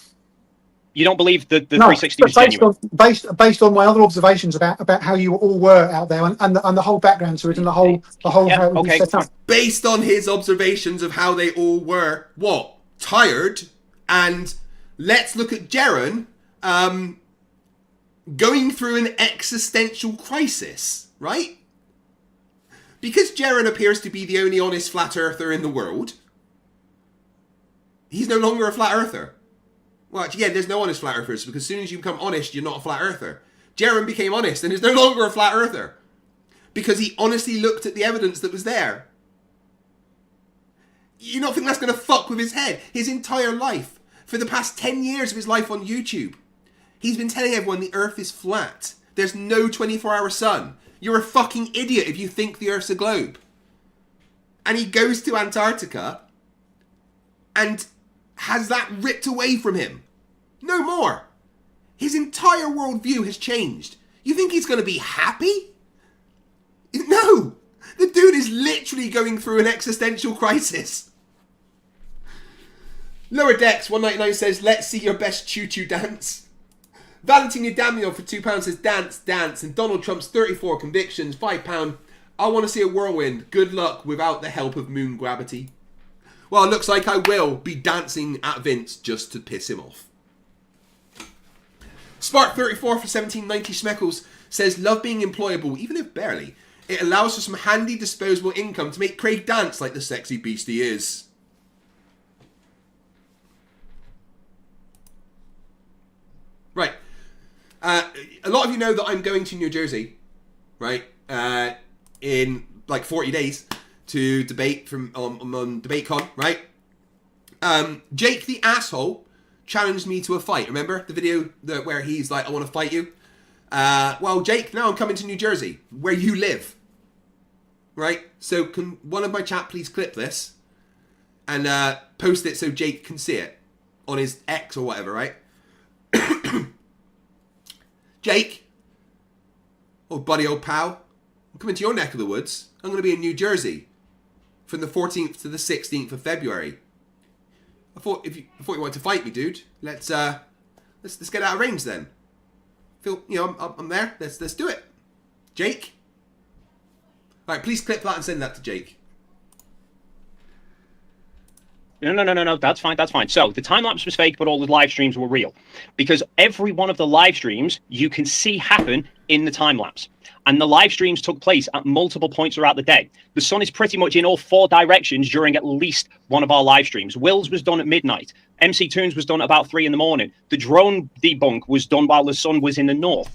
You don't believe the No, 360 was genuine? Based on my other observations about how you all were out there and the whole background to it and the whole how it was set up. Based on his observations of how they all were, what? Tired? And let's look at Jaren going through an existential crisis, right? Because Jaren appears to be the only honest flat earther in the world, he's no longer a flat earther. Well, actually, yeah, there's no honest flat earthers, because as soon as you become honest, you're not a flat earther. Jaren became honest and is no longer a flat earther because he honestly looked at the evidence that was there. You don't think that's going to fuck with his head? His entire life, for the past 10 years of his life on YouTube, he's been telling everyone the Earth is flat. There's no 24-hour sun. You're a fucking idiot if you think the Earth's a globe. And he goes to Antarctica and has that ripped away from him. No more. His entire worldview has changed. You think he's going to be happy? No. The dude is literally going through an existential crisis. Lower Decks 199 says, let's see your best choo-choo dance. Valentino Damio for £2 says, dance, dance. And Donald Trump's 34 convictions, £5. I want to see a whirlwind. Good luck without the help of moon gravity. Well, it looks like I will be dancing at Vince just to piss him off. Spark34 for 1790 Schmeckles says, love being employable, even if barely. It allows for some handy disposable income to make Craig dance like the sexy beast he is. Right. A lot of you know that I'm going to New Jersey, right, in like 40 days to debate on DebateCon, right? Jake the asshole challenged me to a fight. Remember the video where he's like, I want to fight you? Well, Jake, now I'm coming to New Jersey, where you live. Right? So can one of my chat please clip this and post it so Jake can see it on his X or whatever, right? Jake, old buddy, old pal, I'm coming to your neck of the woods. I'm going to be in New Jersey from the 14th to the 16th of February. I thought you wanted to fight me, dude. Let's get that arranged then. I'm there. Let's do it. Jake? Alright, please clip that and send that to Jake. No, that's fine. So, the time-lapse was fake, but all the live streams were real. Because every one of the live streams you can see happen in the time-lapse. And the live streams took place at multiple points throughout the day. The sun is pretty much in all 4 directions during at least one of our live streams. Will's was done at midnight. MC Toons was done at about 3 in the morning. The drone debunk was done while the sun was in the north.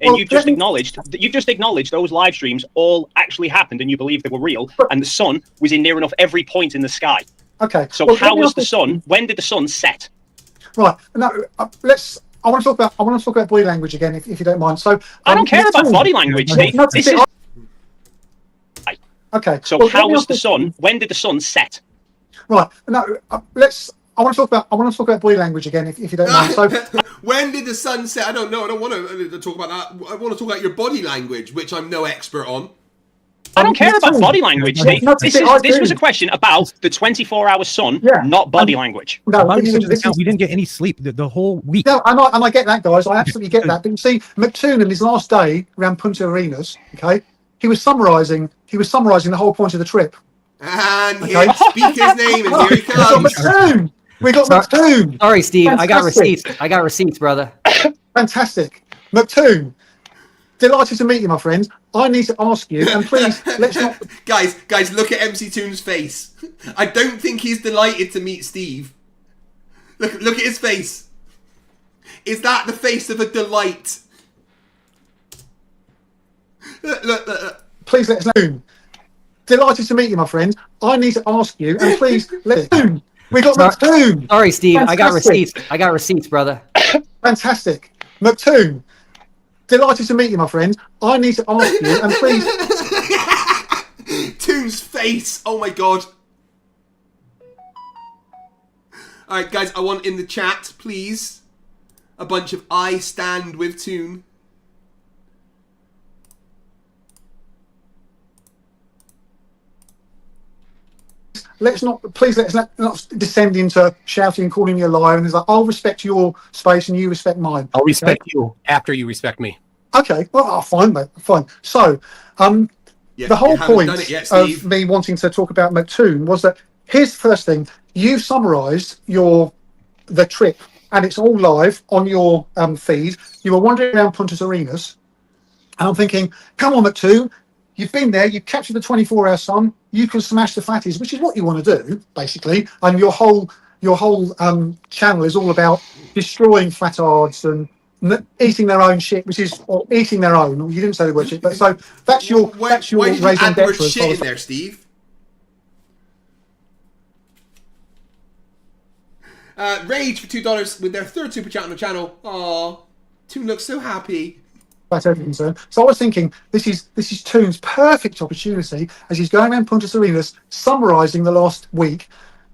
And you've just acknowledged those live streams all actually happened and you believe they were real. And the sun was in near enough every point in the sky. Okay. So how was the sun? When did the sun set? Right. Now I want to talk about body language again, if you don't mind. So I don't care about body language, Steve. Okay. So how was the sun? When did the sun set? Right. Now I want to talk about body language again, if you don't mind. So when did the sun set? I don't know. I don't want to talk about that. I want to talk about your body language, which I'm no expert on. I don't care about body language, Steve. This was a question about the 24-hour sun, not body language. No, we didn't get any sleep the whole week. No, and I get that, guys. I absolutely get that. But you see, McToon in his last day around Punta Arenas, okay, he was summarising the whole point of the trip. And here, speak his name, and here he comes. We got McToon. Sorry, Steve. Fantastic. I got receipts, brother. Fantastic. McToon. Delighted to meet you, my friend. I need to ask you, and please, let's not... Guys, look at MC Toon's face. I don't think he's delighted to meet Steve. Look at his face. Is that the face of a delight? Look. Please let us know. Delighted to meet you, my friend. I need to ask you, and please, let's... We got McToon. Sorry, Steve. I got Fantastic. receipts. I got receipts, brother. Fantastic. McToon, delighted to meet you, my friend. I need to ask you, and please... Toon's face. Oh my god. Alright, guys, I want in the chat, please, a bunch of I stand with Toon. Let's not descend into shouting and calling me a liar. And it's like, I'll respect your space and you respect mine. I'll respect you after you respect me. Okay, well, fine, mate, fine. So, the whole point of me wanting to talk about McToon was that here's the first thing. You've summarised the trip, and it's all live on your feed. You were wandering around Punta Arenas, and I'm thinking, come on, McToon. You've been there, you've captured the 24-hour sun, you can smash the flatties, which is what you want to do, basically. And your whole channel is all about destroying flatards and eating their own shit, or eating their own. You didn't say the word shit, but so that's your Why did you add the word shit in there, Steve? Rage for $2 with their third super chat on the channel. Aww, Toon looks so happy. That's everything, sir. So I was thinking, this is Toon's perfect opportunity as he's going around Punta Arenas, summarising the last week,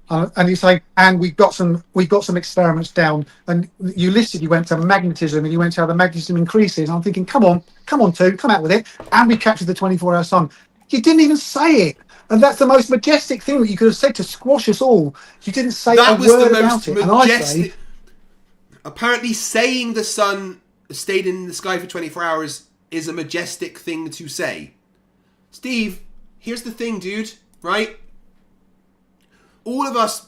and he's saying, and we've got some experiments down, and you went to magnetism, and you went to how the magnetism increases. And I'm thinking, come on, Toon, come out with it, and we captured the 24-hour sun. You didn't even say it, and that's the most majestic thing that you could have said to squash us all. You didn't say a word about it, and I say, apparently, saying the sun stayed in the sky for 24 hours is a majestic thing to say. Steve, here's the thing, dude, right? All of us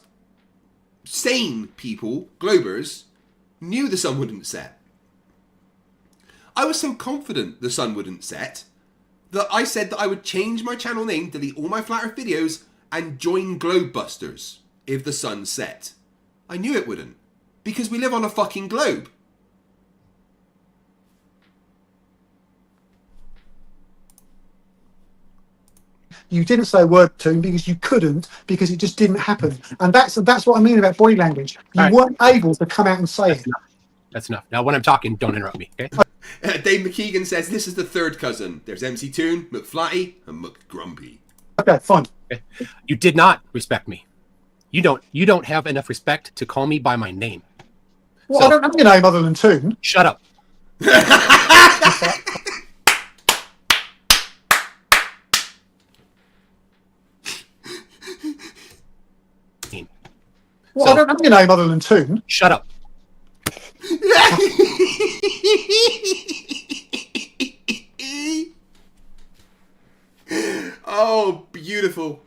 sane people, Globers, knew the sun wouldn't set. I was so confident the sun wouldn't set that I said that I would change my channel name, delete all my Flat Earth videos, and join Globebusters if the sun set. I knew it wouldn't, because we live on a fucking globe. you didn't say a word to him because you couldn't, because it just didn't happen. And that's what I mean about body language. You weren't able to come out and say it. That's enough. Now, when I'm talking, don't interrupt me, okay? Dave McKeegan says this is the third cousin. There's MC Toon, McFlatty, and McGrumpy. Okay, fine. Okay. You did not respect me. You don't have enough respect to call me by my name. Well, I don't have your name other than Toon. Shut up. Well, I don't have your name other than Toon. Shut up. Oh, beautiful.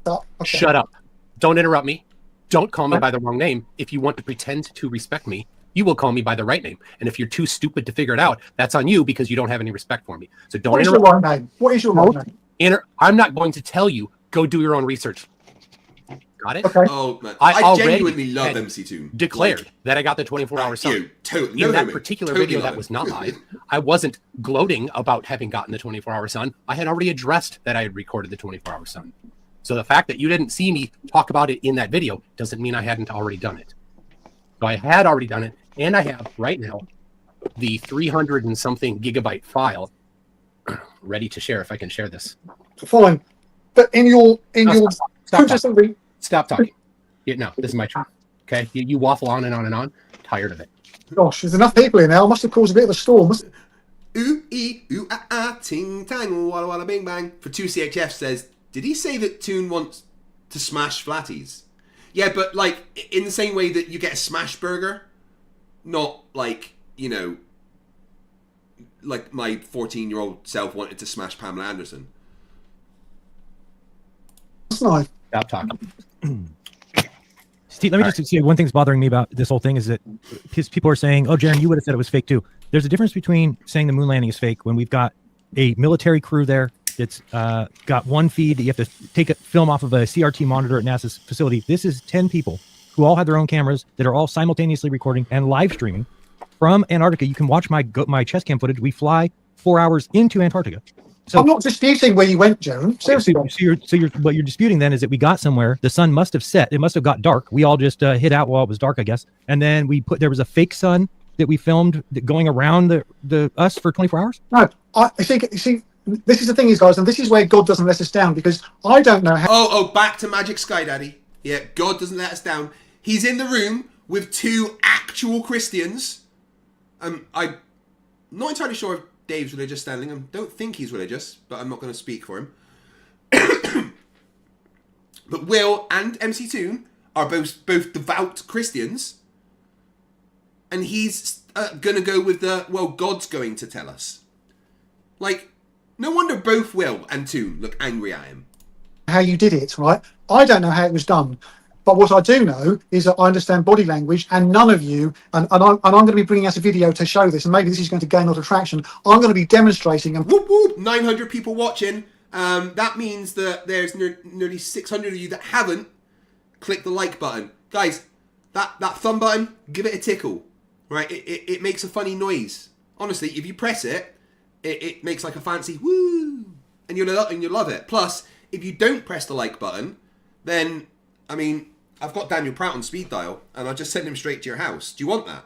Okay. Shut up. Don't interrupt me. Don't call me by the wrong name. If you want to pretend to respect me, you will call me by the right name. And if you're too stupid to figure it out, that's on you because you don't have any respect for me. So don't interrupt. What is your right name? What is your right name? I'm not going to tell you. Go do your own research. Got it? Okay. Oh, man. I genuinely love MC Toon. Declared that I got the 24-hour sun. Totally. In that particular video that was not live, I wasn't gloating about having gotten the 24-hour sun. I had already addressed that I had recorded the 24-hour sun. So the fact that you didn't see me talk about it in that video doesn't mean I hadn't already done it. So I had already done it, and I have right now the 300 and something gigabyte file ready to share if I can share this. Fine. But Stop talking. Yeah, no, this is my truth. Okay, you waffle on and on and on. Tired of it. Gosh, there's enough people here now. Must have caused a bit of a storm. Ooh, ee, ooh, ah, ah, ting, tang, walla, walla, bing, bang. For 2CHF says, did he say that Toon wants to smash flatties? Yeah, but like in the same way that you get a smash burger, not like, you know, like my 14-year-old self wanted to smash Pamela Anderson. That's nice. Stop talking. Steve, let me just say one thing's bothering me about this whole thing is that people are saying, oh, Jaron, you would have said it was fake too. There's a difference between saying the moon landing is fake when we've got a military crew there that's got one feed that you have to take a film off of a CRT monitor at NASA's facility. This is 10 people who all have their own cameras that are all simultaneously recording and live streaming from Antarctica. You can watch my chest cam footage. We fly 4 hours into Antarctica I'm not disputing where you went, Jaron. Seriously. What you're disputing then is that we got somewhere. The sun must have set. It must have got dark. We all just hid out while it was dark, I guess. And then there was a fake sun that we filmed going around the us for 24 hours. No, I think. See, this is the thing, guys, and this is where God doesn't let us down, because I don't know how. Oh, back to Magic Sky Daddy. Yeah, God doesn't let us down. He's in the room with 2 actual Christians. I'm not entirely sure if Dave's religious standing. I don't think he's religious, but I'm not going to speak for him. But Will and MC Toon are both devout Christians. And he's going to go with God's going to tell us. Like, no wonder both Will and Toon look angry at him. How you did it, right? I don't know how it was done. But what I do know is that I understand body language, and none of you, and I'm going to be bringing out a video to show this, and maybe this is going to gain a lot of traction. I'm going to be demonstrating. And whoop, whoop, 900 people watching. That means that there's nearly 600 of you that haven't clicked the like button. Guys, that thumb button, give it a tickle. Right? It makes a funny noise. Honestly, if you press it, it makes like a fancy woo, and you'll love it. Plus, if you don't press the like button, then, I mean, I've got Daniel Prout on speed dial, and I'll just send him straight to your house. Do you want that?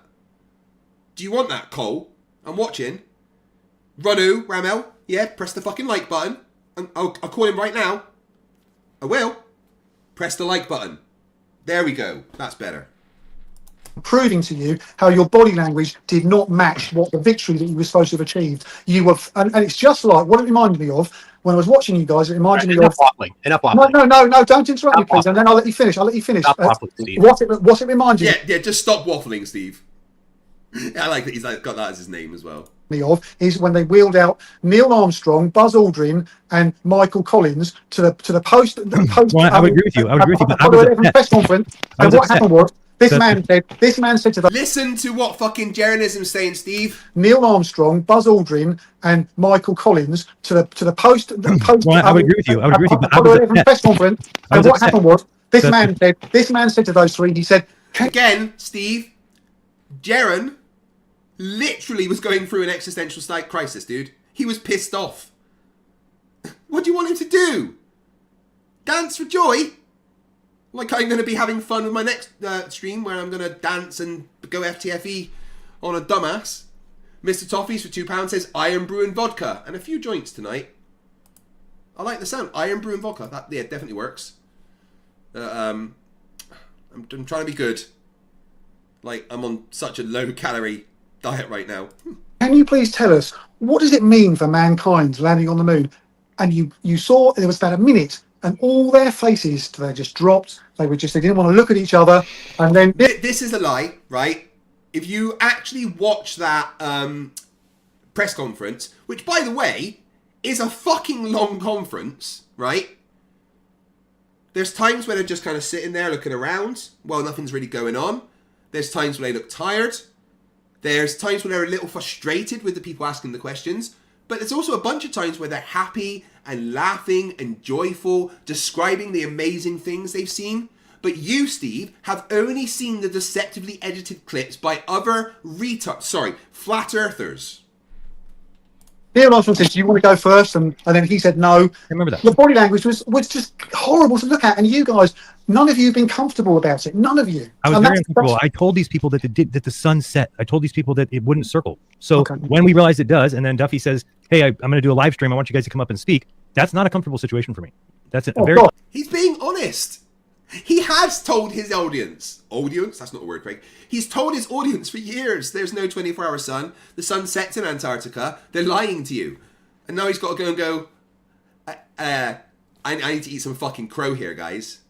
Do you want that, Cole? I'm watching. Runu, Ramel, yeah, press the fucking like button. I'll call him right now. I will. Press the like button. There we go. That's better. Proving to you how your body language did not match what the victory that you were supposed to have achieved. You were, and it's just like what it reminded me of when I was watching you guys. It reminded me of enough waffling. No, don't interrupt me, please, and then I'll let you finish. What it reminds you? Yeah, just stop waffling, Steve. I like that he's got that as his name as well. Of is when they wheeled out Neil Armstrong, Buzz Aldrin, and Michael Collins to the post. Well, I would agree with you. But I was at the press conference, and what happened was. This man said to the... Listen to what fucking Jaronism's saying, Steve. Neil Armstrong, Buzz Aldrin, and Michael Collins to the post. Well, I would agree with you. But I was at the press conference, and what happened was this man said to those 3. He said, again, Steve, Jaron literally was going through an existential crisis, dude. He was pissed off. What do you want him to do? Dance for joy? Like I'm going to be having fun with my next stream where I'm going to dance and go FTFE on a dumbass. Mr. Toffees for £2 says Iron Brew and Vodka and a few joints tonight. I like the sound. Iron Brew and Vodka. That definitely works. I'm trying to be good. Like I'm on such a low calorie diet right now. Can you please tell us what does it mean for mankind landing on the moon? And you saw there was about a minute. And all their faces, they just dropped. They didn't want to look at each other. And then this is a lie, right? If you actually watch that press conference, which by the way is a fucking long conference, right? There's times where they're just kind of sitting there looking around while nothing's really going on. There's times where they look tired. There's times where they're a little frustrated with the people asking the questions. But there's also a bunch of times where they're happy and laughing and joyful, describing the amazing things they've seen. But you, Steve, have only seen the deceptively edited clips by other flat earthers. Neil Armstrong said, do you want to go first? And then he said no. I remember that. The body language was just horrible to look at. And you guys, none of you have been comfortable about it. None of you. I was very uncomfortable. I told these people that the sun set. I told these people that it wouldn't circle. So when we realized it does, and then Duffy says, hey, I'm going to do a live stream. I want you guys to come up and speak. That's not a comfortable situation for me. That's a very... He's being honest. He has told his audience. Audience? That's not a word, Craig. He's told his audience for years there's no 24-hour sun. The sun sets in Antarctica. They're lying to you. And now he's got to go I need to eat some fucking crow here, guys.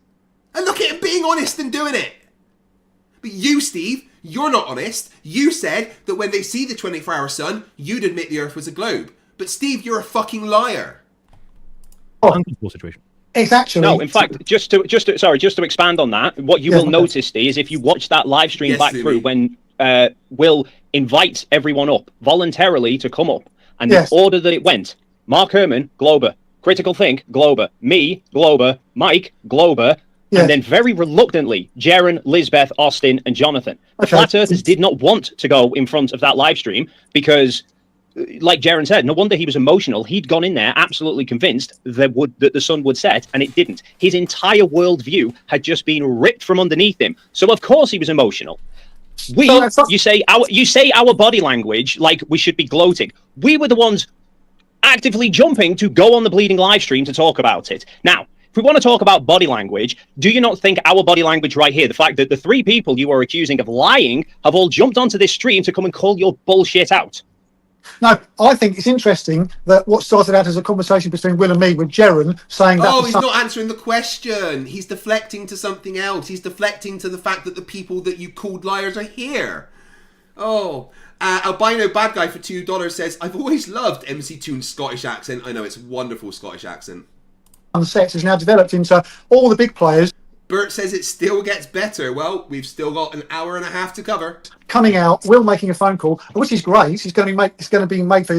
And look at him being honest and doing it. But you, Steve, you're not honest. You said that when they see the 24-hour sun, you'd admit the Earth was a globe. But Steve, you're a fucking liar. Uncomfortable situation. It's actually no. In fact, just to expand on that, what you will notice, Steve, is if you watch that live stream through when Will invites everyone up voluntarily to come up, and the order that it went: Mark Herman, Glober; Critical Think, Glober; me, Glober; Mike, Glober. And then very reluctantly, Jaron, Lisbeth, Austin, and Jonathan. The Flat Earthers did not want to go in front of that live stream because like Jaren said, no wonder he was emotional. He'd gone in there absolutely convinced that the sun would set, and it didn't. His entire worldview had just been ripped from underneath him. So of course he was emotional. You say our body language, like we should be gloating. We were the ones actively jumping to go on the Bleeding live stream to talk about it. Now, if we want to talk about body language, do you not think our body language right here, the fact that the 3 people you are accusing of lying have all jumped onto this stream to come and call your bullshit out? No, I think it's interesting that what started out as a conversation between Will and me with Jaren saying that... Oh, he's not answering the question. He's deflecting to something else. He's deflecting to the fact that the people that you called liars are here. Oh, Albino Bad Guy for $2 says, I've always loved MC Toon's Scottish accent. I know, it's a wonderful Scottish accent. ...sets has now developed into all the big players. Bert says it still gets better. Well, we've still got an hour and a half to cover. Coming out, Will making a phone call, which is great. It's going to be made for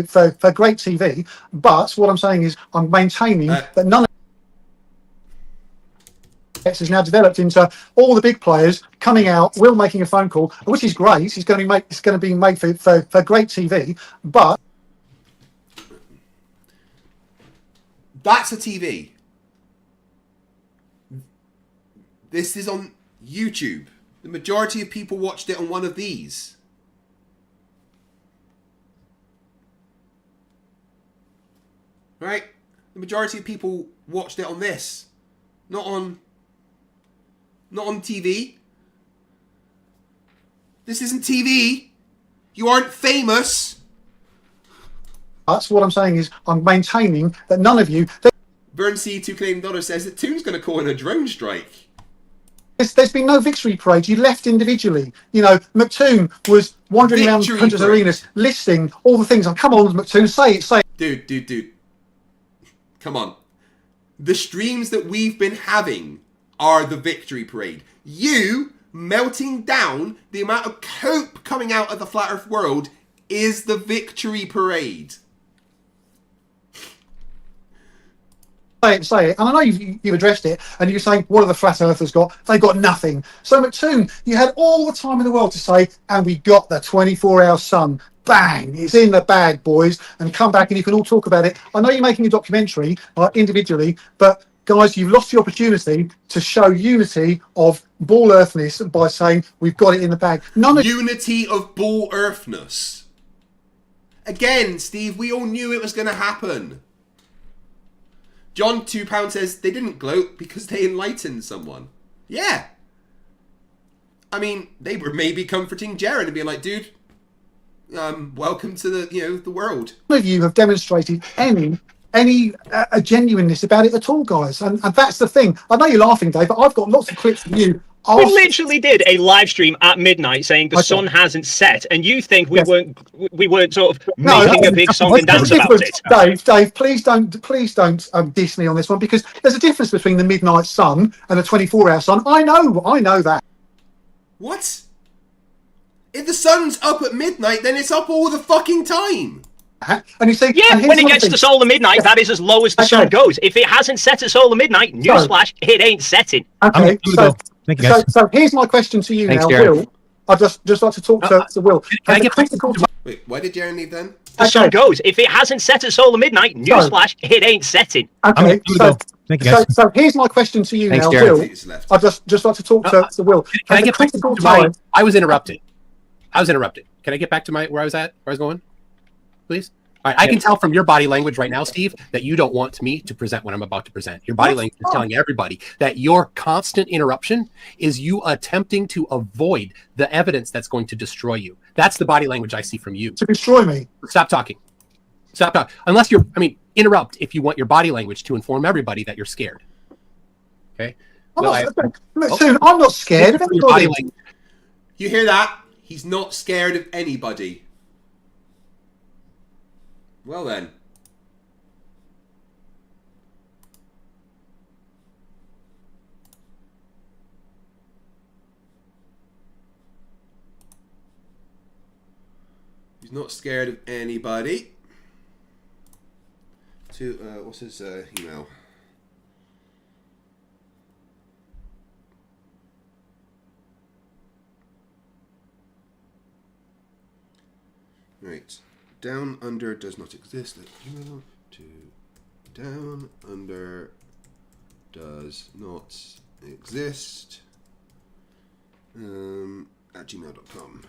great TV. But what I'm saying is, I'm maintaining that none of has now developed into all the big players coming out, Will making a phone call, which is great. It's going to be made for great TV. But that's a TV. This is on YouTube. The majority of people watched it on one of these. Right? The majority of people watched it on this. Not on TV. This isn't TV. You aren't famous. that's what I'm saying is, I'm maintaining that none of you... Burn C2 Canadian Dollar says that Toon's going to call in a drone strike. There's been no victory parade. You left individually. You know, McToon was wandering around Princess Arenas, listing all the things. Come on, McToon, say it. Dude. Come on. The streams that we've been having are the victory parade. You melting down the amount of cope coming out of the Flat Earth world is the victory parade. Say it. And I know you've addressed it, and you're saying, what have the Flat Earthers got? They've got nothing. So, McToon, you had all the time in the world to say, and we got the 24-hour sun. Bang! It's in the bag, boys. And come back and you can all talk about it. I know you're making a documentary individually, but guys, you've lost the opportunity to show unity of ball earthness by saying, we've got it in the bag. Unity of ball earthness. Again, Steve, we all knew it was going to happen. John £2 says they didn't gloat because they enlightened someone. Yeah. I mean, they were maybe comforting Jaren and being like, dude, welcome to the world. None of you have demonstrated any genuineness about it at all, guys. And that's the thing. I know you're laughing, Dave, but I've got lots of clips from you. We literally did a live stream at midnight saying the sun hasn't set, and you think we weren't sort of making a big song and dance about it. Dave, please don't diss me on this one, because there's a difference between the midnight sun and the 24-hour sun. I know that. What? If the sun's up at midnight, then it's up all the fucking time. And you say, when it gets to solar midnight, that is as low as the sun goes. If it hasn't set at solar midnight, newsflash, it ain't setting. Okay, so here's my question to you now, Will. I'd just like to talk to Will. Wait, why did Jaren leave then? The sun goes. If it hasn't set at solar midnight, newsflash, it ain't setting. Okay, so here's my question to you now, Will. I'd just like to talk to Will. Can I get back to my... I was interrupted. Can I get back to where I was going? Please? All right, I can tell from your body language right now, Steve, that you don't want me to present what I'm about to present. Your body language is telling everybody that your constant interruption is you attempting to avoid the evidence that's going to destroy you. That's the body language I see from you. To destroy me? Stop talking. Stop talking. Unless interrupt if you want your body language to inform everybody that you're scared. Okay? I'm not scared of anybody. You hear that? He's not scared of anybody. Well then. He's not scared of anybody. What's his email? Right. Down under does not exist. Down under does not exist. At gmail.com.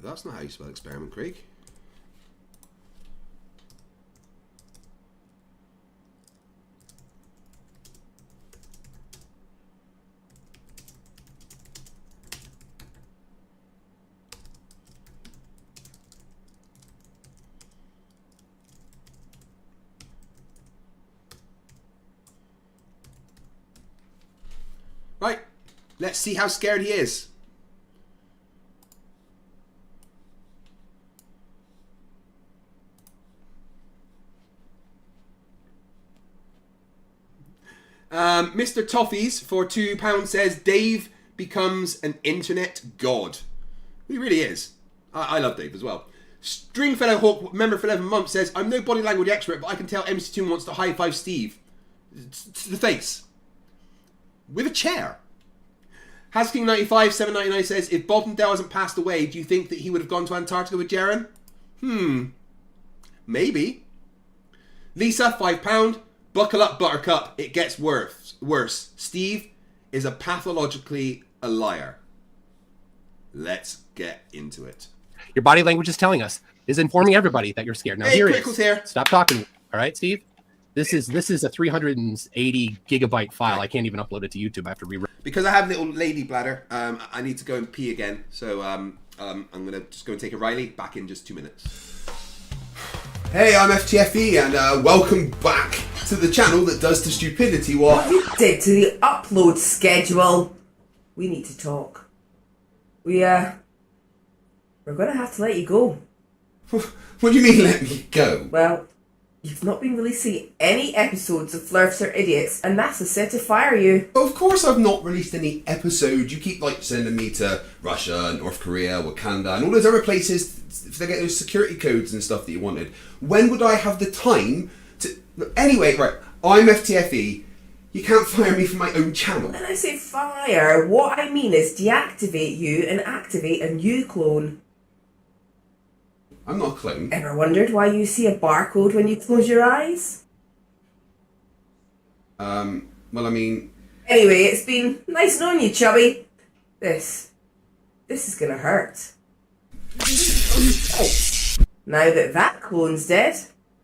That's not how you spell experiment, Craig. Right, let's see how scared he is. Mr. Toffees for £2 says Dave becomes an internet god. He really is. I love Dave as well. Stringfellow Hawk, member for 11 months, says I'm no body language expert, but I can tell MC2 wants to high five Steve to the face with a chair. Hasking95 799 says if Bottomdale hasn't passed away, do you think that he would have gone to Antarctica with Jaren? Maybe. Lisa £5. Buckle up, Buttercup. It gets worse. Steve is a pathologically a liar. Let's get into it. Your body language is telling us, is informing everybody that you're scared. Now hey, here it Crickle's is. Here. Stop talking. All right, Steve. This is a 380 gigabyte file. I can't even upload it to YouTube. I have to rewrite. Because I have a little lady bladder, I need to go and pee again. So I'm gonna just go and take a Riley. Back in just 2 minutes. Hey, I'm FTFE, and welcome back to the channel that does to stupidity what you did to the upload schedule. We need to talk. We're gonna have to let you go. What do you mean, let me go? Well, you've not been releasing any episodes of Flerfs are Idiots, and that's a set to fire you. Of course I've not released any episodes. You keep, sending me to Russia, North Korea, Wakanda, and all those other places to get those security codes and stuff that you wanted. When would I have the time to... Anyway, right, I'm FTFE. You can't fire me from my own channel. When I say fire, what I mean is deactivate you and activate a new clone. I'm not a clone. Ever wondered why you see a barcode when you close your eyes? Well, I mean... Anyway, it's been nice knowing you, Chubby. This is gonna hurt. Now that clone's dead,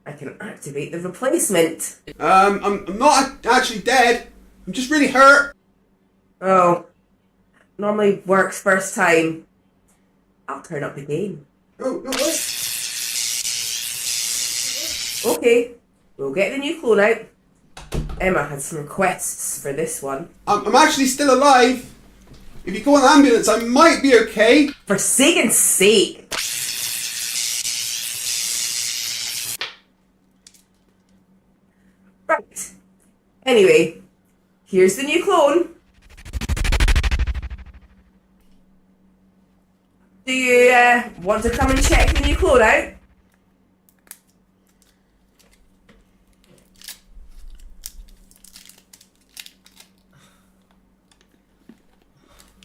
I can activate the replacement. I'm not actually dead. I'm just really hurt. Oh. Normally works first time. I'll turn up the game. Oh, no way. Okay, we'll get the new clone out. Emma had some requests for this one. I'm actually still alive. If you call an ambulance, I might be okay. For Sagan's sake. Right. Anyway, here's the new clone. Do you want to come and check the new clone out?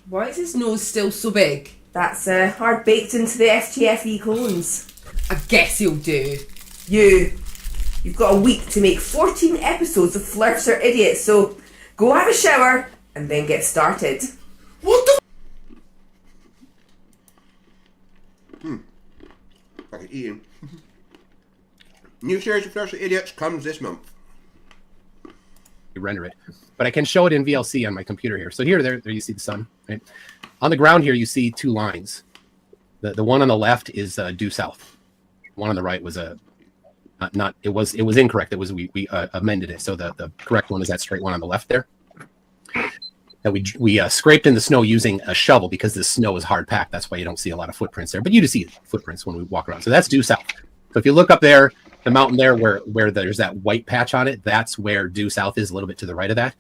Why is his nose still so big? That's hard baked into the FTFE clones. I guess he'll do. You've got a week to make 14 episodes of Flerfs are Idiots, so go have a shower and then get started. What the Fucking eating. New series of Flerfs are Idiots comes this month. Render it, but I can show it in VLC on my computer here. So there you see the sun. Right on the ground here, you see two lines. The one on the left is due south. One on the right was it was incorrect. It was we amended it, so the correct one is that straight one on the left there. That we scraped in the snow using a shovel because the snow is hard packed. That's why you don't see a lot of footprints there. But you do see footprints when we walk around. So that's due south. So if you look up there, the mountain there where there's that white patch on it, that's where due south is, a little bit to the right of that.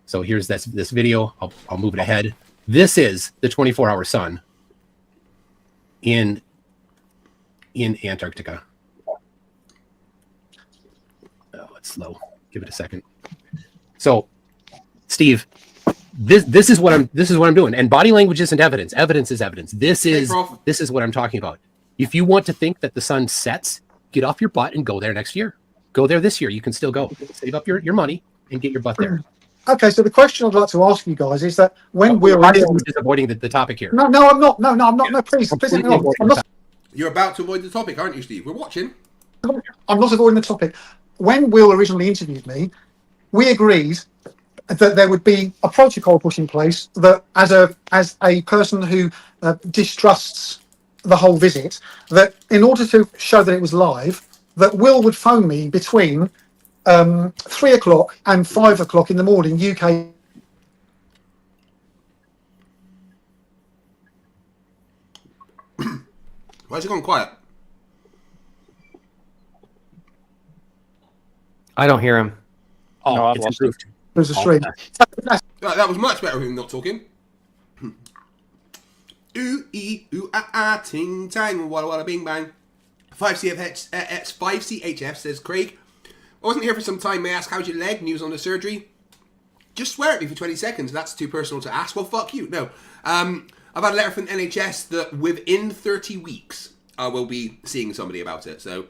So here's this video. I'll move it ahead. This is the 24-hour sun in Antarctica. Oh, it's slow. Give it a second. So, Steve, this is what I'm doing. And body language isn't evidence. Evidence is evidence. This is what I'm talking about. If you want to think that the sun sets, get off your butt and go there next year. Go there this year. You can still go. Save up your money and get your butt there. Okay, so the question I'd like to ask you guys is that when we're just avoiding the topic here. No, I'm not. No, I'm not. No, please, no, I'm not. You're about to avoid the topic, aren't you, Steve? We're watching. I'm not avoiding the topic. When Will originally interviewed me, we agreed that there would be a protocol put in place that, as a person who distrusts the whole visit, that in order to show that it was live, that Will would phone me between 3 o'clock and 5 o'clock in the morning UK. Why is it gone quiet? I don't hear him. Oh, no, it's improved. There's a stream. That was much better with him not talking. Ooh, ooh, ting, tang, walla, walla, bing, bang. 5CHF says, Craig, I wasn't here for some time. May I ask, how's your leg? News on the surgery? Just swear at me for 20 seconds. That's too personal to ask. Well, fuck you. No. I've had a letter from the NHS that within 30 weeks, I will be seeing somebody about it. So,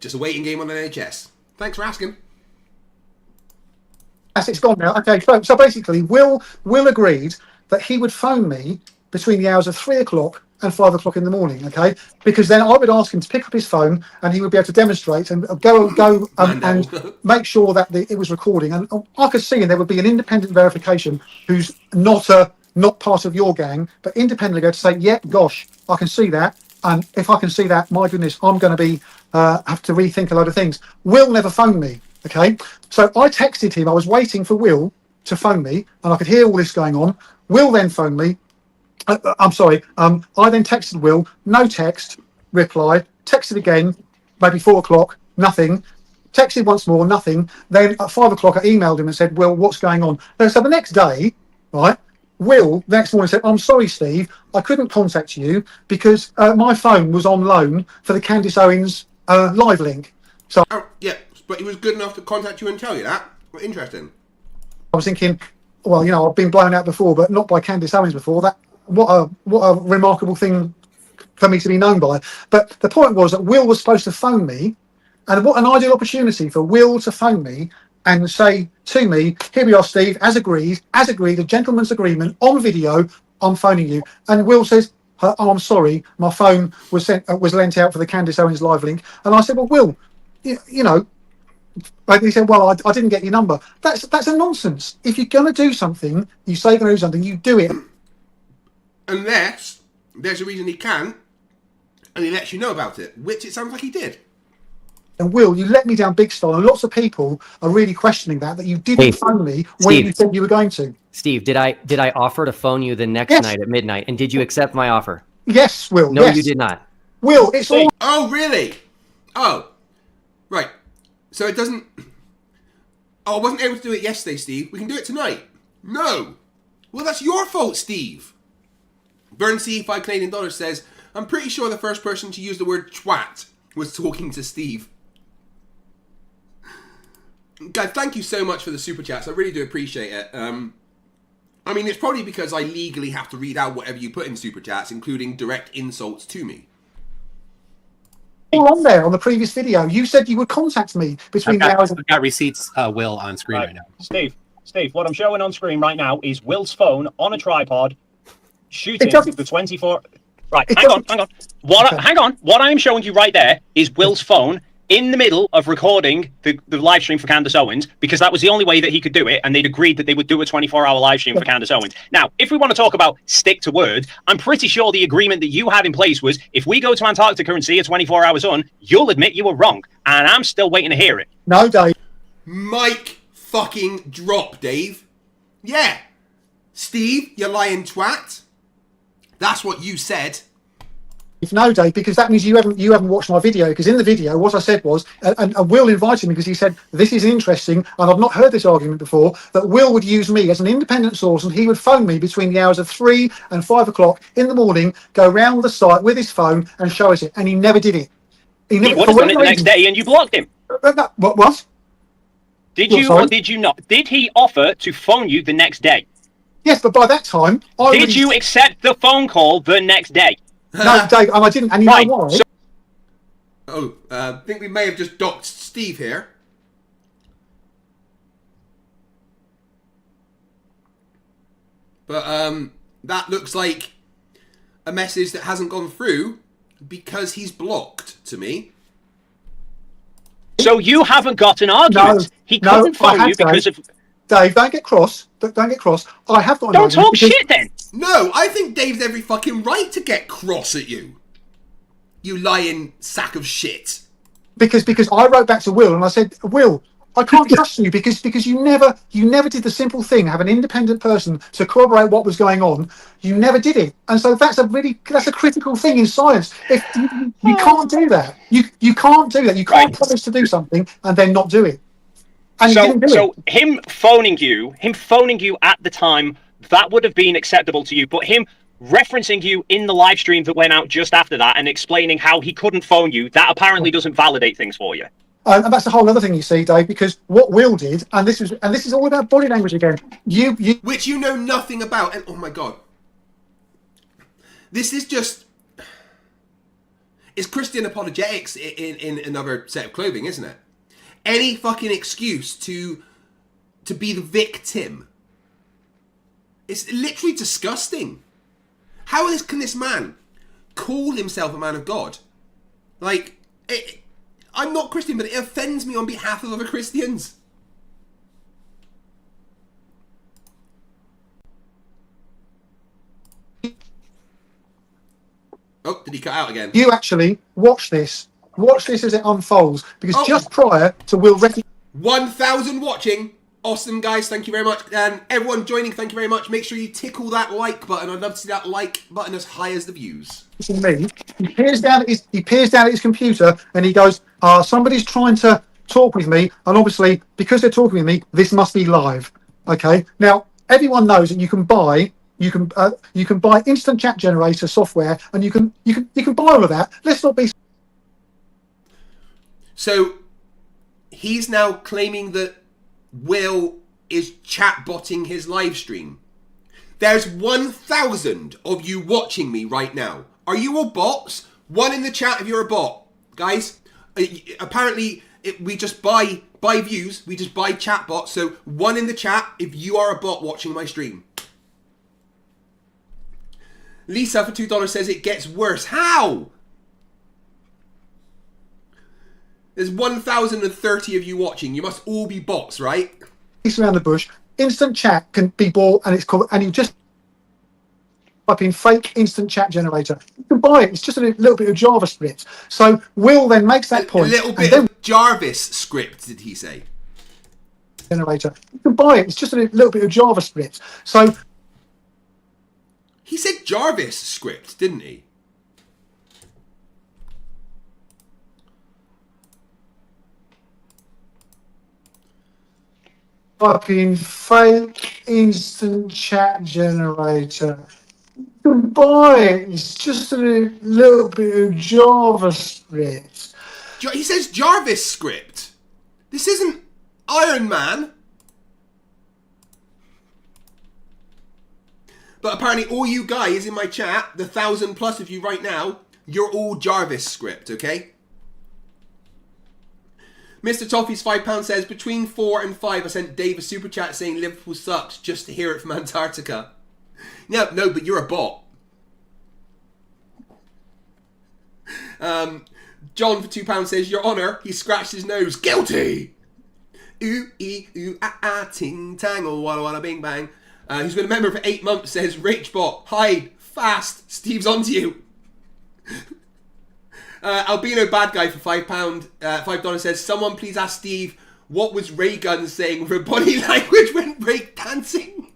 just a waiting game on the NHS. Thanks for asking. Yes, it's gone now. Okay, so basically, Will agreed that he would phone me between the hours of 3 o'clock and 5 o'clock in the morning, okay? Because then I would ask him to pick up his phone and he would be able to demonstrate and go and make sure that it was recording. And I could see, and there would be an independent verification who's not part of your gang, but independently go to say, yeah, gosh, I can see that. And if I can see that, my goodness, I'm going to be have to rethink a load of things. Will never phoned me, okay? So I texted him. I was waiting for Will to phone me, and I could hear all this going on. Will then phoned me. I'm sorry. I then texted Will. No text reply. Texted again, maybe 4 o'clock. Nothing. Texted once more. Nothing. Then at 5 o'clock, I emailed him and said, "Will, what's going on?" So the next day, right? Will the next morning said, "I'm sorry, Steve. I couldn't contact you because my phone was on loan for the Candace Owens live link." So yeah, but he was good enough to contact you and tell you that. Well, interesting. I was thinking, well, you know, I've been blown out before, but not by Candace Owens before. That what a remarkable thing for me to be known by. But the point was that Will was supposed to phone me, and what an ideal opportunity for Will to phone me and say to me, "Here we are, Steve, as agreed, a gentleman's agreement on video. I'm phoning you." And Will says, "Oh, I'm sorry, my phone was lent out for the Candace Owens live link." And I said, "Well, Will, you know." Like he said, "Well, I didn't get your number." That's a nonsense. If you're going to do something, you say you're going to do something, you do it. Unless there's a reason he can, and he lets you know about it, which it sounds like he did. And Will, you let me down big style, and lots of people are really questioning that you didn't phone me when you said you were going to. Steve, did I offer to phone you the next night at midnight, and did you accept my offer? Yes, Will. No, you did not. Will, it's all. Oh, really? Oh, right. So it doesn't. Oh, I wasn't able to do it yesterday, Steve. We can do it tonight. No. Well, that's your fault, Steve. Burn C, $5 says, "I'm pretty sure the first person to use the word twat was talking to Steve." Guys, thank you so much for the super chats. I really do appreciate it. I mean, it's probably because I legally have to read out whatever you put in super chats, including direct insults to me. All on there on the previous video. You said you would contact me between the hours. I've got receipts, Will, on screen right now. Steve, what I'm showing on screen right now is Will's phone on a tripod, shooting the 24. Right, hang on. Hang on. What I'm showing you right there is Will's phone in the middle of recording the live stream for Candace Owens, because that was the only way that he could do it, and they'd agreed that they would do a 24-hour live stream for Candace Owens. Now, if we want to talk about stick to words, I'm pretty sure the agreement that you had in place was, if we go to Antarctica and see a 24-hour sun, you'll admit you were wrong, and I'm still waiting to hear it. No, Dave. Mic fucking drop, Dave. Yeah. Steve, you lying twat. That's what you said. No, Dave, because that means you haven't watched my video. Because in the video, what I said was, and Will invited me because he said this is interesting, and I've not heard this argument before. That Will would use me as an independent source, and he would phone me between the hours of 3 and 5 o'clock in the morning, go round the site with his phone and show us it, and he never did it. He would have done it the next day, and you blocked him. What? Did you or did you not? Did he offer to phone you the next day? Yes, but by that time, did you accept the phone call the next day? No, Dave, I didn't. And you know why? I think we may have just docked Steve here. But that looks like a message that hasn't gone through because he's blocked to me. So you haven't got an argument. He couldn't phone you because of... Dave, don't get cross. Don't get cross. I have got an argument. Don't talk shit then. No, I think Dave's every fucking right to get cross at you. You lying sack of shit. Because I wrote back to Will and I said, Will, I can't trust you because you never did the simple thing, have an independent person to corroborate what was going on. You never did it, and so that's a critical thing in science. If you can't do that, you can't do that. You can't promise to do something and then not do it. And so him phoning you at the time, that would have been acceptable to you, but him referencing you in the live stream that went out just after that and explaining how he couldn't phone you, that apparently doesn't validate things for you. And that's a whole other thing, you see, Dave, because what Will did, and this is all about body language again. Which you know nothing about, and oh my god, this is just it's Christian apologetics in another set of clothing, isn't it? Any fucking excuse to be the victim. It's literally disgusting. How can this man call himself a man of God? Like, I'm not Christian, but it offends me on behalf of other Christians. Oh, did he cut out again? You actually watch this. Watch this as it unfolds, because just prior to Will 1,000 watching. Awesome, guys. Thank you very much. And everyone joining, thank you very much. Make sure you tickle that like button. I'd love to see that like button as high as the views. Me, he peers down at his computer and he goes, somebody's trying to talk with me, and obviously because they're talking with me, this must be live. Okay. Now everyone knows that you can buy instant chat generator software, and you can buy all of that. Let's not be. So he's now claiming that Will is chatbotting his live stream. There's 1,000 of you watching me right now. Are you all bots? One in the chat if you're a bot. Guys, apparently we just buy views. We just buy chatbots. So one in the chat if you are a bot watching my stream. Lisa for $2 says it gets worse. How? There's 1,030 of you watching. You must all be bots, right? Around the bush. Instant chat can be bought, and it's called. And you just type in fake instant chat generator. You can buy it. It's just a little bit of JavaScript. So Will then makes that point. A little bit of Jarvis script, did he say? Generator. You can buy it. It's just a little bit of JavaScript. So he said Jarvis script, didn't he? Fucking fake instant chat generator. You can buy it. It's just a little bit of JavaScript. He says Jarvis script. This isn't Iron Man. But apparently all you guys in my chat, the 1,000+ of you right now, you're all Jarvis script, okay? Mr. Toffee's £5 says, between 4 and 5 I sent Dave a super chat saying Liverpool sucks just to hear it from Antarctica. No, but you're a bot. John for £2 says, Your Honour, he scratched his nose. Guilty! Ooh, ee, ooh, ah, ah, ting, tang, oh, walla, walla, bing, bang. Who's been a member for 8 months says, Rachbot, hide, fast, Steve's onto you. Albino Bad Guy for $5 says, someone please ask Steve, what was Ray Gun saying for body language when break dancing?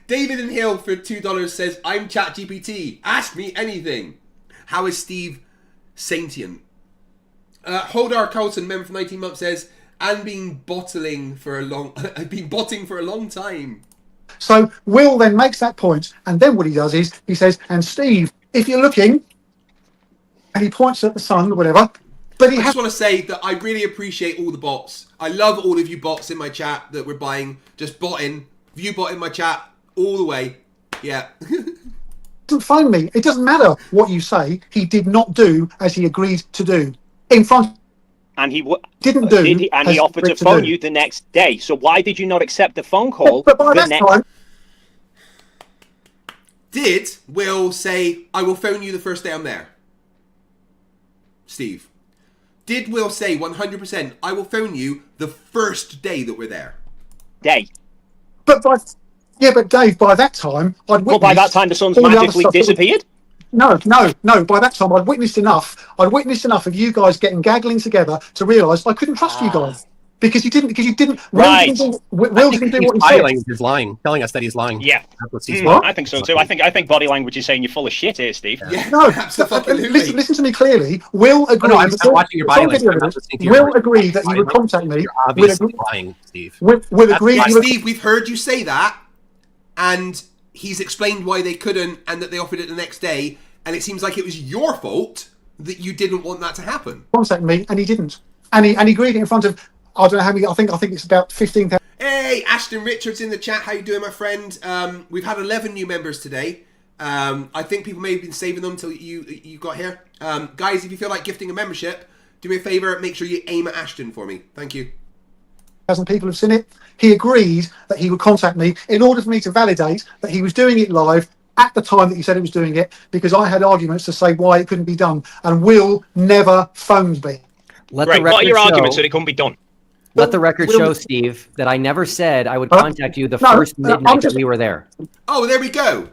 David in Hill for $2 says, I'm ChatGPT. Ask me anything. How is Steve sentient? Holdar Carlson, member for 19 months, says, I've been botting for a long time. So Will then makes that point, and then what he does is he says, and Steve, if you're looking, and he points at the sun or whatever. But I just want to say that I really appreciate all the bots. I love all of you bots in my chat that we're buying. Just botting, view bot in my chat all the way. Yeah. Doesn't phone me. It doesn't matter what you say. He did not do as he agreed to do in front. And he didn't do. He offered to phone you the next day. So why did you not accept the phone call? But by that time, did Will say, I will phone you the first day I'm there? Steve. Did Will say 100%, I will phone you the first day that we're there? Day. But Dave, by that time, I'd witnessed... Well, by that time, the sun's magically disappeared? No. By that time, I'd witnessed enough of you guys getting gaggling together to realise I couldn't trust you guys. Because you didn't. Right. Will didn't do what he body said. language is lying, telling us that he's lying. Yeah. That's what he's I think so too. I think body language is saying you're full of shit here, Steve. Yeah, no, absolutely. Listen to me clearly. Will agreed. I'm watching your body language. Will agreed that you would contact me. You're obviously lying, Steve. Will agreed. Steve, we've heard you say that, and he's explained why they couldn't, and that they offered it the next day, and it seems like it was your fault that you didn't want that to happen. Contact me, and he didn't. And he agreed in front of. I don't know how many. I think it's about 15,000. Hey, Ashton Richards in the chat. How you doing, my friend? We've had 11 new members today. I think people may have been saving them until you got here. Guys, if you feel like gifting a membership, do me a favour. Make sure you aim at Ashton for me. Thank you. People have seen it. He agreed that he would contact me in order for me to validate that he was doing it live at the time that he said he was doing it, because I had arguments to say why it couldn't be done, and Will never phoned me. What are your arguments that it couldn't be done? Let the record show, Steve, that I never said I would contact you the first midnight that we were there. Oh, there we go.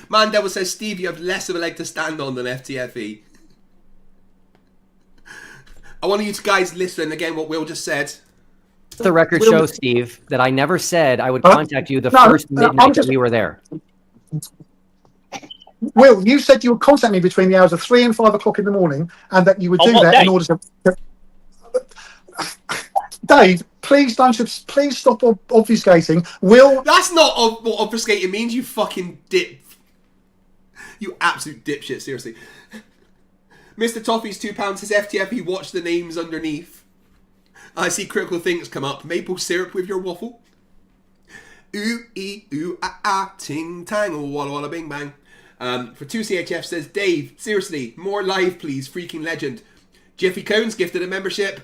Man Devil says, Steve, you have less of a leg to stand on than FTFE. I want you guys listen again what Will just said. Let the record show, Steve, that I never said I would contact you the first midnight that we were there. Will, you said you would contact me between the hours of 3 and 5 o'clock in the morning, and that you would do that in order to... Dave, please stop obfuscating. Will... That's not what obfuscating means, you fucking dip. You absolute dipshit, seriously. Mr. Toffee's £2 says FTFE, watch the names underneath. I see critical things come up. Maple syrup with your waffle. Ooh, ee, ooh, ah, ah, ting, tang, walla, walla, bing, bang. For 2CHF says, Dave, seriously, more live, please, freaking legend. Jeffy Cones gifted a membership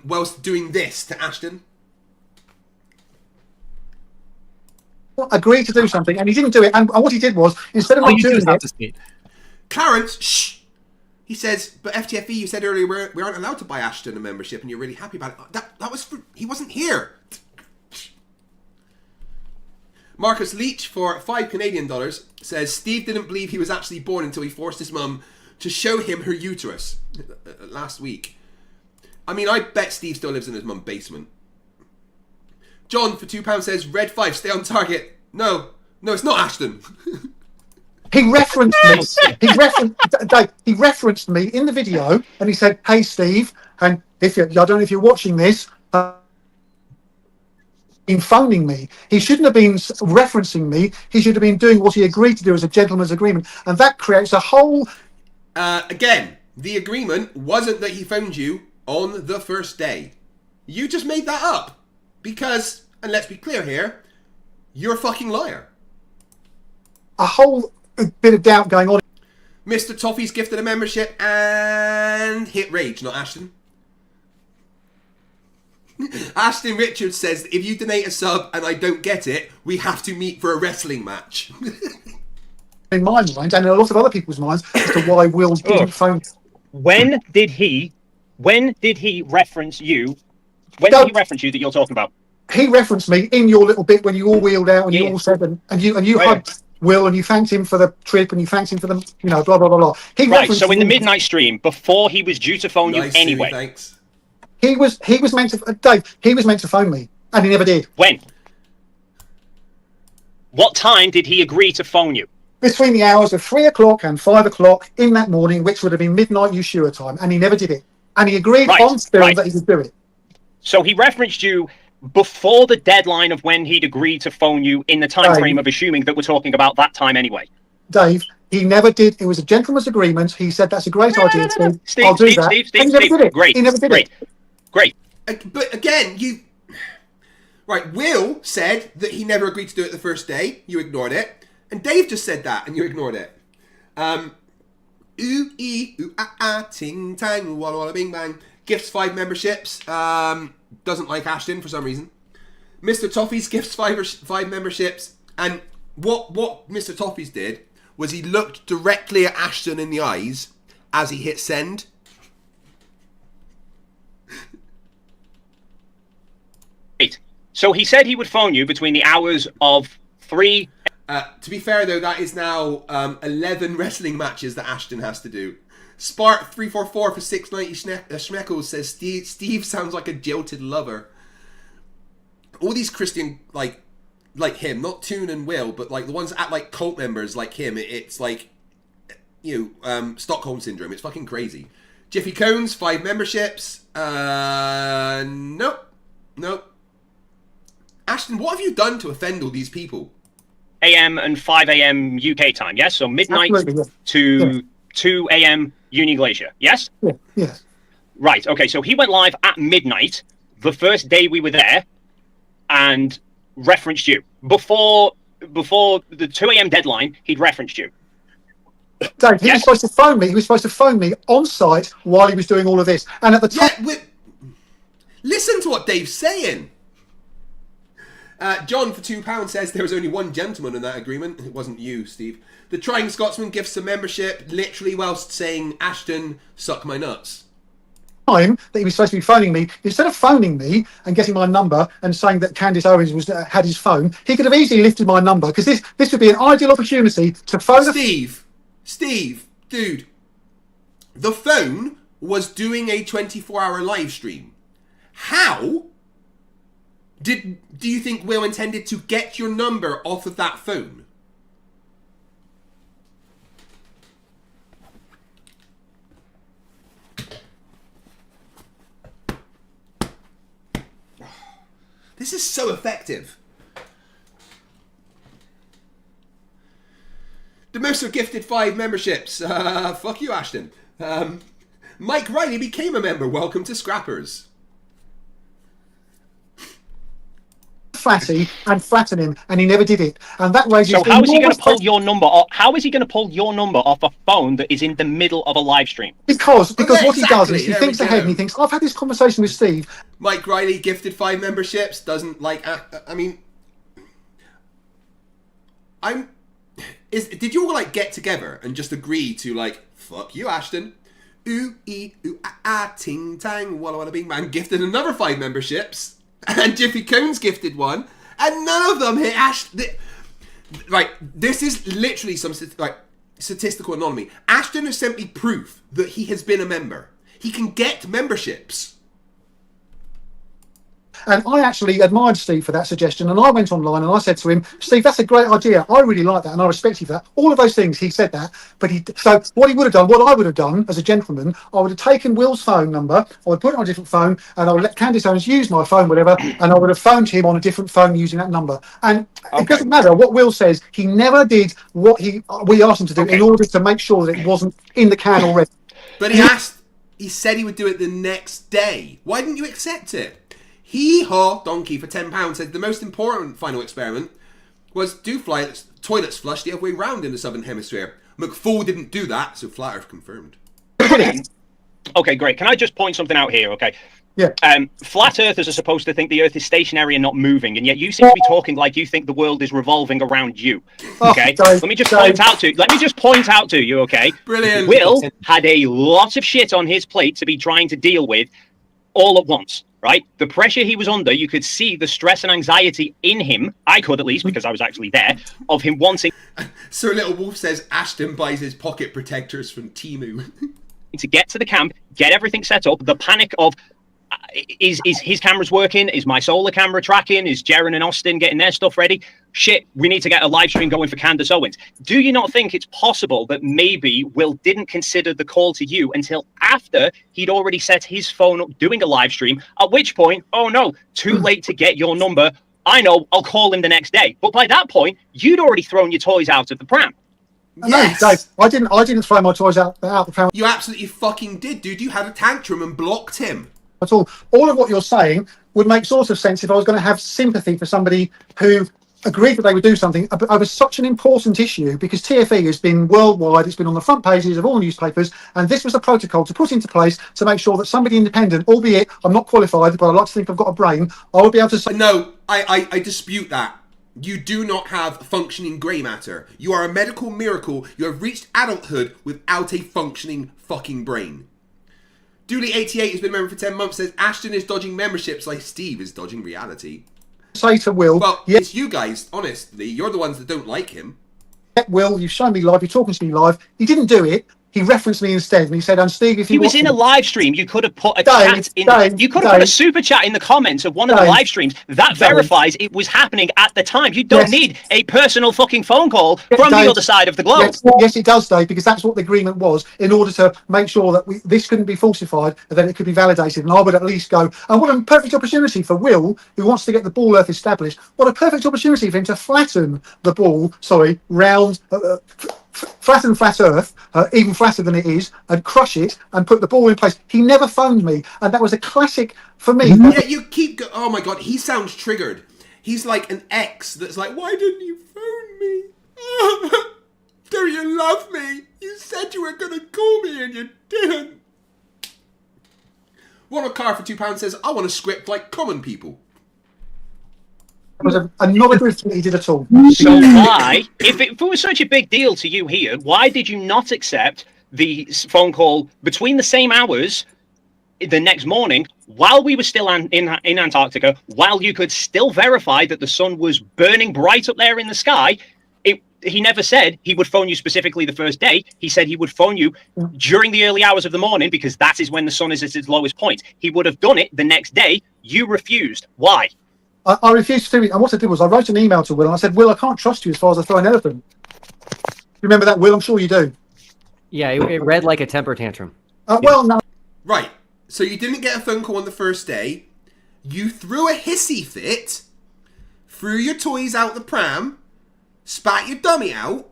whilst doing this to Ashton. Agreed to do something, and he didn't do it. And what he did was, instead of not doing it... Clarence, shh! He says, but FTFE, you said earlier we aren't allowed to buy Ashton a membership, and you're really happy about it. That was for... He wasn't here. Marcus Leach for $5 Canadian says, Steve didn't believe he was actually born until he forced his mum to show him her uterus last week. I mean, I bet Steve still lives in his mum's basement. John for £2 says, Red 5, stay on target. No, it's not Ashton. He referenced me. He referenced me in the video, and he said, "Hey, Steve," and I don't know if you're watching this. Been phoning me. He shouldn't have been referencing me. He should have been doing what he agreed to do as a gentleman's agreement, and that creates a whole. Again, the agreement wasn't that he phoned you on the first day. You just made that up because, and let's be clear here, you're a fucking liar. A whole bit of doubt going on. Mr. Toffee's gifted a membership and hit rage, not Ashton. Ashton Richards says, if you donate a sub and I don't get it, we have to meet for a wrestling match. In my mind, and in a lot of other people's minds, as to why Will didn't phone. When did he reference you? When did he reference you that you're talking about? He referenced me in your little bit when you all wheeled out and you all said, and you hugged Will and you thanked him for the trip and you thanked him for the, blah, blah, blah, blah. So in the midnight stream, before he was due to phone you anyway. Thanks. He was meant to, Dave, he was meant to phone me and he never did. When? What time did he agree to phone you? Between the hours of 3 o'clock and 5 o'clock in that morning, which would have been midnight Yeshua time, and he never did it. And he agreed on film that he would do it. So he referenced you before the deadline of when he'd agreed to phone you in the time frame of assuming that we're talking about that time anyway. Dave, he never did. It was a gentleman's agreement. He said that's a great idea. Steve, I'll do Steve, that. Steve, And he Steve, never Steve. did it. Great, He never did great, it. great. But again, right, Will said that he never agreed to do it the first day. You ignored it. And Dave just said that, and you ignored it. Ooh, ee, ooh, ah, ah, ting, tang, walla, walla, bing, bang. Gifts 5 memberships. Doesn't like Ashton for some reason. Mr. Toffee's gifts 5 memberships. And what Mr. Toffee's did was he looked directly at Ashton in the eyes as he hit send. Great. So he said he would phone you between the hours of 3... To be fair, though, that is now 11 wrestling matches that Ashton has to do. Spark344 for 690 Schmeckles says Steve sounds like a jilted lover. All these Christian, like him, not Toon and Will, but like the ones that act like cult members like him, it's like, Stockholm Syndrome. It's fucking crazy. Jiffy Cones, 5 memberships. Nope. Ashton, what have you done to offend all these people? a.m. and 5 a.m. UK time, yes? So midnight to 2 a.m. Union Glacier, yes? Yes. Right, okay, so he went live at midnight the first day we were there and referenced you. Before the 2 a.m. deadline, he'd referenced you. Dave, he was supposed to phone me. He was supposed to phone me on site while he was doing all of this. And at the time... Listen to what Dave's saying. John for £2 says there was only one gentleman in that agreement. It wasn't you, Steve. The Trying Scotsman gives a membership literally whilst saying, Ashton, suck my nuts. Time that he was supposed to be phoning me, instead of phoning me and getting my number and saying that Candice Owens had his phone, he could have easily lifted my number, because this would be an ideal opportunity to phone Steve, dude, the phone was doing a 24-hour live stream. How do you think Will intended to get your number off of that phone? This is so effective. The Mercer gifted 5 memberships. Fuck you, Ashton. Mike Riley became a member. Welcome to Scrappers. Flatty and flatten him, and he never did it. And that raises... So how is he going to pull your number off? How is he going to pull your number off a phone that is in the middle of a live stream? Because what he does is he thinks ahead and he thinks, I've had this conversation with Steve. Mike Riley gifted 5 memberships. Doesn't like... Did you all like get together and just agree to like, fuck you, Ashton? Ooh, ee, ooh, ah, ah, ting, tang, walla, walla, bing, bang. Gifted another 5 memberships. And Jiffy Cones gifted 1. And none of them hit Ashton. Right, this is literally some statistical anomaly. Ashton is simply proof that he has been a member. He can get memberships. And I actually admired Steve for that suggestion. And I went online and I said to him, Steve, that's a great idea. I really like that. And I respect you for that. All of those things, he said that. But so what he would have done, what I would have done as a gentleman, I would have taken Will's phone number, I would put it on a different phone, and I would let Candice Owens use my phone, whatever, and I would have phoned him on a different phone using that number. And it doesn't matter what Will says. He never did what we asked him to do in order to make sure that it wasn't in the can already. But he said he would do it the next day. Why didn't you accept it? Hee-haw donkey for £10 said the most important final experiment was do toilets flush the other way round in the southern hemisphere. McFall didn't do that, so Flat Earth confirmed. Okay, great. Can I just point something out here, okay? Yeah. Flat Earthers are supposed to think the Earth is stationary and not moving, and yet you seem to be talking like you think the world is revolving around you. Okay? Let me just point out to you, okay? Brilliant. Will had a lot of shit on his plate to be trying to deal with all at once. Right? The pressure he was under, you could see the stress and anxiety in him. I could, at least, because I was actually there, of him wanting... Sir Little Wolf says Ashton buys his pocket protectors from Temu. to get to the camp, get everything set up, the panic of, is his cameras working? Is my solar camera tracking? Is Jaren and Austin getting their stuff ready? Shit, we need to get a live stream going for Candace Owens. Do you not think it's possible that maybe Will didn't consider the call to you until after he'd already set his phone up doing a live stream, at which point, oh no, too late to get your number. I know, I'll call him the next day. But by that point, you'd already thrown your toys out of the pram. Yes. No, Dave, I didn't throw my toys out the pram. You absolutely fucking did, dude. You had a tantrum and blocked him. At all. All of what you're saying would make sort of sense if I was going to have sympathy for somebody who agreed that they would do something over such an important issue, because TFE has been worldwide, it's been on the front pages of all newspapers, and this was a protocol to put into place to make sure that somebody independent, albeit I'm not qualified, but I like to think I've got a brain, I would be able to say... No, I dispute that. You do not have functioning grey matter. You are a medical miracle. You have reached adulthood without a functioning fucking brain. Dooley88 has been a member for 10 months, says Ashton is dodging memberships like Steve is dodging reality. Say to Will... Well, it's you guys, honestly. You're the ones that don't like him. Will, you've shown me live, you're talking to me live. He didn't do it. He referenced me instead, and he said, Steve, if you He was in a live stream. You could have put a chat in. You could have put a super chat in the comments of one of the live streams. That verifies it was happening at the time. You don't need a personal fucking phone call from the other side of the globe. Yes, it does, Dave, because that's what the agreement was, in order to make sure that this couldn't be falsified and then it could be validated. And I would at least go, and what a perfect opportunity for Will, who wants to get the ball earth established, what a perfect opportunity for him to flatten the ball, round, flatten flat earth, even flatter than it is, and crush it and put the ball in place. He never phoned me, and that was a classic for me. Yeah, you keep oh my god, he sounds triggered. He's like an ex that's like, why didn't you phone me? Do you love me? You said you were gonna call me and you didn't. Ronald Carr for £2 says, I want a script like common people. It was not a good thing he did at all. So why, if it was such a big deal to you here, why did you not accept the phone call between the same hours the next morning while we were still in Antarctica, while you could still verify that the sun was burning bright up there in the sky? He never said he would phone you specifically the first day. He said he would phone you during the early hours of the morning because that is when the sun is at its lowest point. He would have done it the next day. You refused. Why? I refused to do it, and what I did was I wrote an email to Will, and I said, Will, I can't trust you as far as I throw an elephant. Remember that, Will? I'm sure you do. Yeah, it read like a temper tantrum. Well, no. Right, so you didn't get a phone call on the first day. You threw a hissy fit, threw your toys out the pram, spat your dummy out,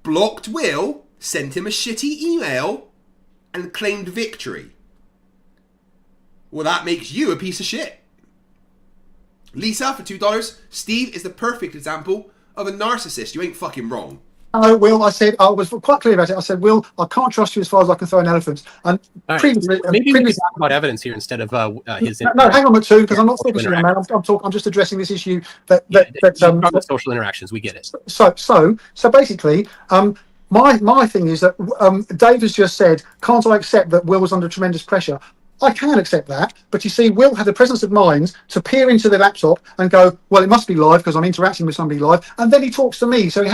blocked Will, sent him a shitty email, and claimed victory. Well, that makes you a piece of shit. Lisa for $2. Steve is the perfect example of a narcissist. You ain't fucking wrong. No, Will, I said, I was quite clear about it. I said, Will, I can't trust you as far as I can throw an elephant. And previously, maybe we can talk about evidence here instead of his. No, hang on, two, because I'm not talking to you, man. I'm just addressing this issue that social interactions. We get it. So basically, my thing is that Dave has just said, can't I accept that Will was under tremendous pressure? I can accept that, but you see, Will had the presence of mind to peer into the laptop and go, well, it must be live because I'm interacting with somebody live, and then he talks to me. So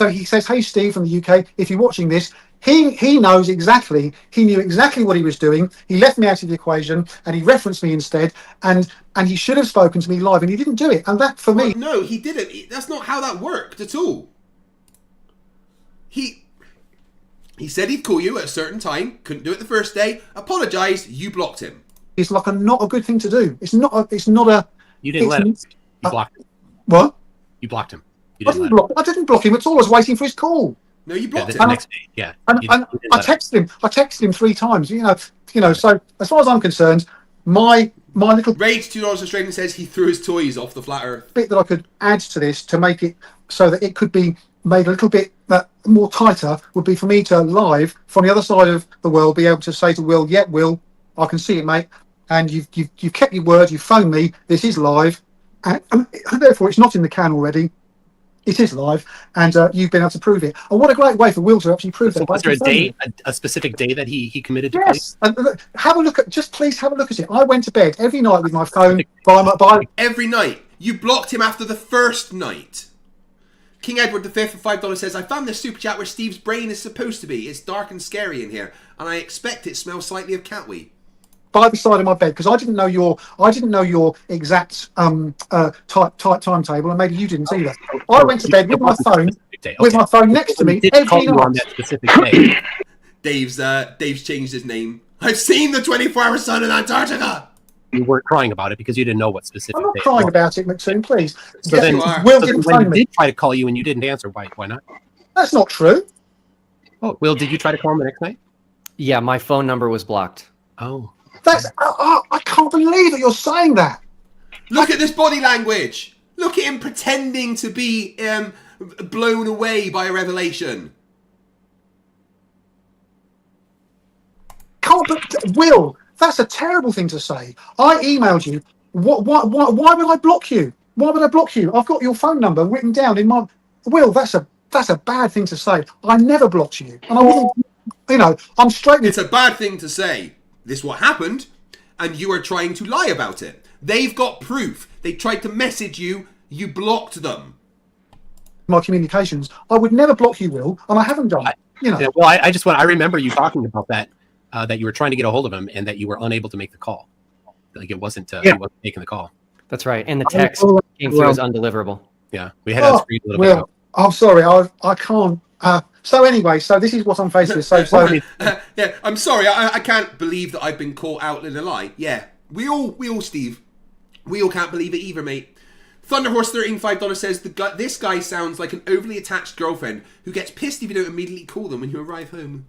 he says, hey, Steve from the UK, if you're watching this, he knows exactly, he knew exactly what he was doing. He left me out of the equation, and he referenced me instead, and he should have spoken to me live, and he didn't do it. And that, for me... No, he didn't. That's not how that worked at all. He said he'd call you at a certain time, couldn't do it the first day, apologised, you blocked him. It's like not a good thing to do. It's not a... You didn't let him. You blocked him. What? You blocked him. I didn't block him at all. I was waiting for his call. No, you blocked him. The next day, yeah. And I texted him 3 times. You know. So as far as I'm concerned, my little Rage $2 Australian says he threw his toys off the flat earth. Bit that I could add to this to make it so that it could be made a little bit more tighter would be for me to live from the other side of the world be able to say to Will, yeah, Will, I can see it, mate, and you've kept your word, you phoned me, this is live, and therefore it's not in the can already, it is live, and you've been able to prove it. And what a great way for Will to actually prove that. So was there a specific day that he committed to? Yes, and have a look at, please have a look at it. I went to bed every night with my phone every night. You blocked him after the first night. King Edward V for $5 says, I found this super chat where Steve's brain is supposed to be. It's dark and scary in here, and I expect it smells slightly of cat wee. by the side of my bed because I didn't know your exact timetable, and maybe you didn't either. I went to bed with my phone next to me every night. On that specific day. Dave's changed his name. I've seen the 24-hour sun in Antarctica. You weren't crying about it because you didn't know what specific. I'm not day crying about it, McToon. Please. So then, Will didn't phone me. He did try to call you and you didn't answer. Why not? That's not true. Oh, Will, did you try to call him the next night? Yeah, my phone number was blocked. Oh. That's I can't believe that you're saying that. Look at this body language. Look at him pretending to be blown away by a revelation. Will, that's a terrible thing to say. I emailed you. Why would I block you? Why would I block you? I've got your phone number written down in my... Will, that's a bad thing to say. I never blocked you. And I wouldn't... I'm straight... It's a bad thing to say. This is what happened, and you are trying to lie about it. They've got proof. They tried to message you. You blocked them. My communications. I would never block you, Will, and I haven't done. Yeah, well, I remember you talking about that. That you were trying to get a hold of him and that you were unable to make the call. Like it wasn't, he wasn't making the call. That's right. And the text came through as undeliverable. Yeah, we had that screen a little bit ago. I'm sorry, I can't. So anyway, so this is what I'm faced with. Yeah, I'm sorry, I can't believe that I've been caught out in a lie. Yeah, we all, Steve, we all can't believe it either, mate. Thunderhorse13 $5 says this guy sounds like an overly attached girlfriend who gets pissed if you don't immediately call them when you arrive home.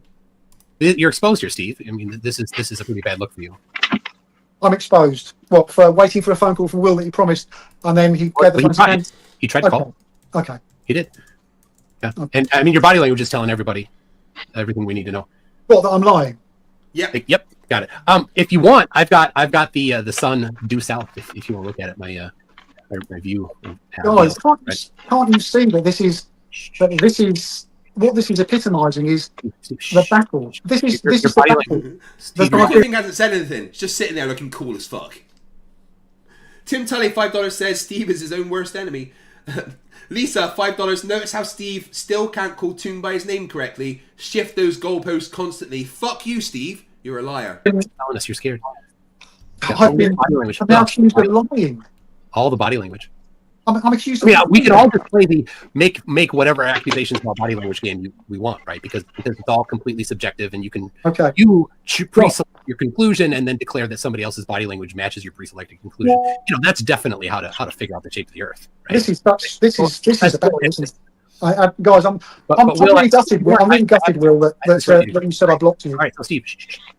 You're exposed here, Steve. I mean, this is a pretty bad look for you. I'm exposed. What, for waiting for a phone call from Will that he promised, and then he gave the phone. He tried to call. Okay. He did. Yeah. And I mean, your body language is telling everybody everything we need to know. What, that I'm lying? Yep. Yep. Got it. If you want, I've got the sun due south. If you want to look at it, my view. Guys, can't you see that this is what this is epitomising is the battle. This is the battle. Steve Griffin hasn't said anything. It's just sitting there looking cool as fuck. Tim Tully $5 says Steve is his own worst enemy. Lisa $5. Notice how Steve still can't call Toon by his name correctly. Shift those goalposts constantly. Fuck you, Steve. You're a liar. Telling us you're scared. I've been accused of lying. All the body language. I'm accused of. Yeah, we can all just play the make whatever accusations about body language game we want, right? Because it's all completely subjective, and you can pre-select your conclusion and then declare that somebody else's body language matches your pre-selected conclusion. You know, that's definitely how to figure out the shape of the Earth. Right? This is a battle. Guys, I'm really gutted. I'm really gutted, Will, that you said I blocked you. All right, so Steve,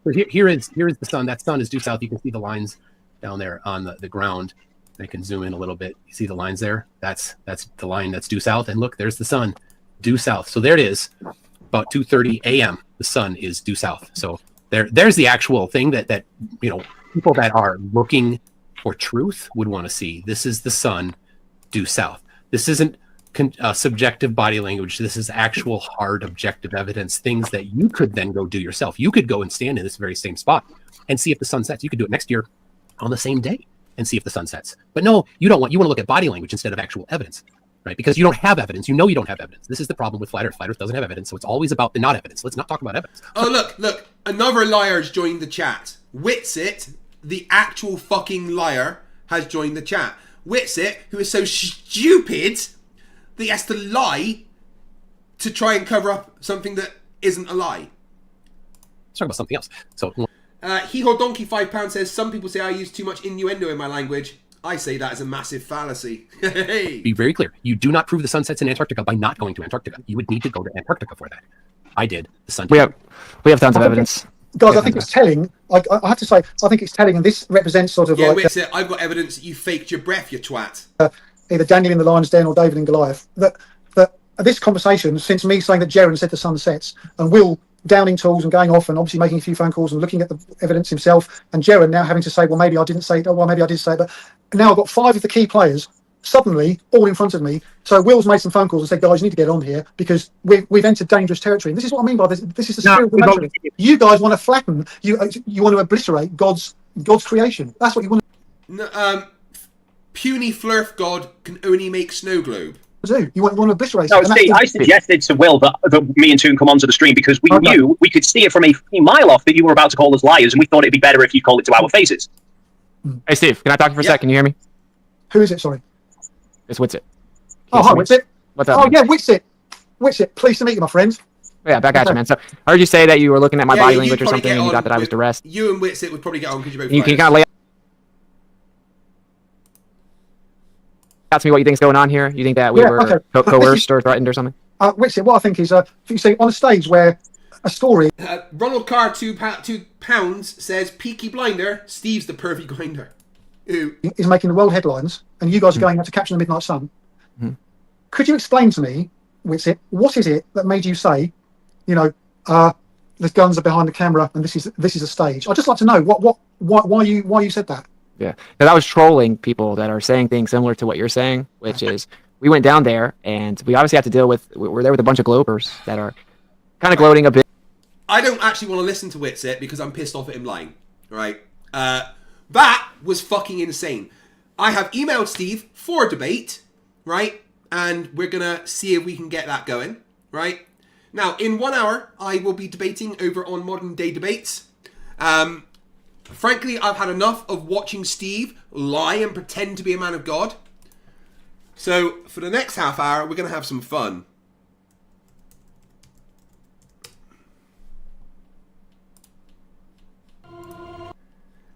so here is the sun. That sun is due south. You can see the lines down there on the ground. I can zoom in a little bit. You see the lines there? That's the line that's due south. And look, there's the sun due south. So there it is. About 2:30 a.m. The sun is due south. So there's the actual thing that people that are looking for truth would want to see. This is the sun due south. This isn't subjective body language. This is actual hard objective evidence, things that you could then go do yourself. You could go and stand in this very same spot and see if the sun sets. You could do it next year on the same day and see if the sun sets. But no, you want to look at body language instead of actual evidence, right? Because you don't have evidence. You don't have evidence. This is the problem with Flat Earth. Flat Earth doesn't have evidence, so it's always about the not evidence. Let's not talk about evidence. Oh, look. Another liar's joined the chat. Witsit, the actual fucking liar, has joined the chat. Witsit, who is so stupid that he has to lie to try and cover up something that isn't a lie. Let's talk about something else. So... Hee-Haw Donkey £5 says, some people say I use too much innuendo in my language. I say that is a massive fallacy. Be very clear. You do not prove the sun sets in Antarctica by not going to Antarctica. You would need to go to Antarctica for that. I did. The sun. We have tons of evidence. Guys, I think it's telling. I have to say, I think it's telling, and this represents sort of wait a sec. I've got evidence that you faked your breath, you twat. Either Daniel in the Lion's Den or David and Goliath. That this conversation, since me saying that Jaren said the sun sets, and Will downing tools and going off and obviously making a few phone calls and looking at the evidence himself, and Jaren now having to say, well, maybe I didn't say it, well, maybe I did say it, but now I've got 5 of the key players suddenly all in front of me. So Will's made some phone calls and said, guys, you need to get on here because we've entered dangerous territory. And this is what I mean by this. This is the spirit of the nation. You guys want to flatten, you want to obliterate God's creation. That's what you want to puny Flerf God can only make snow globe. do. You want to obliterate No, it. see, I suggested to Will that me and Toon come onto the stream because we knew we could see it from a mile off that you were about to call us liars, and we thought it'd be better if you called it to our faces. Hey, Steve, can I talk for a sec? Can you hear me? Who is it? Sorry. It's Witsit. Oh, hi, Witsit. What's up? Oh, yeah, Witsit. Witsit, pleased to meet you, my friend. Yeah, back at you, man. So I heard you say that you were looking at my body you'd language or probably something, get and you on thought that I was duress. You and Witsit would probably get on because you're both You can fighters. kind of lay out to me what you think's going on here. You think that we were coerced or threatened or something? Witsit, what I think is, you see, on a stage where a story... Ronald Carr, £2 says, Peaky Blinder, Steve's the pervy grinder. Who is making the world headlines, and you guys are going out to capture the Midnight Sun. Could you explain to me, Witsit, what is it that made you say, you know, the guns are behind the camera and this is a stage? I'd just like to know why you said that. Yeah, because I was trolling people that are saying things similar to what you're saying, which is we went down there and we obviously have to deal with, we're there with a bunch of globers that are kind of gloating a bit. I don't actually want to listen to Witsit because I'm pissed off at him lying, right? That was fucking insane. I have emailed Steve for a debate, right? And we're going to see if we can get that going, right? Now, in 1 hour, I will be debating over on Modern Day Debates. Frankly, I've had enough of watching Steve lie and pretend to be a man of God. So, for the next half hour, we're going to have some fun.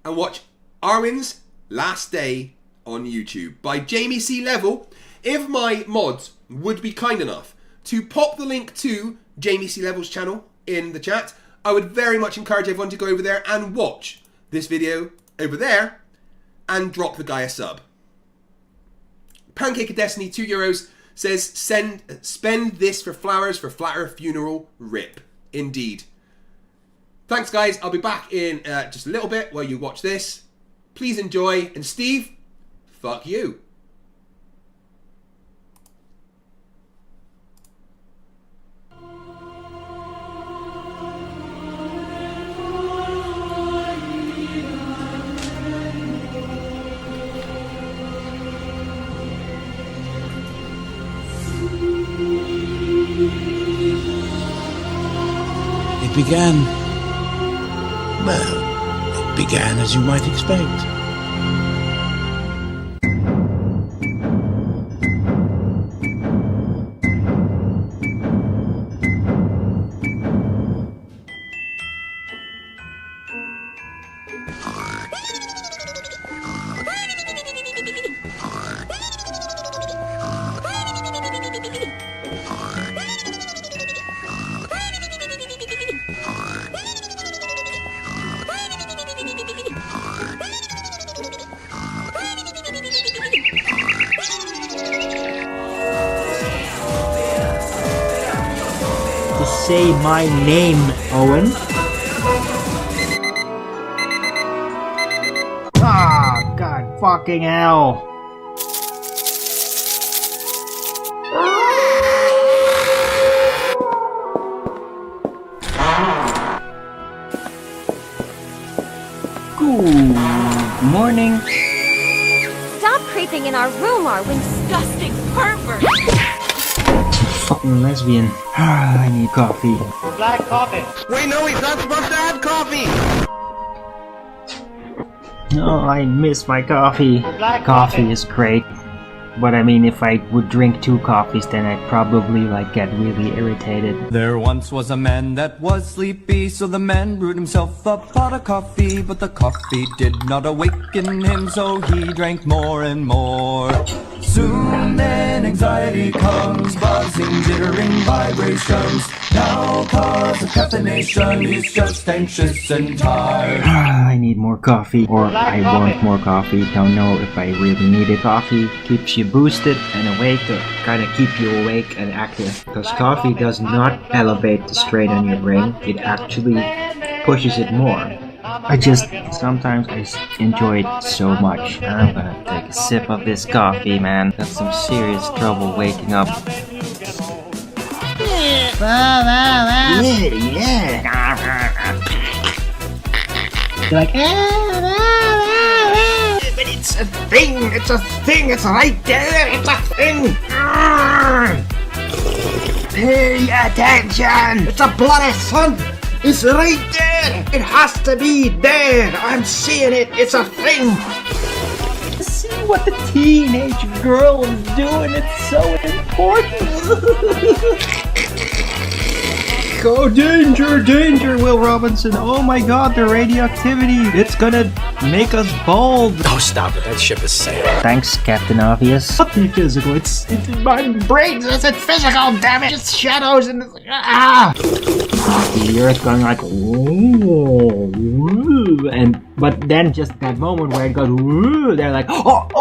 And watch Arwen's Last Day on YouTube by Jamie C. Level. If my mods would be kind enough to pop the link to Jamie C. Level's channel in the chat, I would very much encourage everyone to go over there and watch this video over there and drop the guy a sub. Pancake of Destiny, €2, says, spend this for flowers for flatter funeral, rip. Indeed. Thanks, guys. I'll be back in just a little bit while you watch this. Please enjoy. And Steve, fuck you. It began, well, it began as you might expect. Say my name, Owen. Ah, God fucking hell. Good morning. Stop creeping in our room, Arwen, disgusting pervert! Fucking lesbian. I need coffee. Black coffee. Wait, no, he's not supposed to have coffee. No, I miss my coffee. Black Coffee is great. But I mean, if I would drink 2 coffees, then I'd probably get really irritated. There once was a man that was sleepy, so the man brewed himself a pot of coffee, but the coffee did not awaken him, so he drank more and more. Soon then anxiety comes, buzzing, jittering vibrations. Now cause of caffeination, he's just anxious and tired. I need more coffee, or I want more coffee. Don't know if I really need it. Coffee keeps you boosted and awake, to kind of keep you awake and active. Because coffee does not elevate the strain on your brain, it actually pushes it more. Sometimes I enjoy it so much. I'm gonna take a sip of this coffee, man. Got some serious trouble waking up. Yeah. You're like, but it's a thing, it's right there, it's a thing. Pay attention! It's a bloody sun! It's right there! It has to be there! I'm seeing it! It's a thing! See what the teenage girl is doing, it's so important! Oh, danger, danger, Will Robinson. Oh my god, the radioactivity. It's gonna make us bald. Oh, stop it. That ship is sailing. Thanks, Captain Obvious. Nothing physical. It's my brain isn't physical, damn it. It's shadows and the Earth going like whoa, but then just that moment where it goes whoa, they're like look,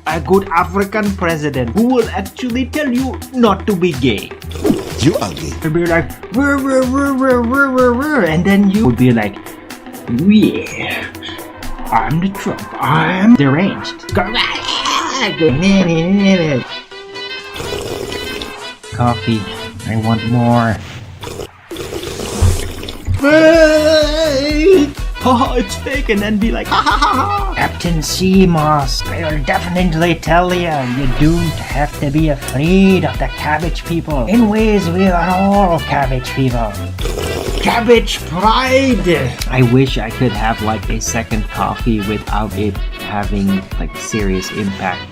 a good African president who will actually tell you not to be gay. You ugly. He'll be like, and then you would be like, yeah, I'm the Trump, I'm deranged. Coffee, I want more. Oh, it's fake, and then be like, ha ha ha ha. Captain Seamoss, I'll definitely tell you, you don't have to be afraid of the cabbage people. In ways, we are all cabbage people. Cabbage pride! I wish I could have like a second coffee without it having like serious impact.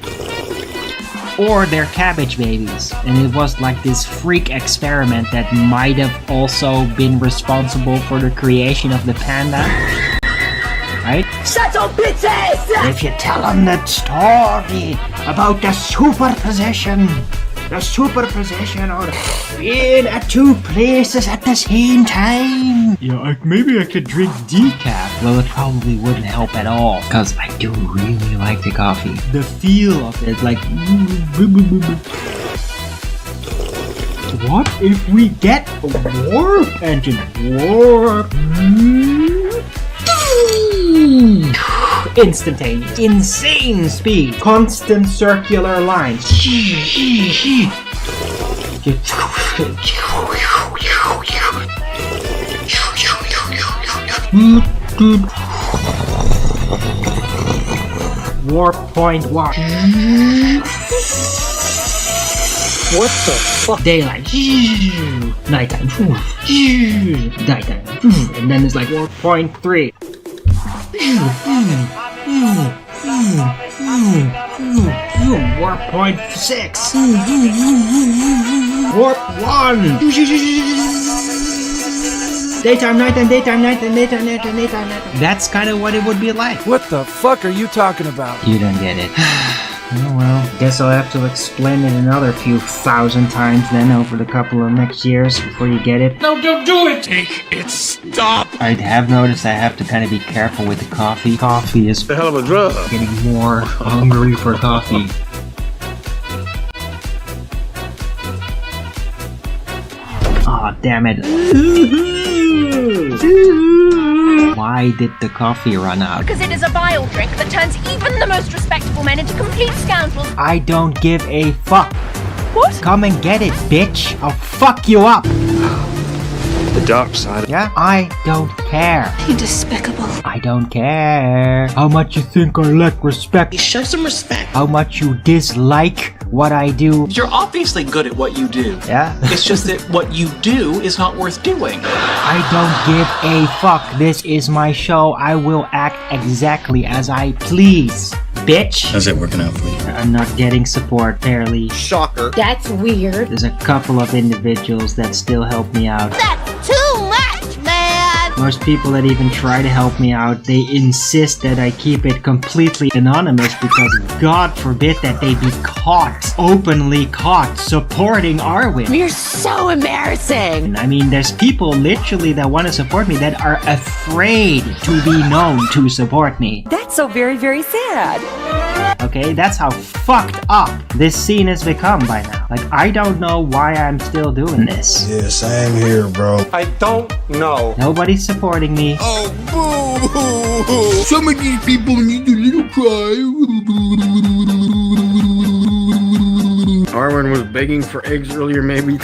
Or they're cabbage babies, and it was like this freak experiment that might have also been responsible for the creation of the panda. Right? Shut up, bitches! If you tell them that story about the superposition or being at two places at the same time. Yeah, maybe I could drink decaf. Well, it probably wouldn't help at all, because I do really like the coffee. The feel of it, like... What if we get a warp engine? Warp... Instantaneous, insane speed, constant circular lines. Warp point walk. What the fuck? Daylight. Nighttime. Nighttime. And then it's like warp point 3. Warp point 6. Warp 1. Daytime, nighttime, daytime, nighttime, daytime, nighttime, daytime, nighttime. That's kind of what it would be like. What the fuck are you talking about? You don't get it. Oh well, guess I'll have to explain it another few thousand times then over the couple of next years before you get it. No, don't do it! Take it, stop! I have noticed I have to kind of be careful with the coffee. Coffee is a hell of a drug. Getting more hungry for coffee. Aw, oh, damn it. Why did the coffee run out? Because it is a vile drink that turns even the most respectable men into complete scoundrels. I don't give a fuck. What? Come and get it, bitch. I'll fuck you up. The dark side. Yeah? I don't care. You despicable. I don't care how much you think I lack respect. Show some respect. How much you dislike what I do. You're obviously good at what you do. Yeah? It's just that what you do is not worth doing. I don't give a fuck. This is my show. I will act exactly as I please. Bitch. How's it working out for you? I'm not getting support, barely. Shocker. That's weird. There's a couple of individuals that still help me out. That's too much, man! Most people that even try to help me out, they insist that I keep it completely anonymous because God forbid that they be caught, openly caught, supporting Arwen. You're so embarrassing! I mean, there's people literally that want to support me that are afraid to be known to support me. That's so very, very sad. Okay, that's how fucked up this scene has become by now. Like, I don't know why I'm still doing this. Yeah, same here, bro. I don't know. Nobody's supporting me. Oh, boo! Some of these people need a little cry. Arwen was begging for eggs earlier, maybe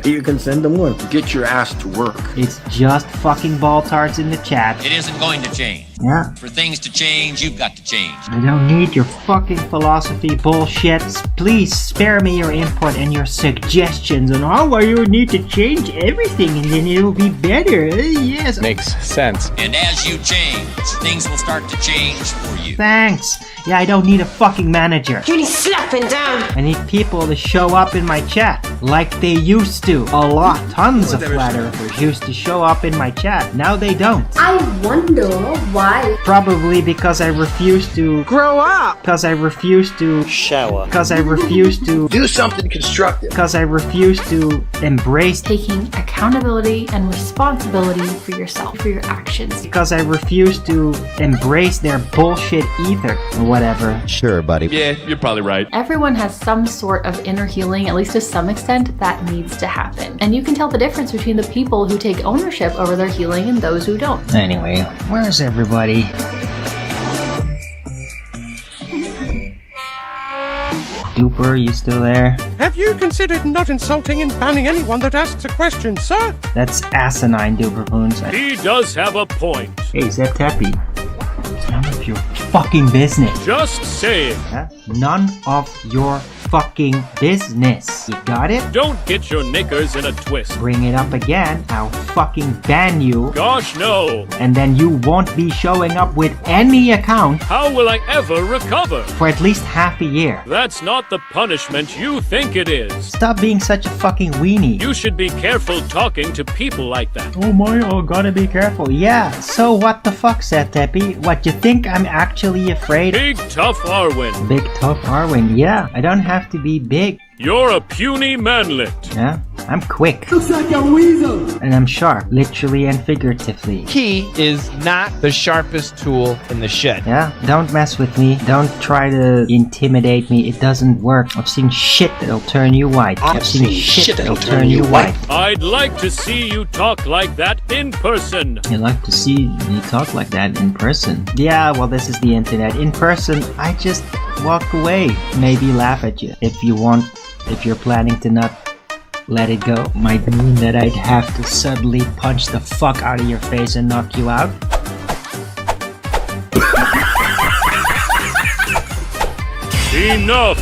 you can send them one. Get your ass to work. It's just fucking ball tarts in the chat. It isn't going to change. Yeah. For things to change, you've got to change. I don't need your fucking philosophy bullshit. Please spare me your input and your suggestions on how you need to change everything and then it will be better. Yes. Makes sense. And as you change, things will start to change for you. Thanks. Yeah, I don't need a fucking manager. You need slapping down. I need people to show up in my chat like they used to. A lot. Tons of flat earthers used to show up in my chat. Now they don't. I wonder why. Probably because I refuse to grow up. Because I refuse to shower. Because I refuse to Do something constructive. Because I refuse to embrace. Taking accountability and responsibility for yourself, for your actions. Because I refuse to embrace their bullshit either. Or whatever. Sure, buddy. Yeah, you're probably right. Everyone has some sort of inner healing, at least to some extent, that needs to happen. And you can tell the difference between the people who take ownership over their healing and those who don't. Anyway, where's everybody? Duper, you still there? Have you considered not insulting and banning anyone that asks a question, sir? That's asinine, Duperpoons. He does have a point. Hey, Zeptepi. It's none of your fucking business. Just saying. Huh? None of your fucking business. You got it? Don't get your knickers in a twist. Bring it up again, I'll fucking ban you. Gosh, no. And then you won't be showing up with any account. How will I ever recover? For at least half a year. That's not the punishment you think it is. Stop being such a fucking weenie. You should be careful talking to people like that. Oh my, oh, gotta be careful. Yeah, so what the fuck, Zetepi? What, you think I'm actually afraid? Big tough Arwen. Big tough Arwen, yeah. I don't have to be big. You're a puny manlet. Yeah, I'm quick. Looks like a weasel. And I'm sharp, literally and figuratively. He is not the sharpest tool in the shed. Yeah, don't mess with me. Don't try to intimidate me. It doesn't work. I've seen shit that'll turn you white. I've seen shit that'll turn you white. I'd like to see you talk like that in person. You'd like to see me talk like that in person? Yeah, well, this is the internet. In person, I just walk away. Maybe laugh at you. If you want, if you're planning to not let it go, might mean that I'd have to suddenly punch the fuck out of your face and knock you out. Enough!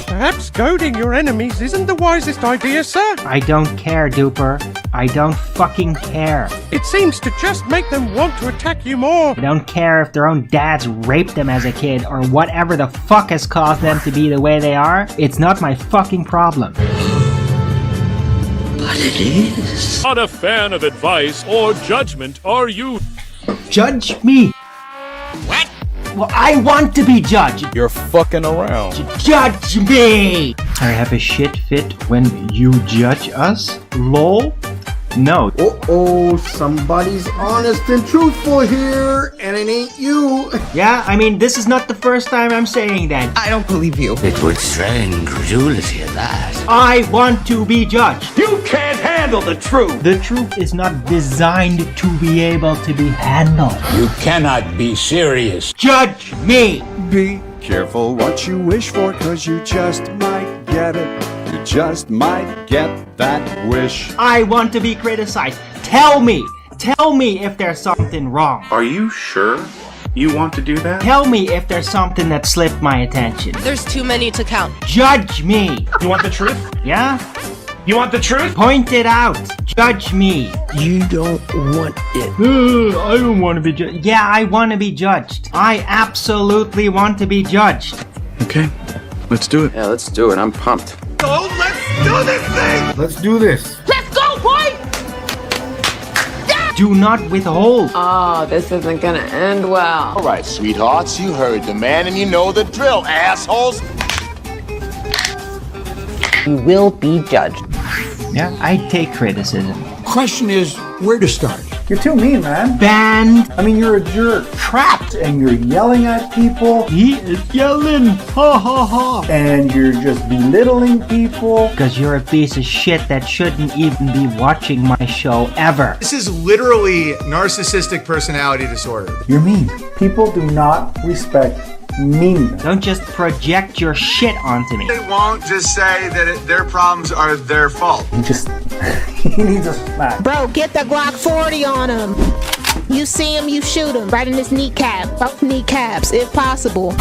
Perhaps goading your enemies isn't the wisest idea, sir. I don't care, Duper. I don't fucking care. It seems to just make them want to attack you more. I don't care if their own dads raped them as a kid or whatever the fuck has caused them to be the way they are. It's not my fucking problem. But it is. Not a fan of advice or judgment, are you? Judge me. What? Well, I want to be judged. You're fucking around. Judge me. I have a shit fit when you judge us? LOL? No. Uh-oh, somebody's honest and truthful here, and it ain't you. Yeah, I mean, this is not the first time I'm saying that. I don't believe you. It would strain credulity at that. I want to be judged. You can't handle the truth. The truth is not designed to be able to be handled. You cannot be serious. Judge me. Be careful what you wish for, 'cause you just might get it. You just might get that wish. I want to be criticized. Tell me if there's something wrong. Are you sure you want to do that? Tell me if there's something that slipped my attention. There's too many to count. Judge me. You want the truth? Yeah? You want the truth? Point it out. Judge me. You don't want it. I don't want to be judged. Yeah, I want to be judged. I absolutely want to be judged. Okay, let's do it. Yeah, let's do it. I'm pumped. So let's do this thing! Let's do this. Let's go, boy! Do not withhold. Oh, this isn't gonna end well. All right, sweethearts, you heard the man and you know the drill, assholes. You will be judged. Yeah, I take criticism. Question is, where to start? You're too mean, man. Banned. I mean, you're a jerk. Trapped, and you're yelling at people. He is yelling. Ha ha ha. And you're just belittling people. Because you're a piece of shit that shouldn't even be watching my show ever. This is literally narcissistic personality disorder. You're mean. People do not respect mean. Don't just project your shit onto me. They won't just say that their problems are their fault. He needs a smack. Bro, get the Glock 40 on him. You see him, you shoot him. Right in his kneecap. Both kneecaps, if possible.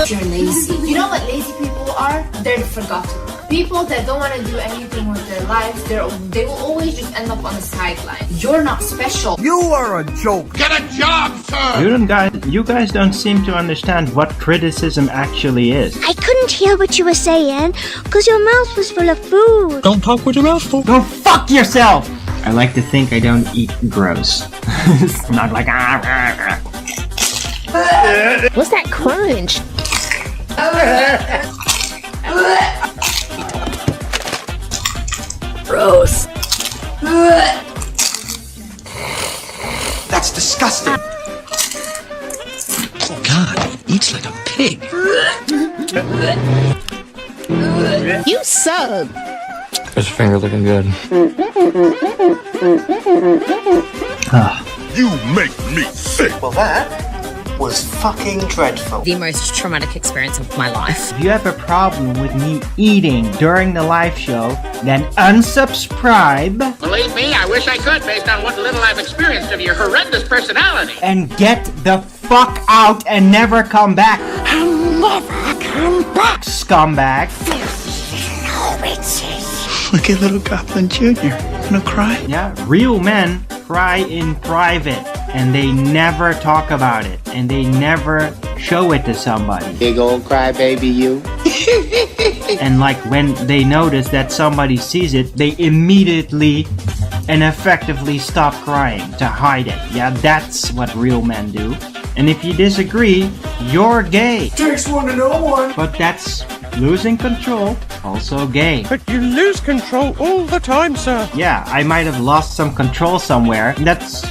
You're lazy. You know what lazy people are? They're forgotten. People that don't want to do anything with their lives, they will always just end up on the sideline. You're not special. You are a joke. Get a job, sir! You guys don't seem to understand what criticism actually is. I couldn't hear what you were saying because your mouth was full of food. Don't talk with your mouth full. Go fuck yourself! I like to think I don't eat gross. Not like What's that crunch? Gross. That's disgusting. Oh God, he eats like a pig. You suck. His finger looking good. You make me sick. Well, that was fucking dreadful. The most traumatic experience of my life. If you have a problem with me eating during the live show, then unsubscribe. Believe me, I wish I could based on what little I've experienced of your horrendous personality. And get the fuck out and never come back. And never come back. Scumbag. Look at little Goblin Jr. Gonna cry? Yeah, real men cry in private. And they never talk about it. And they never show it to somebody. Big old crybaby you. And like when they notice that somebody sees it, they immediately and effectively stop crying to hide it. Yeah, that's what real men do. And if you disagree, you're gay. Takes one to know one. But that's losing control, also gay. But you lose control all the time, sir. Yeah, I might have lost some control somewhere. That's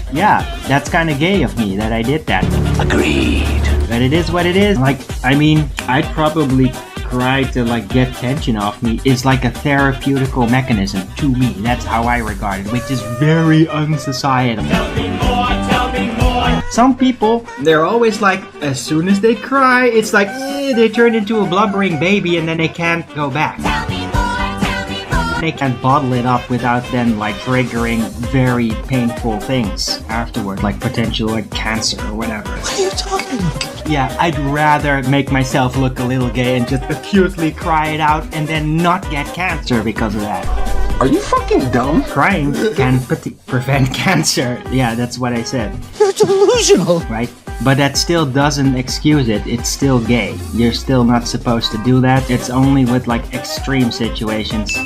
kind of gay of me that I did that. Agreed. But it is what it is. Like, I mean, I'd probably cry to like get tension off me. It's like a therapeutical mechanism to me. That's how I regard it, which is very unsocietal. Tell me more, tell me more. Some people, they're always like, as soon as they cry, it's like, they turn into a blubbering baby and then they can't go back. Tell me more, tell me more. They can't bottle it up without then like triggering very painful things afterward, like potential like cancer or whatever. What are you talking about? Yeah, I'd rather make myself look a little gay and just acutely cry it out and then not get cancer because of that. Are you fucking dumb? Crying can prevent cancer. Yeah, that's what I said. You're delusional. Right? But that still doesn't excuse it. It's still gay. You're still not supposed to do that. It's only with like extreme situations.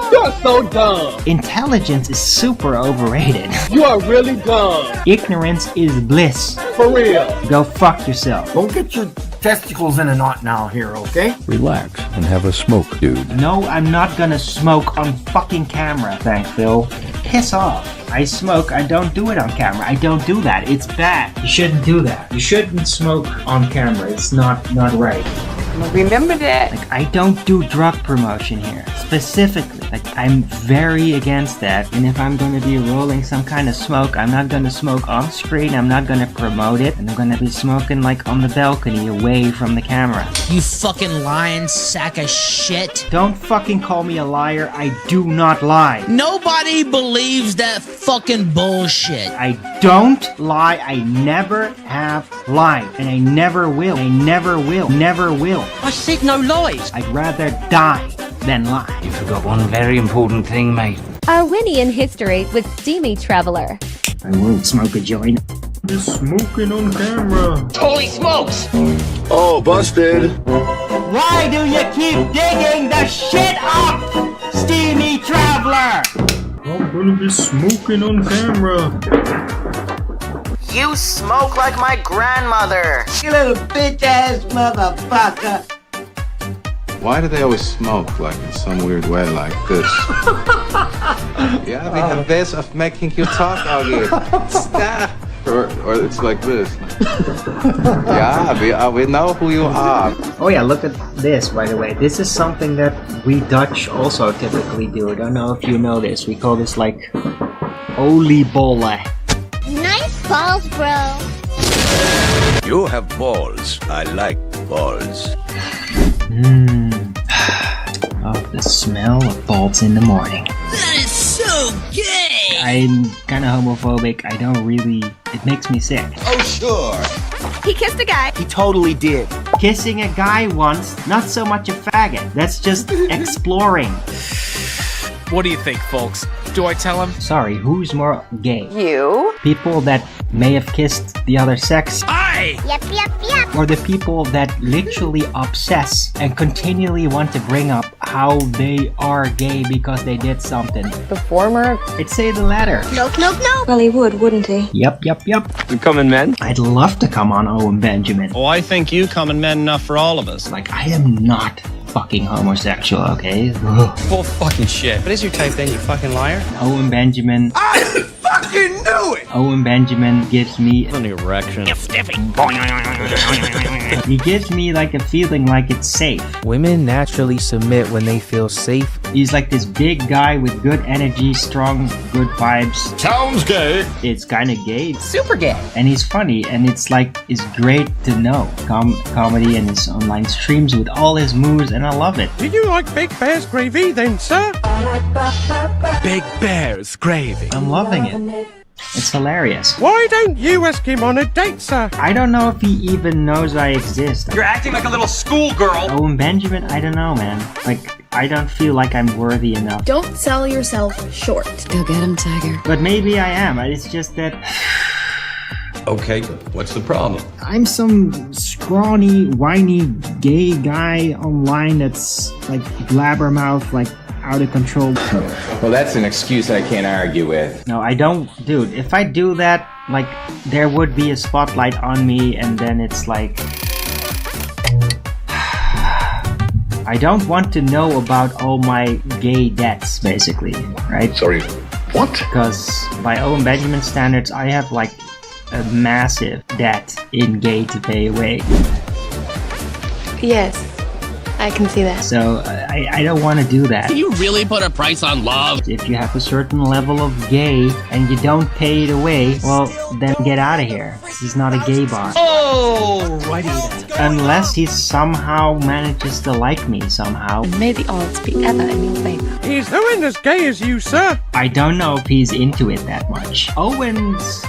You're so dumb. Intelligence is super overrated. You are really dumb. Ignorance is bliss. For real. Go fuck yourself. Don't get your testicles in a knot now here, okay? Relax and have a smoke, dude. No, I'm not gonna smoke on fucking camera, thank Phil. Piss off. I smoke, I don't do it on camera. I don't do that. It's bad. You shouldn't do that. You shouldn't smoke on camera. It's not right. Remember that. Like, I don't do drug promotion here. Specifically. Like, I'm very against that. And if I'm gonna be rolling some kind of smoke, I'm not gonna smoke on screen. I'm not gonna promote it. And I'm gonna be smoking, like, on the balcony away from the camera. You fucking lying sack of shit. Don't fucking call me a liar. I do not lie. Nobody believes that fucking bullshit. I don't lie. I never have lied. And I never will. I never will. Never will. I said no lies. I'd rather die than lie. You forgot one very important thing, mate. Our Winnie in history with Steamy Traveler. I won't smoke a joint. Just smoking on camera. Holy smokes! Oh, busted. Why do you keep digging the shit up, Steamy Traveler? I'm gonna be smoking on camera. You smoke like my grandmother. You little bitch-ass motherfucker. Why do they always smoke, like in some weird way like this? Yeah, we have ways of making you talk, Augie. Stop. Or it's like this. Yeah, we know who you are. Oh yeah, look at this, by the way. This is something that we Dutch also typically do. I don't know if you know this. We call this like oliebollen. Nice balls, bro. You have balls. I like balls. Oh, the smell of balls in the morning. That is so gay! I'm kinda homophobic. I don't really... It makes me sick. Oh, sure. He kissed a guy. He totally did. Kissing a guy once, not so much a faggot. That's just exploring. What do you think, folks? Do I tell him? Sorry, who's more gay? You? People that may have kissed the other sex? Aye! Yep, yep, yep. Or the people that literally obsess and continually want to bring up how they are gay because they did something? The former? I'd say the latter. Nope, nope, nope. Well, he would, wouldn't he? Yep. You coming, men? I'd love to come on Owen Benjamin. Oh, I think you coming men enough for all of us. Like, I am not fucking homosexual, okay? Ugh. Full fucking shit. What is your type then, you fucking liar? Owen Benjamin. I fucking knew it! Owen Benjamin gives me... An erection. He gives me like a feeling like it's safe. Women naturally submit when they feel safe. He's like this big guy with good energy, strong, good vibes. Sounds gay. It's kind of gay. Super gay. And he's funny, and it's like, it's great to know. Comedy and his online streams with all his moves, and I love it. Do you like Big Bear's gravy then, sir? Big Bear's gravy. I'm loving it. It's hilarious. Why don't you ask him on a date, sir? I don't know if he even knows I exist. You're acting like a little schoolgirl. Owen Benjamin, I don't know, man. Like, I don't feel like I'm worthy enough. Don't sell yourself short. Go get him, Tiger. But maybe I am. It's just that... Okay, what's the problem? I'm some scrawny, whiny, gay guy online that's like blabbermouth, like out of control. Well, that's an excuse I can't argue with. No, I don't, dude. If I do that, like, there would be a spotlight on me, and then it's like... I don't want to know about all my gay debts, basically, right? Sorry, what? Because by Owen Benjamin standards, I have like a massive debt in gay to pay away. Yes, I can see that. So I don't want to do that. Can you really put a price on love? If you have a certain level of gay and you don't pay it away, well, then get out of here. This is not a gay bar. Oh, righty then. Unless he somehow manages to like me somehow. And may the odds be ever in your favor. Is Owen as gay as you, sir? I don't know if he's into it that much. Owen's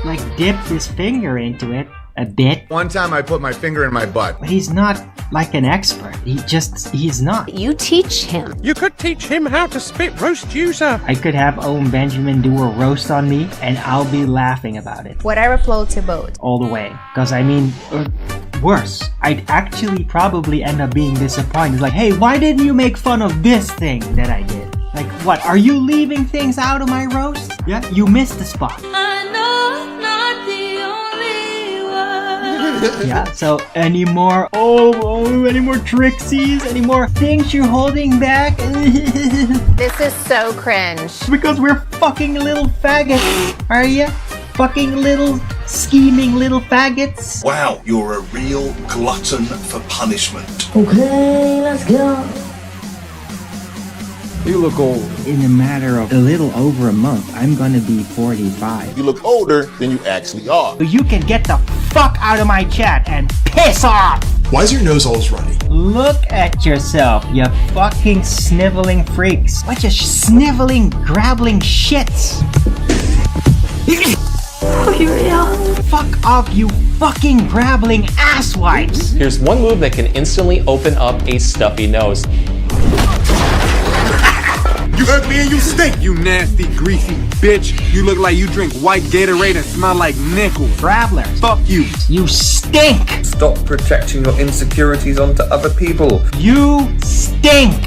like dipped his finger into it a bit. One time I put my finger in my butt. But he's not like an expert. He's not. You teach him. You could teach him how to spit roast you, sir. I could have Owen Benjamin do a roast on me and I'll be laughing about it. Whatever floats your boat. All the way. Because I mean, worse. I'd actually probably end up being disappointed. Like, hey, why didn't you make fun of this thing that I did? Like, what? Are you leaving things out of my roast? Yeah? You missed the spot. Yeah, so any more any more trixies, any more things you're holding back? This is so cringe. Because we're fucking little faggots, are ya? Fucking little scheming little faggots. Wow, you're a real glutton for punishment. Okay, let's go. You look old. In a matter of a little over a month, I'm gonna be 45. You look older than you actually are. So you can get the fuck out of my chat and piss off! Why is your nose always runny? Look at yourself, you fucking sniveling freaks. What you sniveling, grabbling shits? Fuck off, you fucking grabbling asswipes! Here's one move that can instantly open up a stuffy nose. You ugly and you stink, you nasty, greasy bitch. You look like you drink white Gatorade and smell like nickels. Travelers. Fuck you. You stink! Stop projecting your insecurities onto other people. You stink!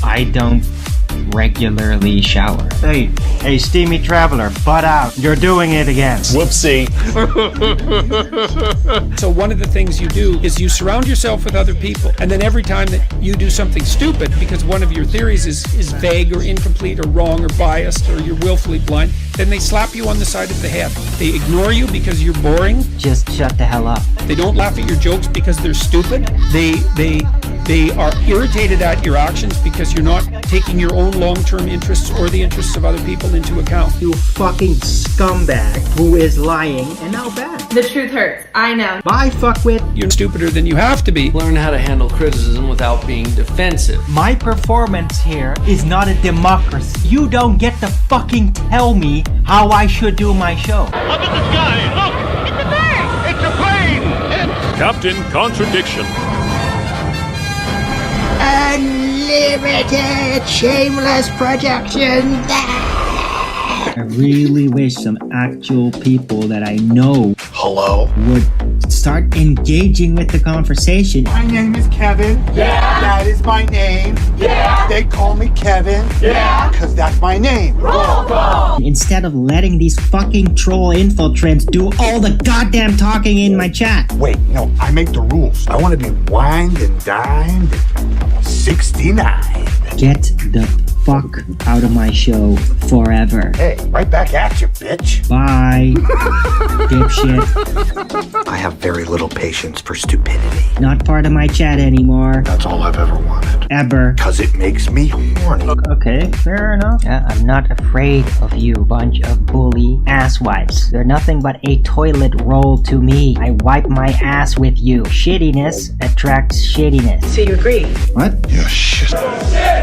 I don't regularly shower. Hey, steamy traveler, butt out. You're doing it again. Whoopsie. So one of the things you do is you surround yourself with other people, and then every time that you do something stupid, because one of your theories is vague or incomplete or wrong or biased or you're willfully blind, then they slap you on the side of the head. They ignore you because you're boring. Just shut the hell up. They don't laugh at your jokes because they're stupid. They are irritated at your actions because you're not taking your own own long-term interests or the interests of other people into account. You fucking scumbag who is lying and now bad. The truth hurts. I know. Bye, fuckwit. You're stupider than you have to be. Learn how to handle criticism without being defensive. My performance here is not a democracy. You don't get to fucking tell me how I should do my show. Up in the sky, look! It's a bird! It's a plane! It's Captain Contradiction. Unlimited shameless projection. I really wish some actual people that I know would start engaging with the conversation. My name is Kevin. Yeah. That is my name. Yeah. They call me Kevin. Yeah. Because that's my name. Roll call! Instead of letting these fucking troll infiltrants do all the goddamn talking in my chat. Wait, no, I make the rules. I want to be wined and dined at 69. Get the fuck out of my show forever. Hey, right back at you, bitch. Bye, dipshit. I have very little patience for stupidity. Not part of my chat anymore. That's all I've ever wanted. Ever. Because it makes me horny. Okay, fair enough. Yeah, I'm not afraid of you, bunch of bully asswipes. They're nothing but a toilet roll to me. I wipe my ass with you. Shittiness attracts shittiness. So you agree? What? Yeah, shit.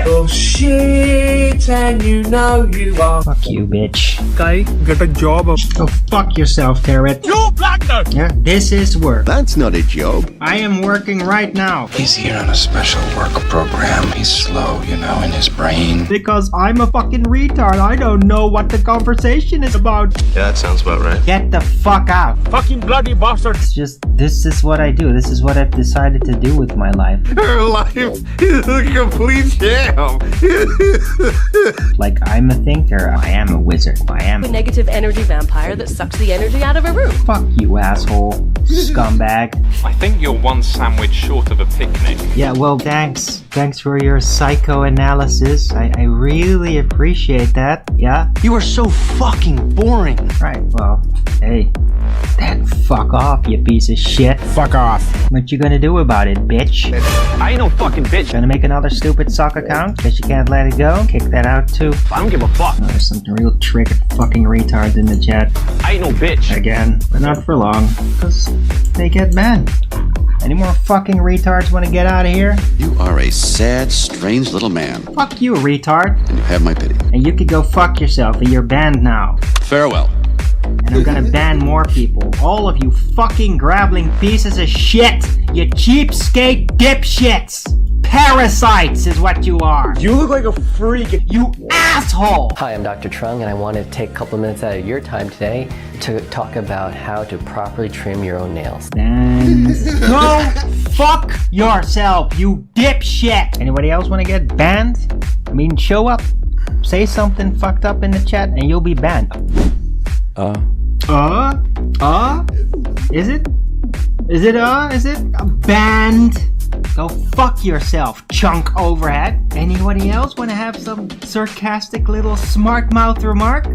Oh shit, and you know you are. Fuck you, bitch. Guy, get a job. Go fuck yourself, Territ. You blacked out! Yeah, this is work. That's not a job. I am working right now. He's here on a special work program. He's slow, you know, in his brain. Because I'm a fucking retard. I don't know what the conversation is about. Yeah, that sounds about right. Get the fuck out. Fucking bloody bastard! It's just, this is what I do. This is what I've decided to do with my life. Her life is a complete sham. Like, I'm a thinker. I am a wizard. I am A negative energy vampire that sucks the energy out of a room. Fuck you, asshole. Scumbag. I think you're one sandwich short of a picnic. Yeah, well, thanks. Thanks for your psychoanalysis. I really appreciate that. Yeah? You are so fucking boring. Right, well, hey. Then fuck off, you piece of shit. Fuck off. What you gonna do about it, bitch? I ain't no fucking bitch. Gonna make another stupid sock account? Guess you can't let it go? Kick that out too? I don't give a fuck. Oh, there's some real trick fucking retards in the chat. I ain't no bitch. Again, but not for long, because they get banned. Any more fucking retards want to get out of here? You are a sad, strange little man. Fuck you, retard. And you have my pity. And you could go fuck yourself, and you're banned now. Farewell. And I'm gonna ban more people. All of you fucking grappling pieces of shit! You cheapskate dipshits! Parasites is what you are! You look like a freak. You asshole! Hi, I'm Dr. Trung, and I want to take a couple minutes out of your time today to talk about how to properly trim your own nails. Then go fuck yourself, you dipshit! Anybody else want to get banned? I mean, show up, say something fucked up in the chat, and you'll be banned. Is it? Is it? Banned? Go fuck yourself, chunk overhead. Anybody else want to have some sarcastic little smart mouth remark?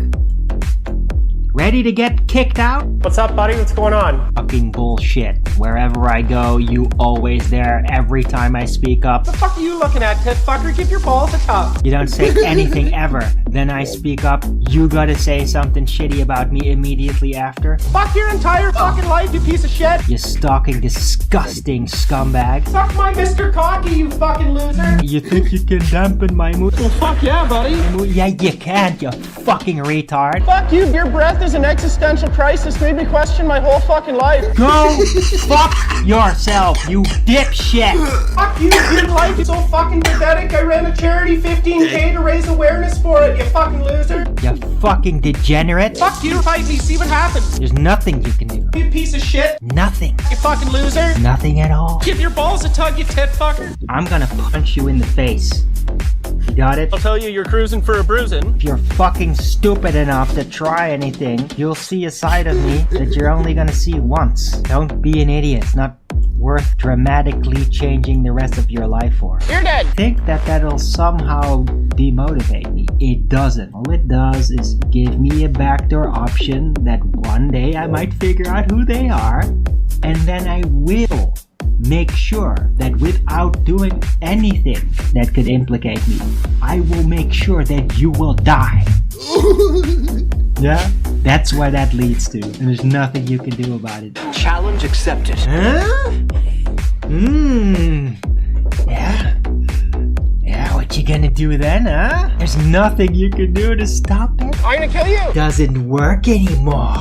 Ready to get kicked out? What's up, buddy? What's going on? Fucking bullshit. Wherever I go, you always there every time I speak up. What the fuck are you looking at, tit fucker? Keep your balls atop. You don't say anything ever. Then I speak up, you gotta say something shitty about me immediately after. Fuck your entire fucking life, you piece of shit. You stalking, disgusting scumbag. Suck my Mr. Cocky, you fucking loser. You think you can dampen my mood? Well, fuck yeah, buddy. Yeah, you can't, you fucking retard. Fuck you, your breath is an existential crisis. Made me question my whole fucking life. Go fuck yourself, you dipshit. Fuck you, your life is so fucking pathetic. I ran a charity, 15K to raise awareness for it, you fucking loser. You fucking degenerate. Fuck you, fight me, see what happens. There's nothing you can do. You piece of shit. Nothing. You fucking loser. Nothing at all. Give your balls a tug, you tit fucker. I'm gonna punch you in the face. You got it? I'll tell you, you're cruising for a bruising. If you're fucking stupid enough to try anything, you'll see a side of me that you're only gonna see once. Don't be an idiot. It's not worth dramatically changing the rest of your life for. You're dead. Think that'll somehow demotivate me. It doesn't. All it does is give me a backdoor option that one day I might figure out who they are, and then I will make sure that without doing anything that could implicate me, I will make sure that you will die. Yeah? That's where that leads to. And there's nothing you can do about it. Challenge accepted. Huh? Yeah? Yeah, what you gonna do then, huh? There's nothing you can do to stop it. I'm gonna kill you! Doesn't work anymore.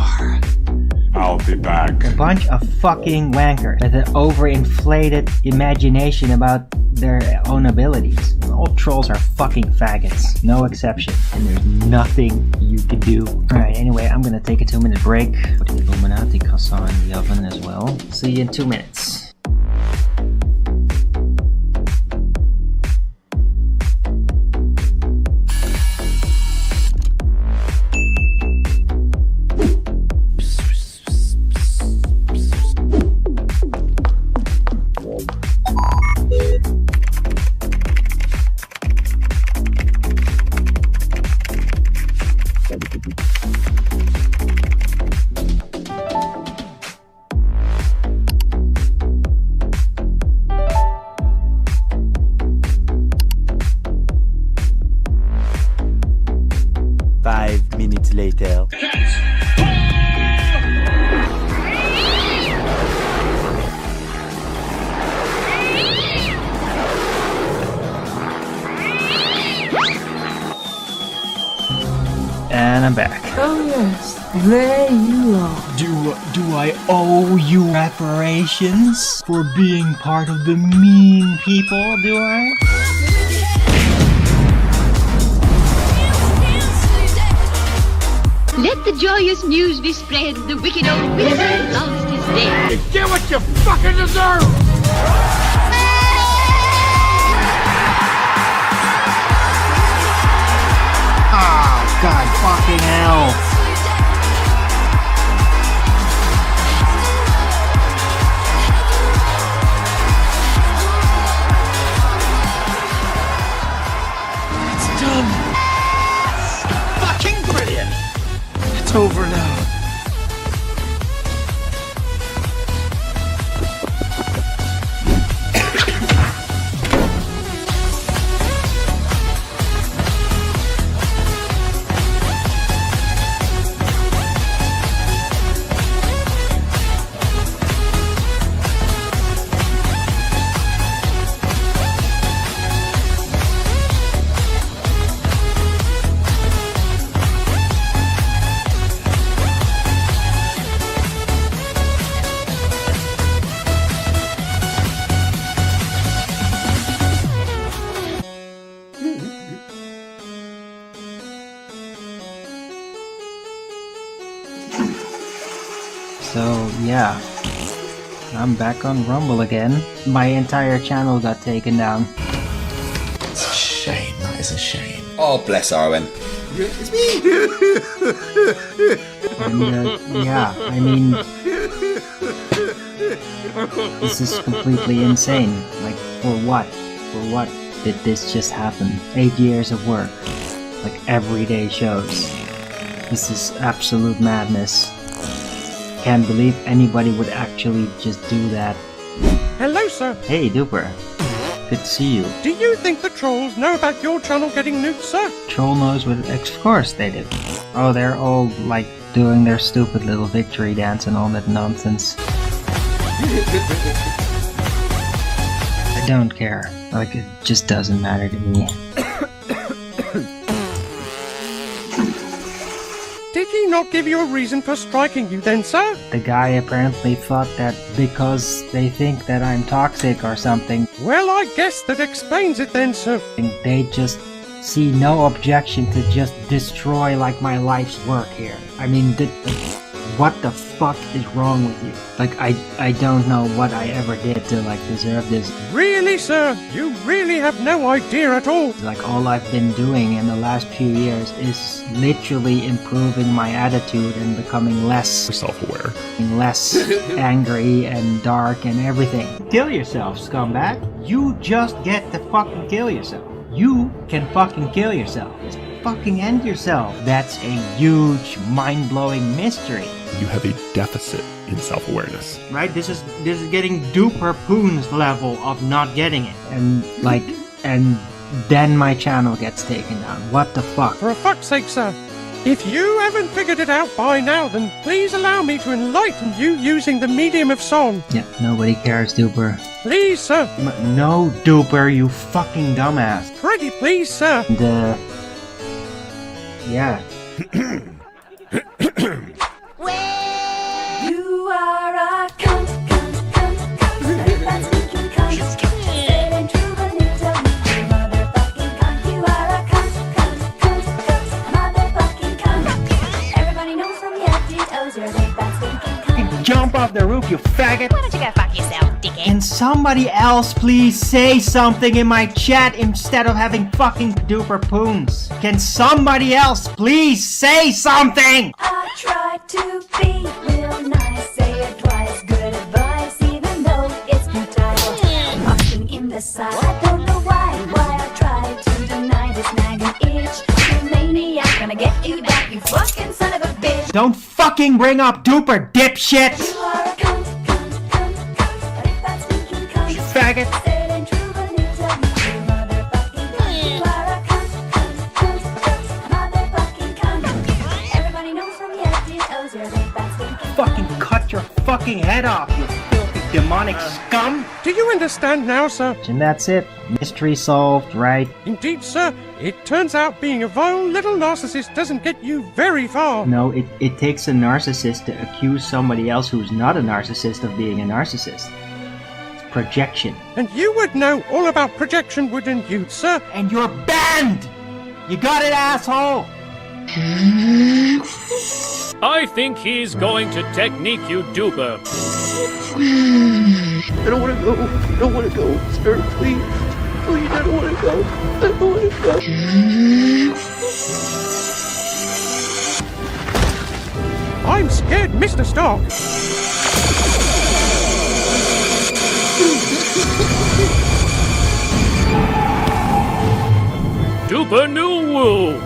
I'll be back. A bunch of fucking wankers with an overinflated imagination about their own abilities. All trolls are fucking faggots, no exception. And there's nothing you can do. Alright, anyway, I'm gonna take a 2-minute break. Put the Illuminati croissant in the oven as well. See you in 2 minutes. Later. And I'm back. Oh yes, there you are. Do I owe you reparations for being part of the mean people, do I? Let the joyous news be spread. The wicked old wizard lost his dead. You get what you fucking deserve! Oh, God fucking hell. It's done. Fucking brilliant. It's over now. So, yeah. I'm back on Rumble again. My entire channel got taken down. It's a shame, that is a shame. Oh, bless Arwen. It's me! And, yeah, I mean... This is completely insane. Like, for what? For what did this just happen? 8 years of work. Like, everyday shows. This is absolute madness. Can't believe anybody would actually just do that. Hello, sir. Hey, Duper. Good to see you. Do you think the trolls know about your channel getting nuked, sir? Troll knows what... Of course they do. Oh, they're all, like, doing their stupid little victory dance and all that nonsense. I don't care. Like, it just doesn't matter to me. Did he not give you a reason for striking you then, sir? The guy apparently thought that because they think that I'm toxic or something... Well, I guess that explains it then, sir. They just see no objection to just destroy, like, my life's work here. I mean, what the fuck is wrong with you? Like, I don't know what I ever did to, like, deserve this. Really, sir? You really have no idea at all. Like, all I've been doing in the last few years is literally improving my attitude and becoming less self-aware, less angry and dark and everything. Kill yourself, scumbag. You just get to fucking kill yourself. You can fucking kill yourself. fucking end yourself? That's a huge, mind-blowing mystery. You have a deficit in self-awareness. Right? This is getting duper poons level of not getting it. And then my channel gets taken down. What the fuck? For fuck's sake, sir. If you haven't figured it out by now, then please allow me to enlighten you using the medium of song. Yeah, nobody cares, Duper. Please, sir. No, Duper, you fucking dumbass. Pretty please, sir. And, yeah. You are a cunt, that's thinking cunt. It ain't true, but you tell me you motherfucking cunt. You are a cunt, motherfucking cunt. Everybody knows from your head to toes you're a big fat stinking cunt. Jump off the roof, you faggot. Why don't you go fuck yourself, dickhead? Can somebody else please say something in my chat instead of having fucking duper poons? Can somebody else please say something? I try to be real nice, say it twice, good advice, even though it's futile. I'm often in the side, I don't know why I try to deny this nagging itch. You maniac, gonna get you back, you fucking son of a bitch. Don't fucking bring up duper, dipshit! You are a cunt, that's thinking cunt. You faggot! It ain't true, but you tell me you motherfucking cunt. You are a cunt, motherfucking cunt. Everybody knows from your head to toes you're a big fat stinking Fucking cut your fucking head off, you filthy demonic scum! Do you understand now, sir? And that's it. Mystery solved, right? Indeed, sir. It turns out being a vile little narcissist doesn't get you very far. No, it takes a narcissist to accuse somebody else who's not a narcissist of being a narcissist. It's projection. And you would know all about projection, wouldn't you, sir? And you're banned! You got it, asshole! I think he's going to technique you, Duper. I don't want to go. I don't want to go, sir. Please. Please, I don't want to go. I don't want to go. I'm scared, Mr. Stark. Duper New Woo.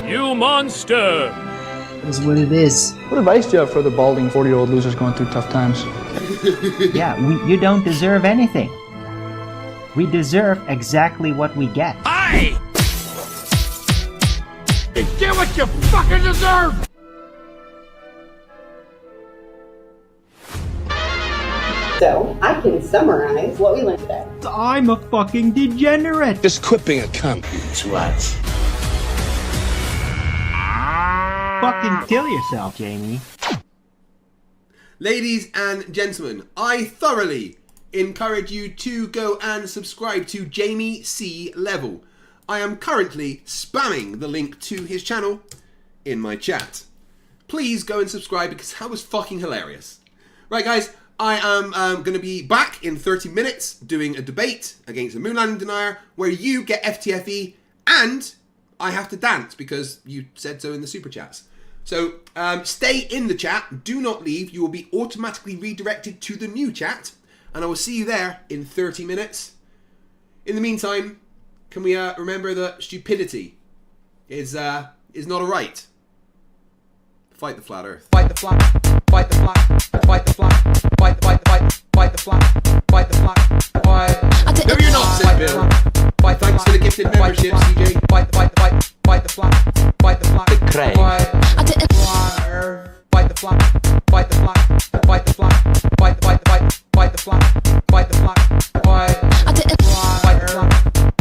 You monster. That's what it is. What advice do you have for the balding 40-year-old losers going through tough times? Yeah, you don't deserve anything. We deserve exactly what we get. Aye! You get what you fucking deserve! So, I can summarize what we learned today. I'm a fucking degenerate! Just quit being a cunt. Twat. Fucking kill yourself, Jamie. Ladies and gentlemen, I thoroughly encourage you to go and subscribe to Jamie C. Level. I am currently spamming the link to his channel in my chat. Please go and subscribe because that was fucking hilarious. Right guys, I am going to be back in 30 minutes doing a debate against a moon landing denier where you get FTFE and I have to dance because you said so in the super chats. So stay in the chat, do not leave, you will be automatically redirected to the new chat and I will see you there in 30 minutes. In the meantime, can we remember that stupidity is not a right? Fight the flat earth. Fight the flat, fight the flat, fight the flat, fight the flat, fight the flat, fight. No, you're not, said Bill. Thanks for the gifted membership, CJ. Fight the flat, fight the flat, the cray. Fight the flat, fight the flat, fight the flat, fight the flat, fight the flat,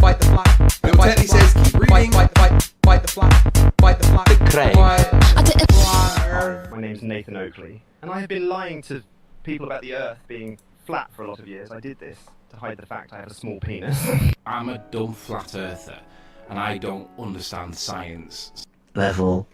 fight the flat. Bill Tetley says keep reading. Fight the flat, the cray. My name's Nathan Oakley, and I have been lying to people about the Earth being flat for a lot of years. I did this to hide the fact I have a small penis. I'm a dumb flat earther, and I don't understand science. Level.